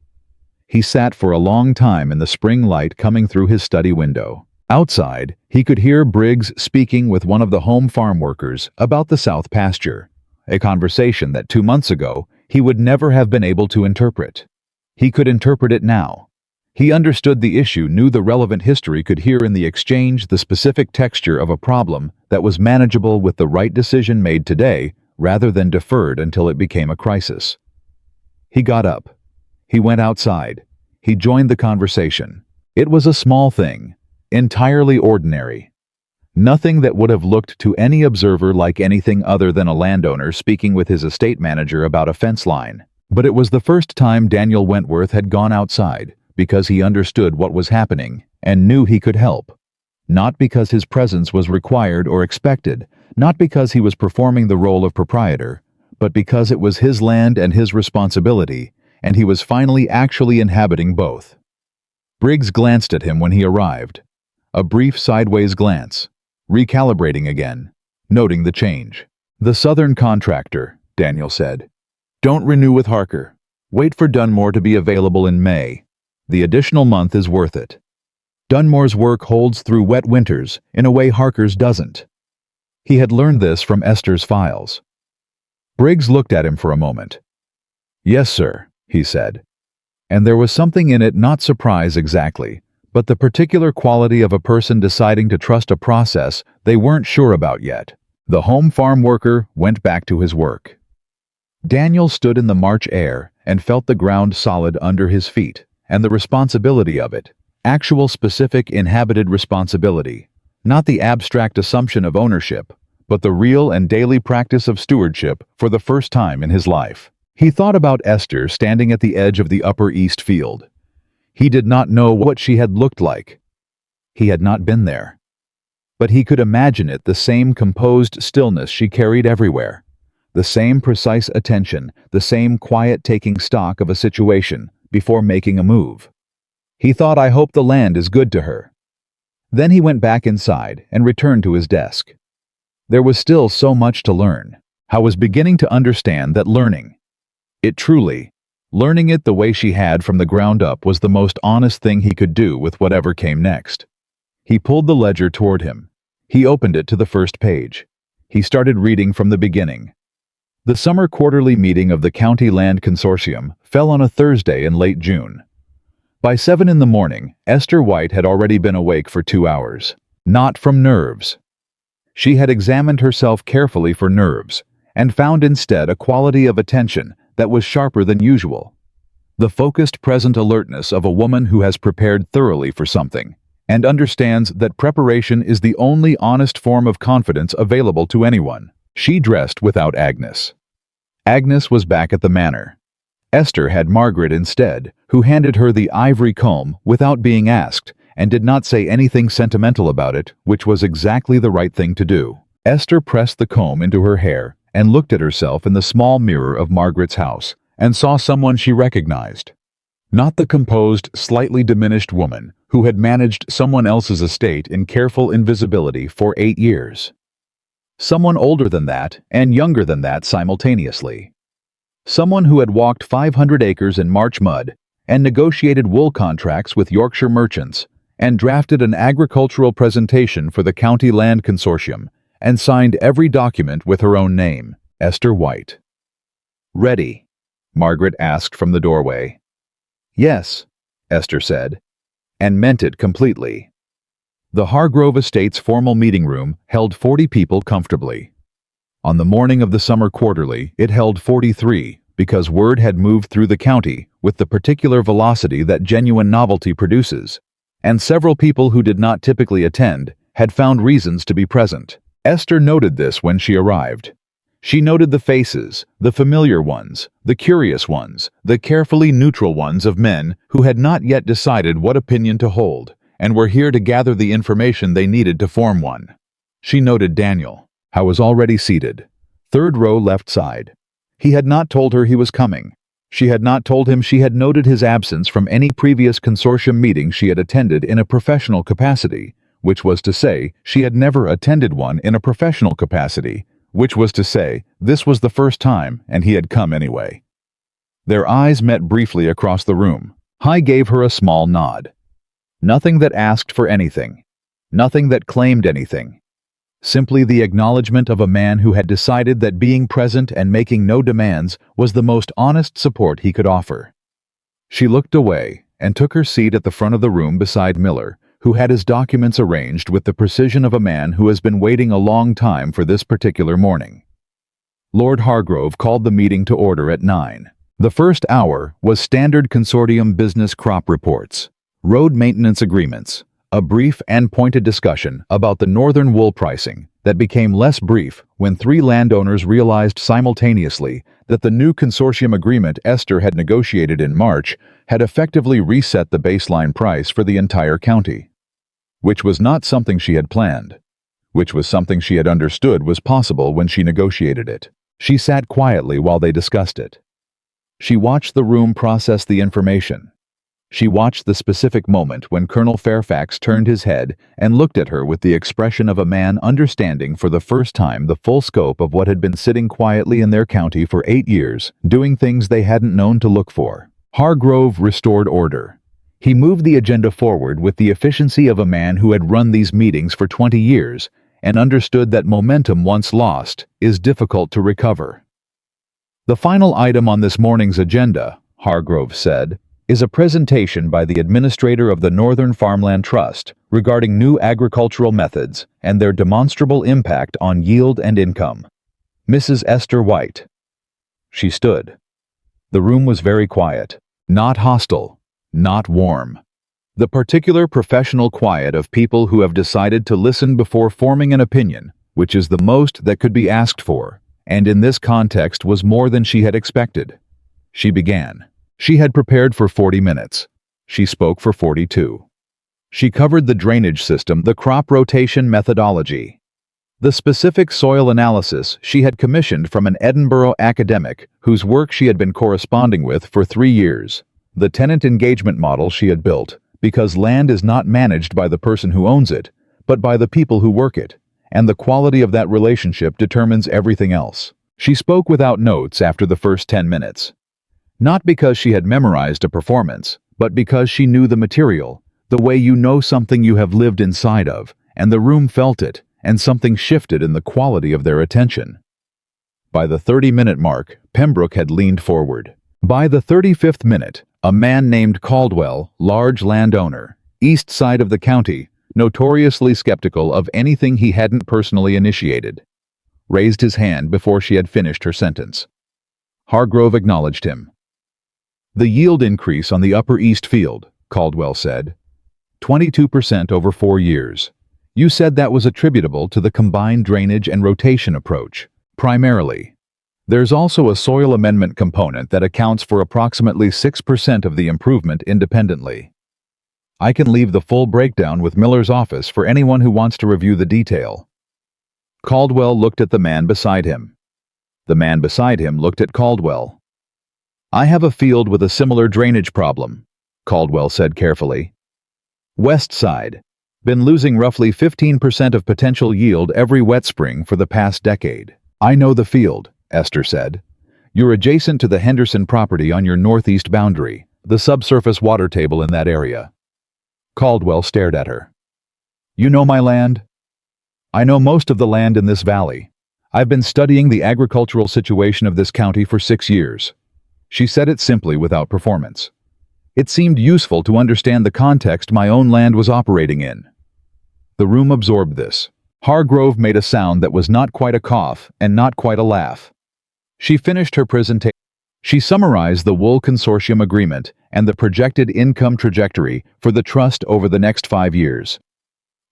He sat for a long time in the spring light coming through his study window. Outside, he could hear Briggs speaking with one of the home farm workers about the south pasture, a conversation that 2 months ago he would never have been able to interpret. He could interpret it now. He understood the issue, knew the relevant history, could hear in the exchange the specific texture of a problem that was manageable with the right decision made today rather than deferred until it became a crisis. He got up. He went outside. He joined the conversation. It was a small thing, entirely ordinary. Nothing that would have looked to any observer like anything other than a landowner speaking with his estate manager about a fence line. But it was the first time Daniel Wentworth had gone outside, because he understood what was happening and knew he could help. Not because his presence was required or expected, not because he was performing the role of proprietor, but because it was his land and his responsibility, and he was finally actually inhabiting both. Briggs glanced at him when he arrived. A brief sideways glance, recalibrating again, noting the change. The southern contractor, Daniel said. Don't renew with Harker. Wait for Dunmore to be available in May. The additional month is worth it. Dunmore's work holds through wet winters in a way Harker's doesn't. He had learned this from Esther's files. Briggs looked at him for a moment. Yes, sir, he said. And there was something in it, not surprise exactly, but the particular quality of a person deciding to trust a process they weren't sure about yet. The home farm worker went back to his work. Daniel stood in the March air and felt the ground solid under his feet, and the responsibility of it, actual specific inhabited responsibility, not the abstract assumption of ownership, but the real and daily practice of stewardship for the first time in his life. He thought about Esther standing at the edge of the Upper East Field. He did not know what she had looked like. He had not been there. But he could imagine it, the same composed stillness she carried everywhere, the same precise attention, the same quiet taking stock of a situation before making a move. He thought, I hope the land is good to her. Then he went back inside and returned to his desk. There was still so much to learn. I was beginning to understand that learning it the way she had from the ground up was the most honest thing he could do with whatever came next. He pulled the ledger toward him. He opened it to the first page. He started reading from the beginning. The summer quarterly meeting of the County Land Consortium fell on a Thursday in late June. By 7 in the morning, Esther White had already been awake for 2 hours. Not from nerves. She had examined herself carefully for nerves, and found instead a quality of attention that was sharper than usual. The focused present alertness of a woman who has prepared thoroughly for something, and understands that preparation is the only honest form of confidence available to anyone. She dressed without Agnes. Agnes was back at the manor. Esther had Margaret instead, who handed her the ivory comb without being asked, and did not say anything sentimental about it, which was exactly the right thing to do. Esther pressed the comb into her hair and looked at herself in the small mirror of Margaret's house, and saw someone she recognized. Not the composed, slightly diminished woman who had managed someone else's estate in careful invisibility for 8 years. Someone older than that and younger than that simultaneously. Someone who had walked 500 acres in March mud and negotiated wool contracts with Yorkshire merchants and drafted an agricultural presentation for the County Land Consortium and signed every document with her own name, Esther White. "Ready?" Margaret asked from the doorway. "Yes," Esther said, and meant it completely. The Hargrove Estates formal meeting room held 40 people comfortably. On the morning of the summer quarterly, it held 43, because word had moved through the county with the particular velocity that genuine novelty produces, and several people who did not typically attend had found reasons to be present. Esther noted this when she arrived. She noted the faces, the familiar ones, the curious ones, the carefully neutral ones of men who had not yet decided what opinion to hold, and were here to gather the information they needed to form one. She noted Daniel, who was already seated, third row left side. He had not told her he was coming. She had not told him she had noted his absence from any previous consortium meeting she had attended in a professional capacity, which was to say, she had never attended one in a professional capacity, which was to say, this was the first time, and he had come anyway. Their eyes met briefly across the room. Hy gave her a small nod. Nothing that asked for anything. Nothing that claimed anything. Simply the acknowledgement of a man who had decided that being present and making no demands was the most honest support he could offer. She looked away and took her seat at the front of the room beside Miller, who had his documents arranged with the precision of a man who has been waiting a long time for this particular morning. Lord Hargrove called the meeting to order at 9. The first hour was standard consortium business crop reports, road maintenance agreements, a brief and pointed discussion about the northern wool pricing that became less brief when three landowners realized simultaneously that the new consortium agreement Esther had negotiated in March had effectively reset the baseline price for the entire county. Which was not something she had planned, which was something she had understood was possible when she negotiated it. She sat quietly while they discussed it. She watched the room process the information. She watched the specific moment when Colonel Fairfax turned his head and looked at her with the expression of a man understanding for the first time the full scope of what had been sitting quietly in their county for 8 years, doing things they hadn't known to look for. Hargrove restored order. He moved the agenda forward with the efficiency of a man who had run these meetings for 20 years and understood that momentum once lost is difficult to recover. "The final item on this morning's agenda," Hargrove said, "is a presentation by the administrator of the Northern Farmland Trust regarding new agricultural methods and their demonstrable impact on yield and income. Mrs. Esther White." She stood. The room was very quiet, not hostile, not warm. The particular professional quiet of people who have decided to listen before forming an opinion, which is the most that could be asked for, and in this context was more than she had expected. She began. She had prepared for 40 minutes. She spoke for 42. She covered the drainage system, the crop rotation methodology, the specific soil analysis she had commissioned from an Edinburgh academic whose work she had been corresponding with for 3 years, the tenant engagement model she had built, because land is not managed by the person who owns it, but by the people who work it, and the quality of that relationship determines everything else. She spoke without notes after the first 10 minutes. Not because she had memorized a performance, but because she knew the material, the way you know something you have lived inside of, and the room felt it, and something shifted in the quality of their attention. By the 30-minute mark, Pembroke had leaned forward. By the 35th minute, a man named Caldwell, large landowner, east side of the county, notoriously skeptical of anything he hadn't personally initiated, raised his hand before she had finished her sentence. Hargrove acknowledged him. "The yield increase on the Upper East Field," Caldwell said. 22% over 4 years. You said that was attributable to the combined drainage and rotation approach, primarily. There's also a soil amendment component that accounts for approximately 6% of the improvement independently. I can leave the full breakdown with Miller's office for anyone who wants to review the detail. Caldwell looked at the man beside him. The man beside him looked at Caldwell. "I have a field with a similar drainage problem," Caldwell said carefully. "West side. Been losing roughly 15% of potential yield every wet spring for the past decade." "I know the field," Esther said. You're adjacent to the Henderson property on your northeast boundary, the subsurface water table in that area. Caldwell stared at her. You know my land? I know most of the land in this valley. I've been studying the agricultural situation of this county for 6 years. She said it simply without performance. It seemed useful to understand the context my own land was operating in. The room absorbed this. Hargrove made a sound that was not quite a cough and not quite a laugh. She finished her presentation. She summarized the Wool Consortium agreement and the projected income trajectory for the trust over the next 5 years.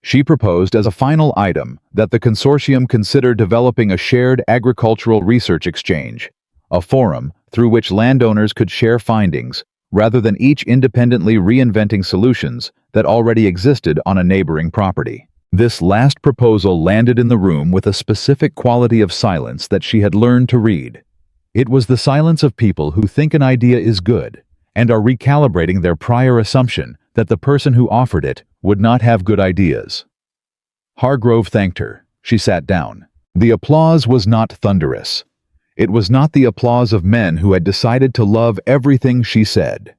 She proposed as a final item that the consortium consider developing a shared agricultural research exchange, a forum through which landowners could share findings rather than each independently reinventing solutions that already existed on a neighboring property. This last proposal landed in the room with a specific quality of silence that she had learned to read. It was the silence of people who think an idea is good and are recalibrating their prior assumption that the person who offered it would not have good ideas. Hargrove thanked her. She sat down. The applause was not thunderous. It was not the applause of men who had decided to love everything she said.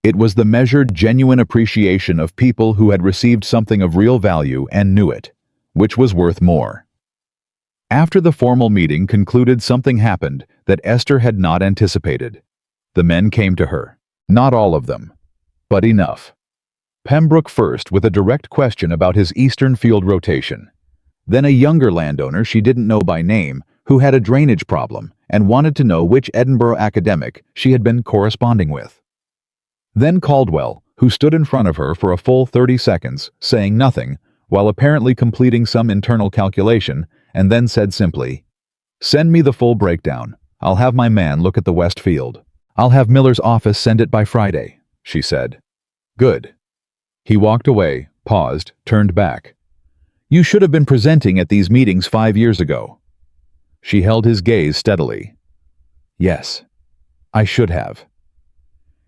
It was the measured, genuine appreciation of people who had received something of real value and knew it, which was worth more. After the formal meeting concluded, something happened that Esther had not anticipated. The men came to her. Not all of them, but enough. Pembroke first with a direct question about his eastern field rotation. Then a younger landowner she didn't know by name who had a drainage problem and wanted to know which Edinburgh academic she had been corresponding with. Then Caldwell, who stood in front of her for a full 30 seconds, saying nothing, while apparently completing some internal calculation, and then said simply, "Send me the full breakdown. I'll have my man look at the west field. I'll have Miller's office send it by Friday," she said. "Good." He walked away, paused, turned back. "You should have been presenting at these meetings 5 years ago." She held his gaze steadily. "Yes, I should have."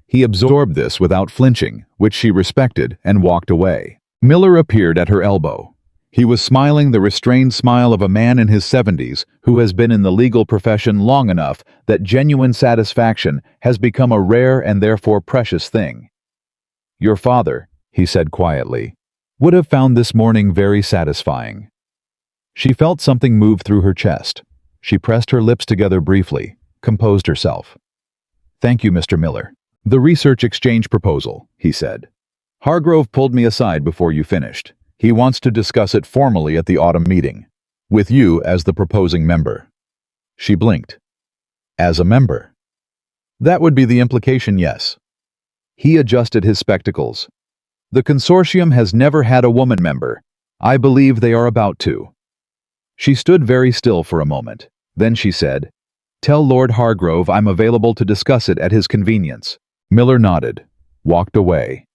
He absorbed this without flinching, which she respected, and walked away. Miller appeared at her elbow. He was smiling the restrained smile of a man in his 70s who has been in the legal profession long enough that genuine satisfaction has become a rare and therefore precious thing. "Your father," he said quietly, "would have found this morning very satisfying." She felt something move through her chest. She pressed her lips together briefly, composed herself. "Thank you, Mr. Miller. The research exchange proposal," he said. "Hargrove pulled me aside before you finished. He wants to discuss it formally at the autumn meeting, with you as the proposing member." She blinked. "As a member?" "That would be the implication, yes." He adjusted his spectacles. "The consortium has never had a woman member. I believe they are about to." She stood very still for a moment. Then she said, "Tell Lord Hargrove I'm available to discuss it at his convenience." Miller nodded, walked away.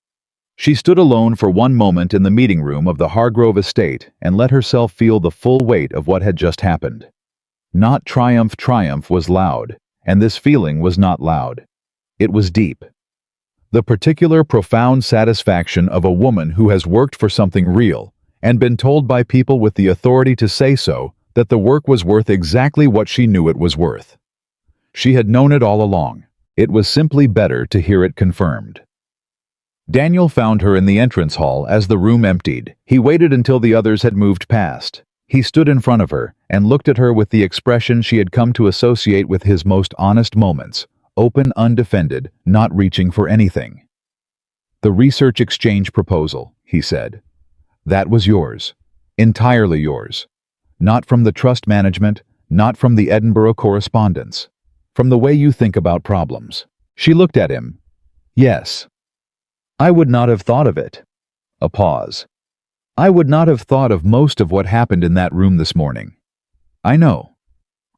She stood alone for one moment in the meeting room of the Hargrove estate and let herself feel the full weight of what had just happened. Not triumph was loud, and this feeling was not loud. It was deep. The particular profound satisfaction of a woman who has worked for something real and been told by people with the authority to say so that the work was worth exactly what she knew it was worth. She had known it all along. It was simply better to hear it confirmed. Daniel found her in the entrance hall as the room emptied. He waited until the others had moved past. He stood in front of her and looked at her with the expression she had come to associate with his most honest moments, open, undefended, not reaching for anything. "The research exchange proposal," he said. "That was yours. Entirely yours. Not from the trust management, not from the Edinburgh correspondence. From the way you think about problems." She looked at him. "Yes. I would not have thought of it." A pause. "I would not have thought of most of what happened in that room this morning." "I know.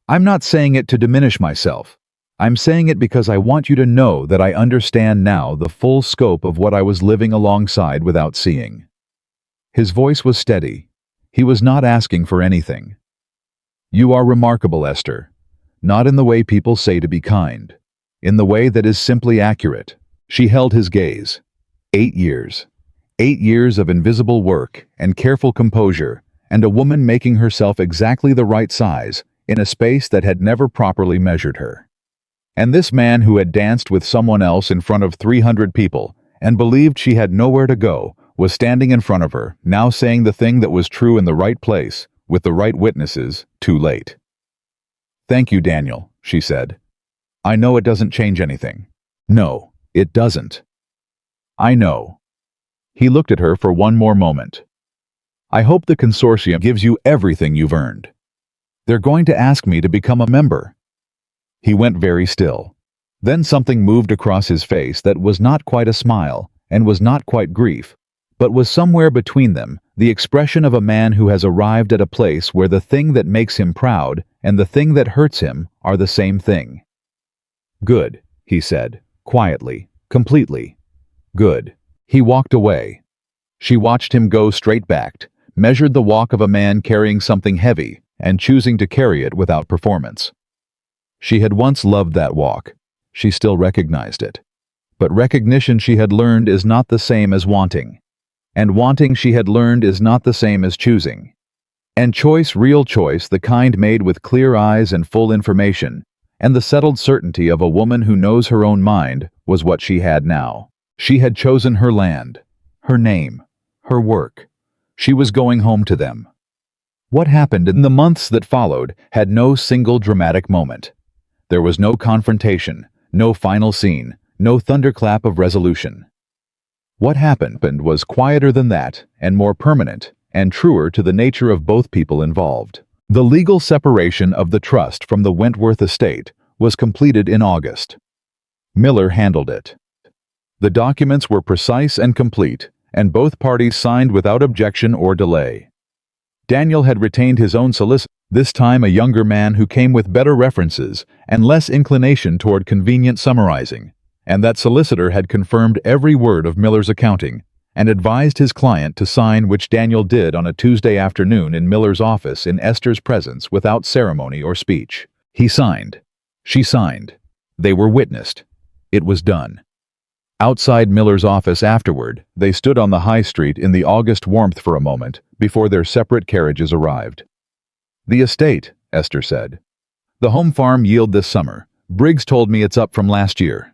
I'm not saying it to diminish myself. I'm saying it because I want you to know that I understand now the full scope of what I was living alongside without seeing." His voice was steady. He was not asking for anything. "You are remarkable, Esther. Not in the way people say to be kind. In the way that is simply accurate." She held his gaze. 8 years. 8 years of invisible work and careful composure, and a woman making herself exactly the right size, in a space that had never properly measured her. And this man who had danced with someone else in front of 300 people and believed she had nowhere to go was standing in front of her, now saying the thing that was true in the right place, with the right witnesses, too late. "Thank you, Daniel," she said. "I know it doesn't change anything." "No, it doesn't." "I know." He looked at her for one more moment. "I hope the consortium gives you everything you've earned. They're going to ask me to become a member." He went very still. Then something moved across his face that was not quite a smile and was not quite grief, but was somewhere between them, the expression of a man who has arrived at a place where the thing that makes him proud and the thing that hurts him are the same thing. "Good," he said, quietly, completely. "Good." He walked away. She watched him go straight-backed, measured the walk of a man carrying something heavy and choosing to carry it without performance. She had once loved that walk. She still recognized it. But recognition, she had learned, is not the same as wanting. And wanting, she had learned, is not the same as choosing. And choice, real choice, the kind made with clear eyes and full information, and the settled certainty of a woman who knows her own mind, was what she had now. She had chosen her land, her name, her work. She was going home to them. What happened in the months that followed had no single dramatic moment. There was no confrontation, no final scene, no thunderclap of resolution. What happened was quieter than that, and more permanent, and truer to the nature of both people involved. The legal separation of the trust from the Wentworth estate was completed in August. Miller handled it. The documents were precise and complete, and both parties signed without objection or delay. Daniel had retained his own solicitor, this time a younger man who came with better references and less inclination toward convenient summarizing, and that solicitor had confirmed every word of Miller's accounting and advised his client to sign, which Daniel did on a Tuesday afternoon in Miller's office in Esther's presence without ceremony or speech. He signed. She signed. They were witnessed. It was done. Outside Miller's office afterward, they stood on the high street in the August warmth for a moment before their separate carriages arrived. "The estate," Esther said. "The home farm yield this summer. Briggs told me it's up from last year."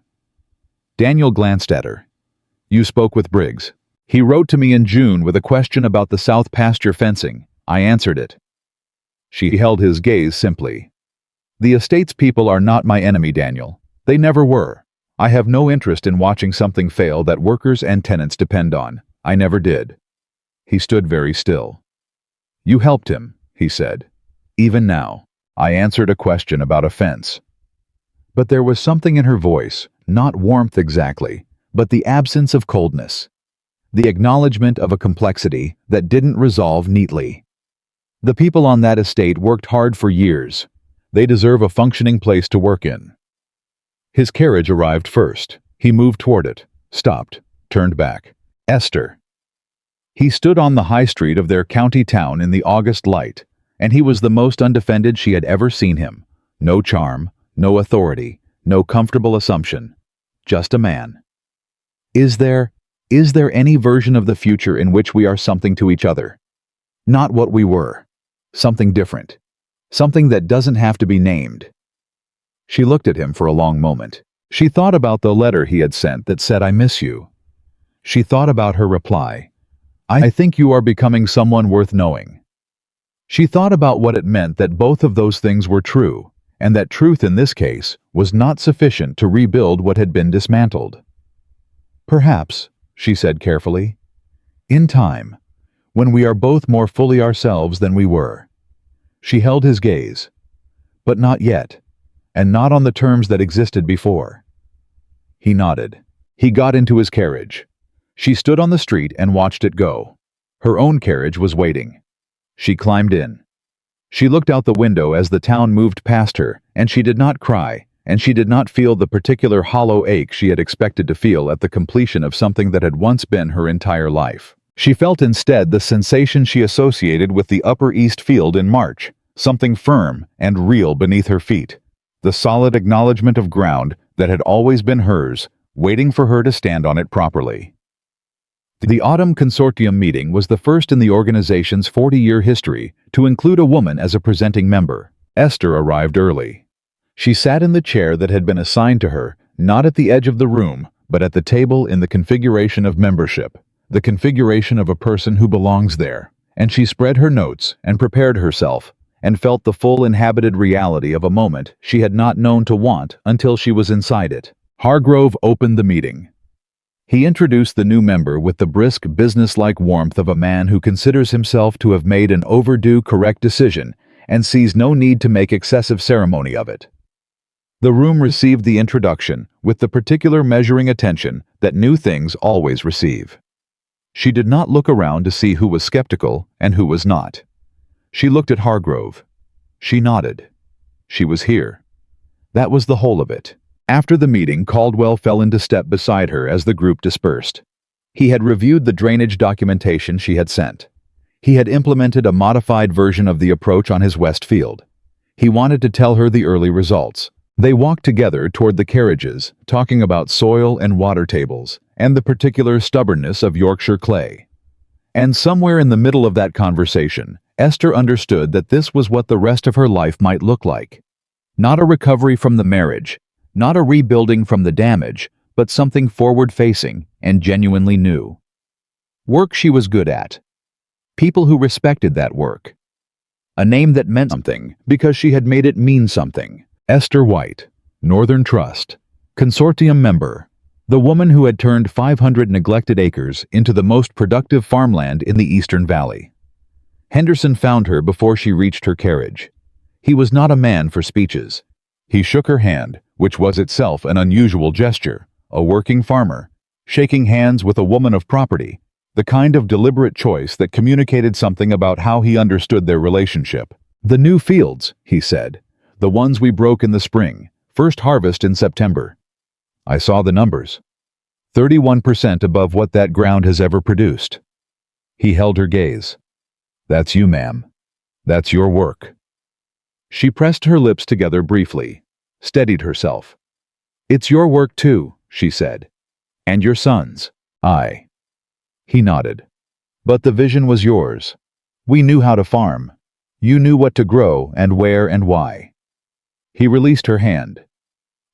Daniel glanced at her. "You spoke with Briggs. He wrote to me in June with a question about the south pasture fencing. I answered it." She held his gaze simply. "The estate's people are not my enemy, Daniel. They never were. I have no interest in watching something fail that workers and tenants depend on. I never did." He stood very still. "You helped him," he said. "Even now." "I answered a question about a fence." But there was something in her voice, not warmth exactly, but the absence of coldness. The acknowledgement of a complexity that didn't resolve neatly. The people on that estate worked hard for years. They deserve a functioning place to work in. His carriage arrived first. He moved toward it, stopped, turned back. "Esther." He stood on the high street of their county town in the August light, and he was the most undefended she had ever seen him. No charm, no authority, no comfortable assumption. Just a man. Is there any version of the future in which we are something to each other? Not what we were. Something different. Something that doesn't have to be named. She looked at him for a long moment. She thought about the letter he had sent that said, "I miss you." She thought about her reply, "I think you are becoming someone worth knowing." She thought about what it meant that both of those things were true, and that truth in this case was not sufficient to rebuild what had been dismantled. "Perhaps," she said carefully, "in time, when we are both more fully ourselves than we were." She held his gaze. "But not yet, and not on the terms that existed before." He nodded. He got into his carriage. She stood on the street and watched it go. Her own carriage was waiting. She climbed in. She looked out the window as the town moved past her, and she did not cry, and she did not feel the particular hollow ache she had expected to feel at the completion of something that had once been her entire life. She felt instead the sensation she associated with the Upper East Field in March, something firm and real beneath her feet, the solid acknowledgement of ground that had always been hers, waiting for her to stand on it properly. The Autumn Consortium meeting was the first in the organization's 40-year history to include a woman as a presenting member. Esther arrived early. She sat in the chair that had been assigned to her, not at the edge of the room, but at the table in the configuration of membership, the configuration of a person who belongs there, and she spread her notes and prepared herself, and felt the full inhabited reality of a moment she had not known to want until she was inside it. Hargrove opened the meeting. He introduced the new member with the brisk, business-like warmth of a man who considers himself to have made an overdue correct decision and sees no need to make excessive ceremony of it. The room received the introduction with the particular measuring attention that new things always receive. She did not look around to see who was skeptical and who was not. She looked at Hargrove. She nodded. She was here. That was the whole of it. After the meeting, Caldwell fell into step beside her as the group dispersed. He had reviewed the drainage documentation she had sent. He had implemented a modified version of the approach on his west field. He wanted to tell her the early results. They walked together toward the carriages, talking about soil and water tables, and the particular stubbornness of Yorkshire clay. And somewhere in the middle of that conversation, Esther understood that this was what the rest of her life might look like. Not a recovery from the marriage, not a rebuilding from the damage, but something forward-facing and genuinely new. Work she was good at. People who respected that work. A name that meant something because she had made it mean something. Esther White, Northern Trust, Consortium member, the woman who had turned 500 neglected acres into the most productive farmland in the Eastern Valley. Henderson found her before she reached her carriage. He was not a man for speeches. He shook her hand, which was itself an unusual gesture, a working farmer, shaking hands with a woman of property, the kind of deliberate choice that communicated something about how he understood their relationship. "The new fields," he said. "The ones we broke in the spring, first harvest in September. I saw the numbers. 31% above what that ground has ever produced." He held her gaze. "That's you, ma'am. That's your work." She pressed her lips together briefly, steadied herself. "It's your work too," she said. "And your son's." "Aye." He nodded. "But the vision was yours. We knew how to farm. You knew what to grow and where and why." He released her hand.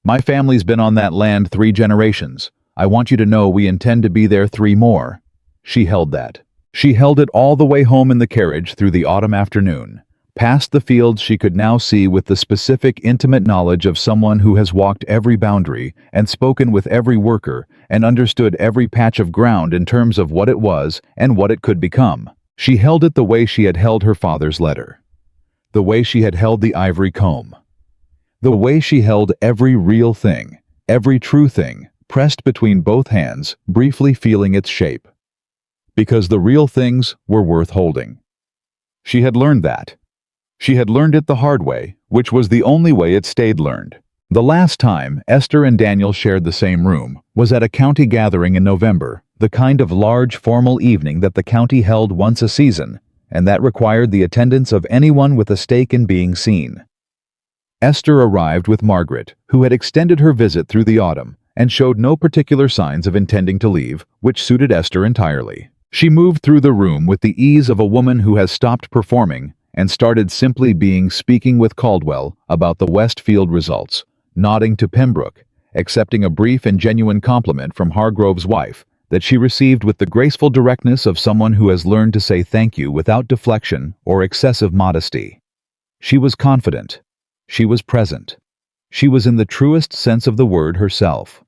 "My family's been on that land 3 generations. I want you to know we intend to be there 3 more. She held that. She held it all the way home in the carriage through the autumn afternoon, past the fields she could now see with the specific, intimate knowledge of someone who has walked every boundary and spoken with every worker and understood every patch of ground in terms of what it was and what it could become. She held it the way she had held her father's letter, the way she had held the ivory comb, the way she held every real thing, every true thing, pressed between both hands, briefly feeling its shape. Because the real things were worth holding. She had learned that. She had learned it the hard way, which was the only way it stayed learned. The last time Esther and Daniel shared the same room was at a county gathering in November, the kind of large formal evening that the county held once a season, and that required the attendance of anyone with a stake in being seen. Esther arrived with Margaret, who had extended her visit through the autumn and showed no particular signs of intending to leave, which suited Esther entirely. She moved through the room with the ease of a woman who has stopped performing and started simply being, speaking with Caldwell about the Westfield results, nodding to Pembroke, accepting a brief and genuine compliment from Hargrove's wife that she received with the graceful directness of someone who has learned to say thank you without deflection or excessive modesty. She was confident. She was present. She was in the truest sense of the word herself.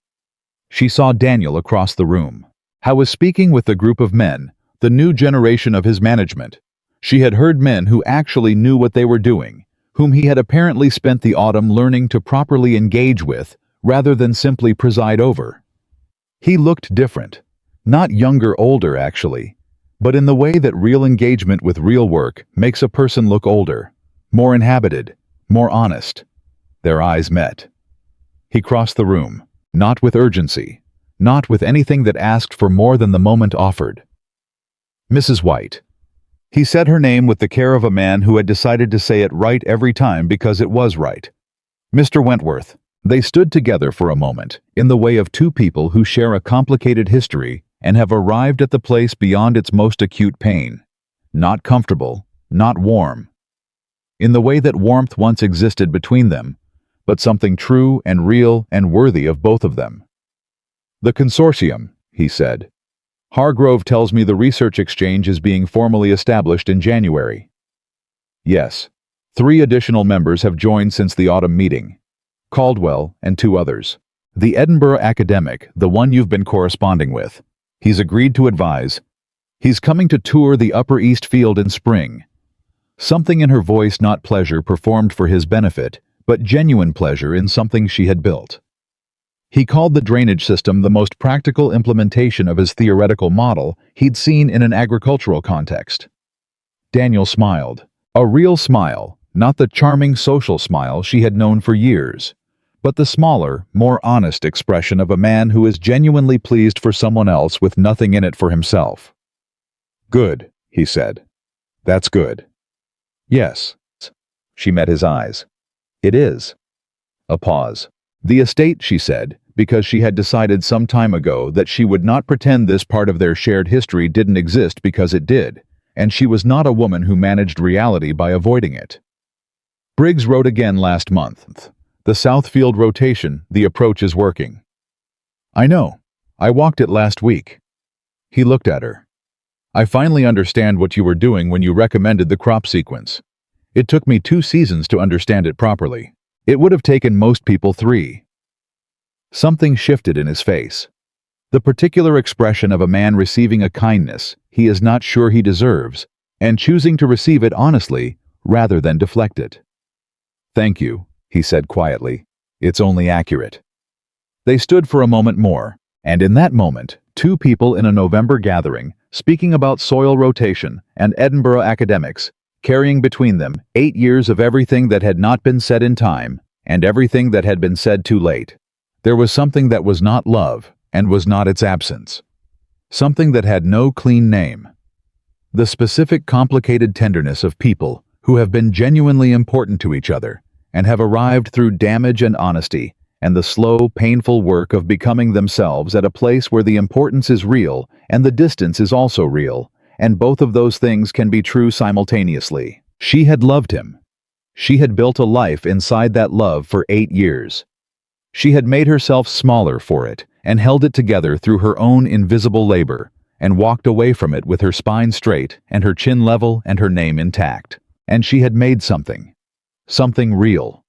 She saw Daniel across the room. How was speaking with the group of men, the new generation of his management. She had heard men who actually knew what they were doing, whom he had apparently spent the autumn learning to properly engage with, rather than simply preside over. He looked different. Not younger, older, actually, but in the way that real engagement with real work makes a person look older, more inhabited, more honest. Their eyes met. He crossed the room, not with urgency, not with anything that asked for more than the moment offered. "Mrs. White." He said her name with the care of a man who had decided to say it right every time because it was right. "Mr. Wentworth." They stood together for a moment, in the way of 2 people who share a complicated history and have arrived at the place beyond its most acute pain. Not comfortable, not warm. in the way that warmth once existed between them, but something true and real and worthy of both of them. "The consortium," he said. "Hargrove tells me the research exchange is being formally established in January." "Yes. 3 additional members have joined since the autumn meeting. Caldwell and 2 others. The Edinburgh academic, the one you've been corresponding with. He's agreed to advise. He's coming to tour the Upper East Field in spring." Something in her voice, not pleasure performed for his benefit, but genuine pleasure in something she had built. He called the drainage system the most practical implementation of his theoretical model he'd seen in an agricultural context. Daniel smiled. A real smile, not the charming social smile she had known for years, but the smaller, more honest expression of a man who is genuinely pleased for someone else with nothing in it for himself. "Good," he said. "That's good." "Yes." She met his eyes. "It is." A pause. "The estate," she said, because she had decided some time ago that she would not pretend this part of their shared history didn't exist because it did, and she was not a woman who managed reality by avoiding it. "Briggs wrote again last month. The Southfield rotation, the approach is working." "I know. I walked it last week." He looked at her. "I finally understand what you were doing when you recommended the crop sequence. It took me 2 seasons to understand it properly. It would have taken most people 3. Something shifted in his face. The particular expression of a man receiving a kindness he is not sure he deserves, and choosing to receive it honestly rather than deflect it. "Thank you," he said quietly. "It's only accurate." They stood for a moment more, and in that moment, 2 people in a November gathering, speaking about soil rotation and Edinburgh academics, carrying between them 8 years of everything that had not been said in time and everything that had been said too late. There was something that was not love and was not its absence. Something that had no clean name. The specific complicated tenderness of people who have been genuinely important to each other and have arrived through damage and honesty and the slow, painful work of becoming themselves at a place where the importance is real and the distance is also real, and both of those things can be true simultaneously. She had loved him. She had built a life inside that love for 8 years. She had made herself smaller for it and held it together through her own invisible labor and walked away from it with her spine straight and her chin level and her name intact. And she had made something. Something real.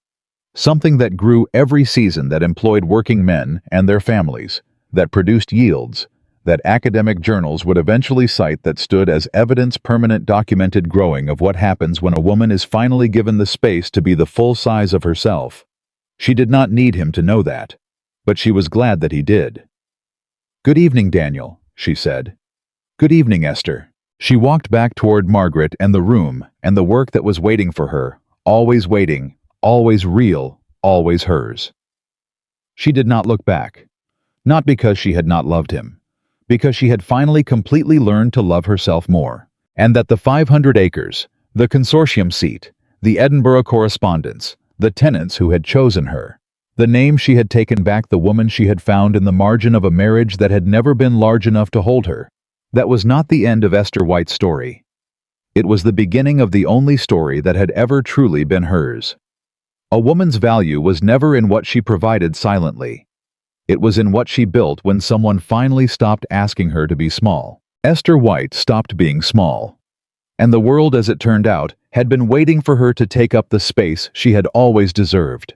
Something that grew every season, that employed working men and their families, that produced yields, that academic journals would eventually cite, that stood as evidence, permanent documented growing of what happens when a woman is finally given the space to be the full size of herself. She did not need him to know that, but she was glad that he did. "Good evening, Daniel," she said. "Good evening, Esther." She walked back toward Margaret and the room and the work that was waiting for her, always waiting, always real, always hers. She did not look back. Not because she had not loved him, because she had finally completely learned to love herself more, and that the 500 acres, the consortium seat, the Edinburgh correspondence, the tenants who had chosen her, the name she had taken back, the woman she had found in the margin of a marriage that had never been large enough to hold her, that was not the end of Esther White's story. It was the beginning of the only story that had ever truly been hers. A woman's value was never in what she provided silently. It was in what she built when someone finally stopped asking her to be small. Esther White stopped being small. And the world, as it turned out, had been waiting for her to take up the space she had always deserved.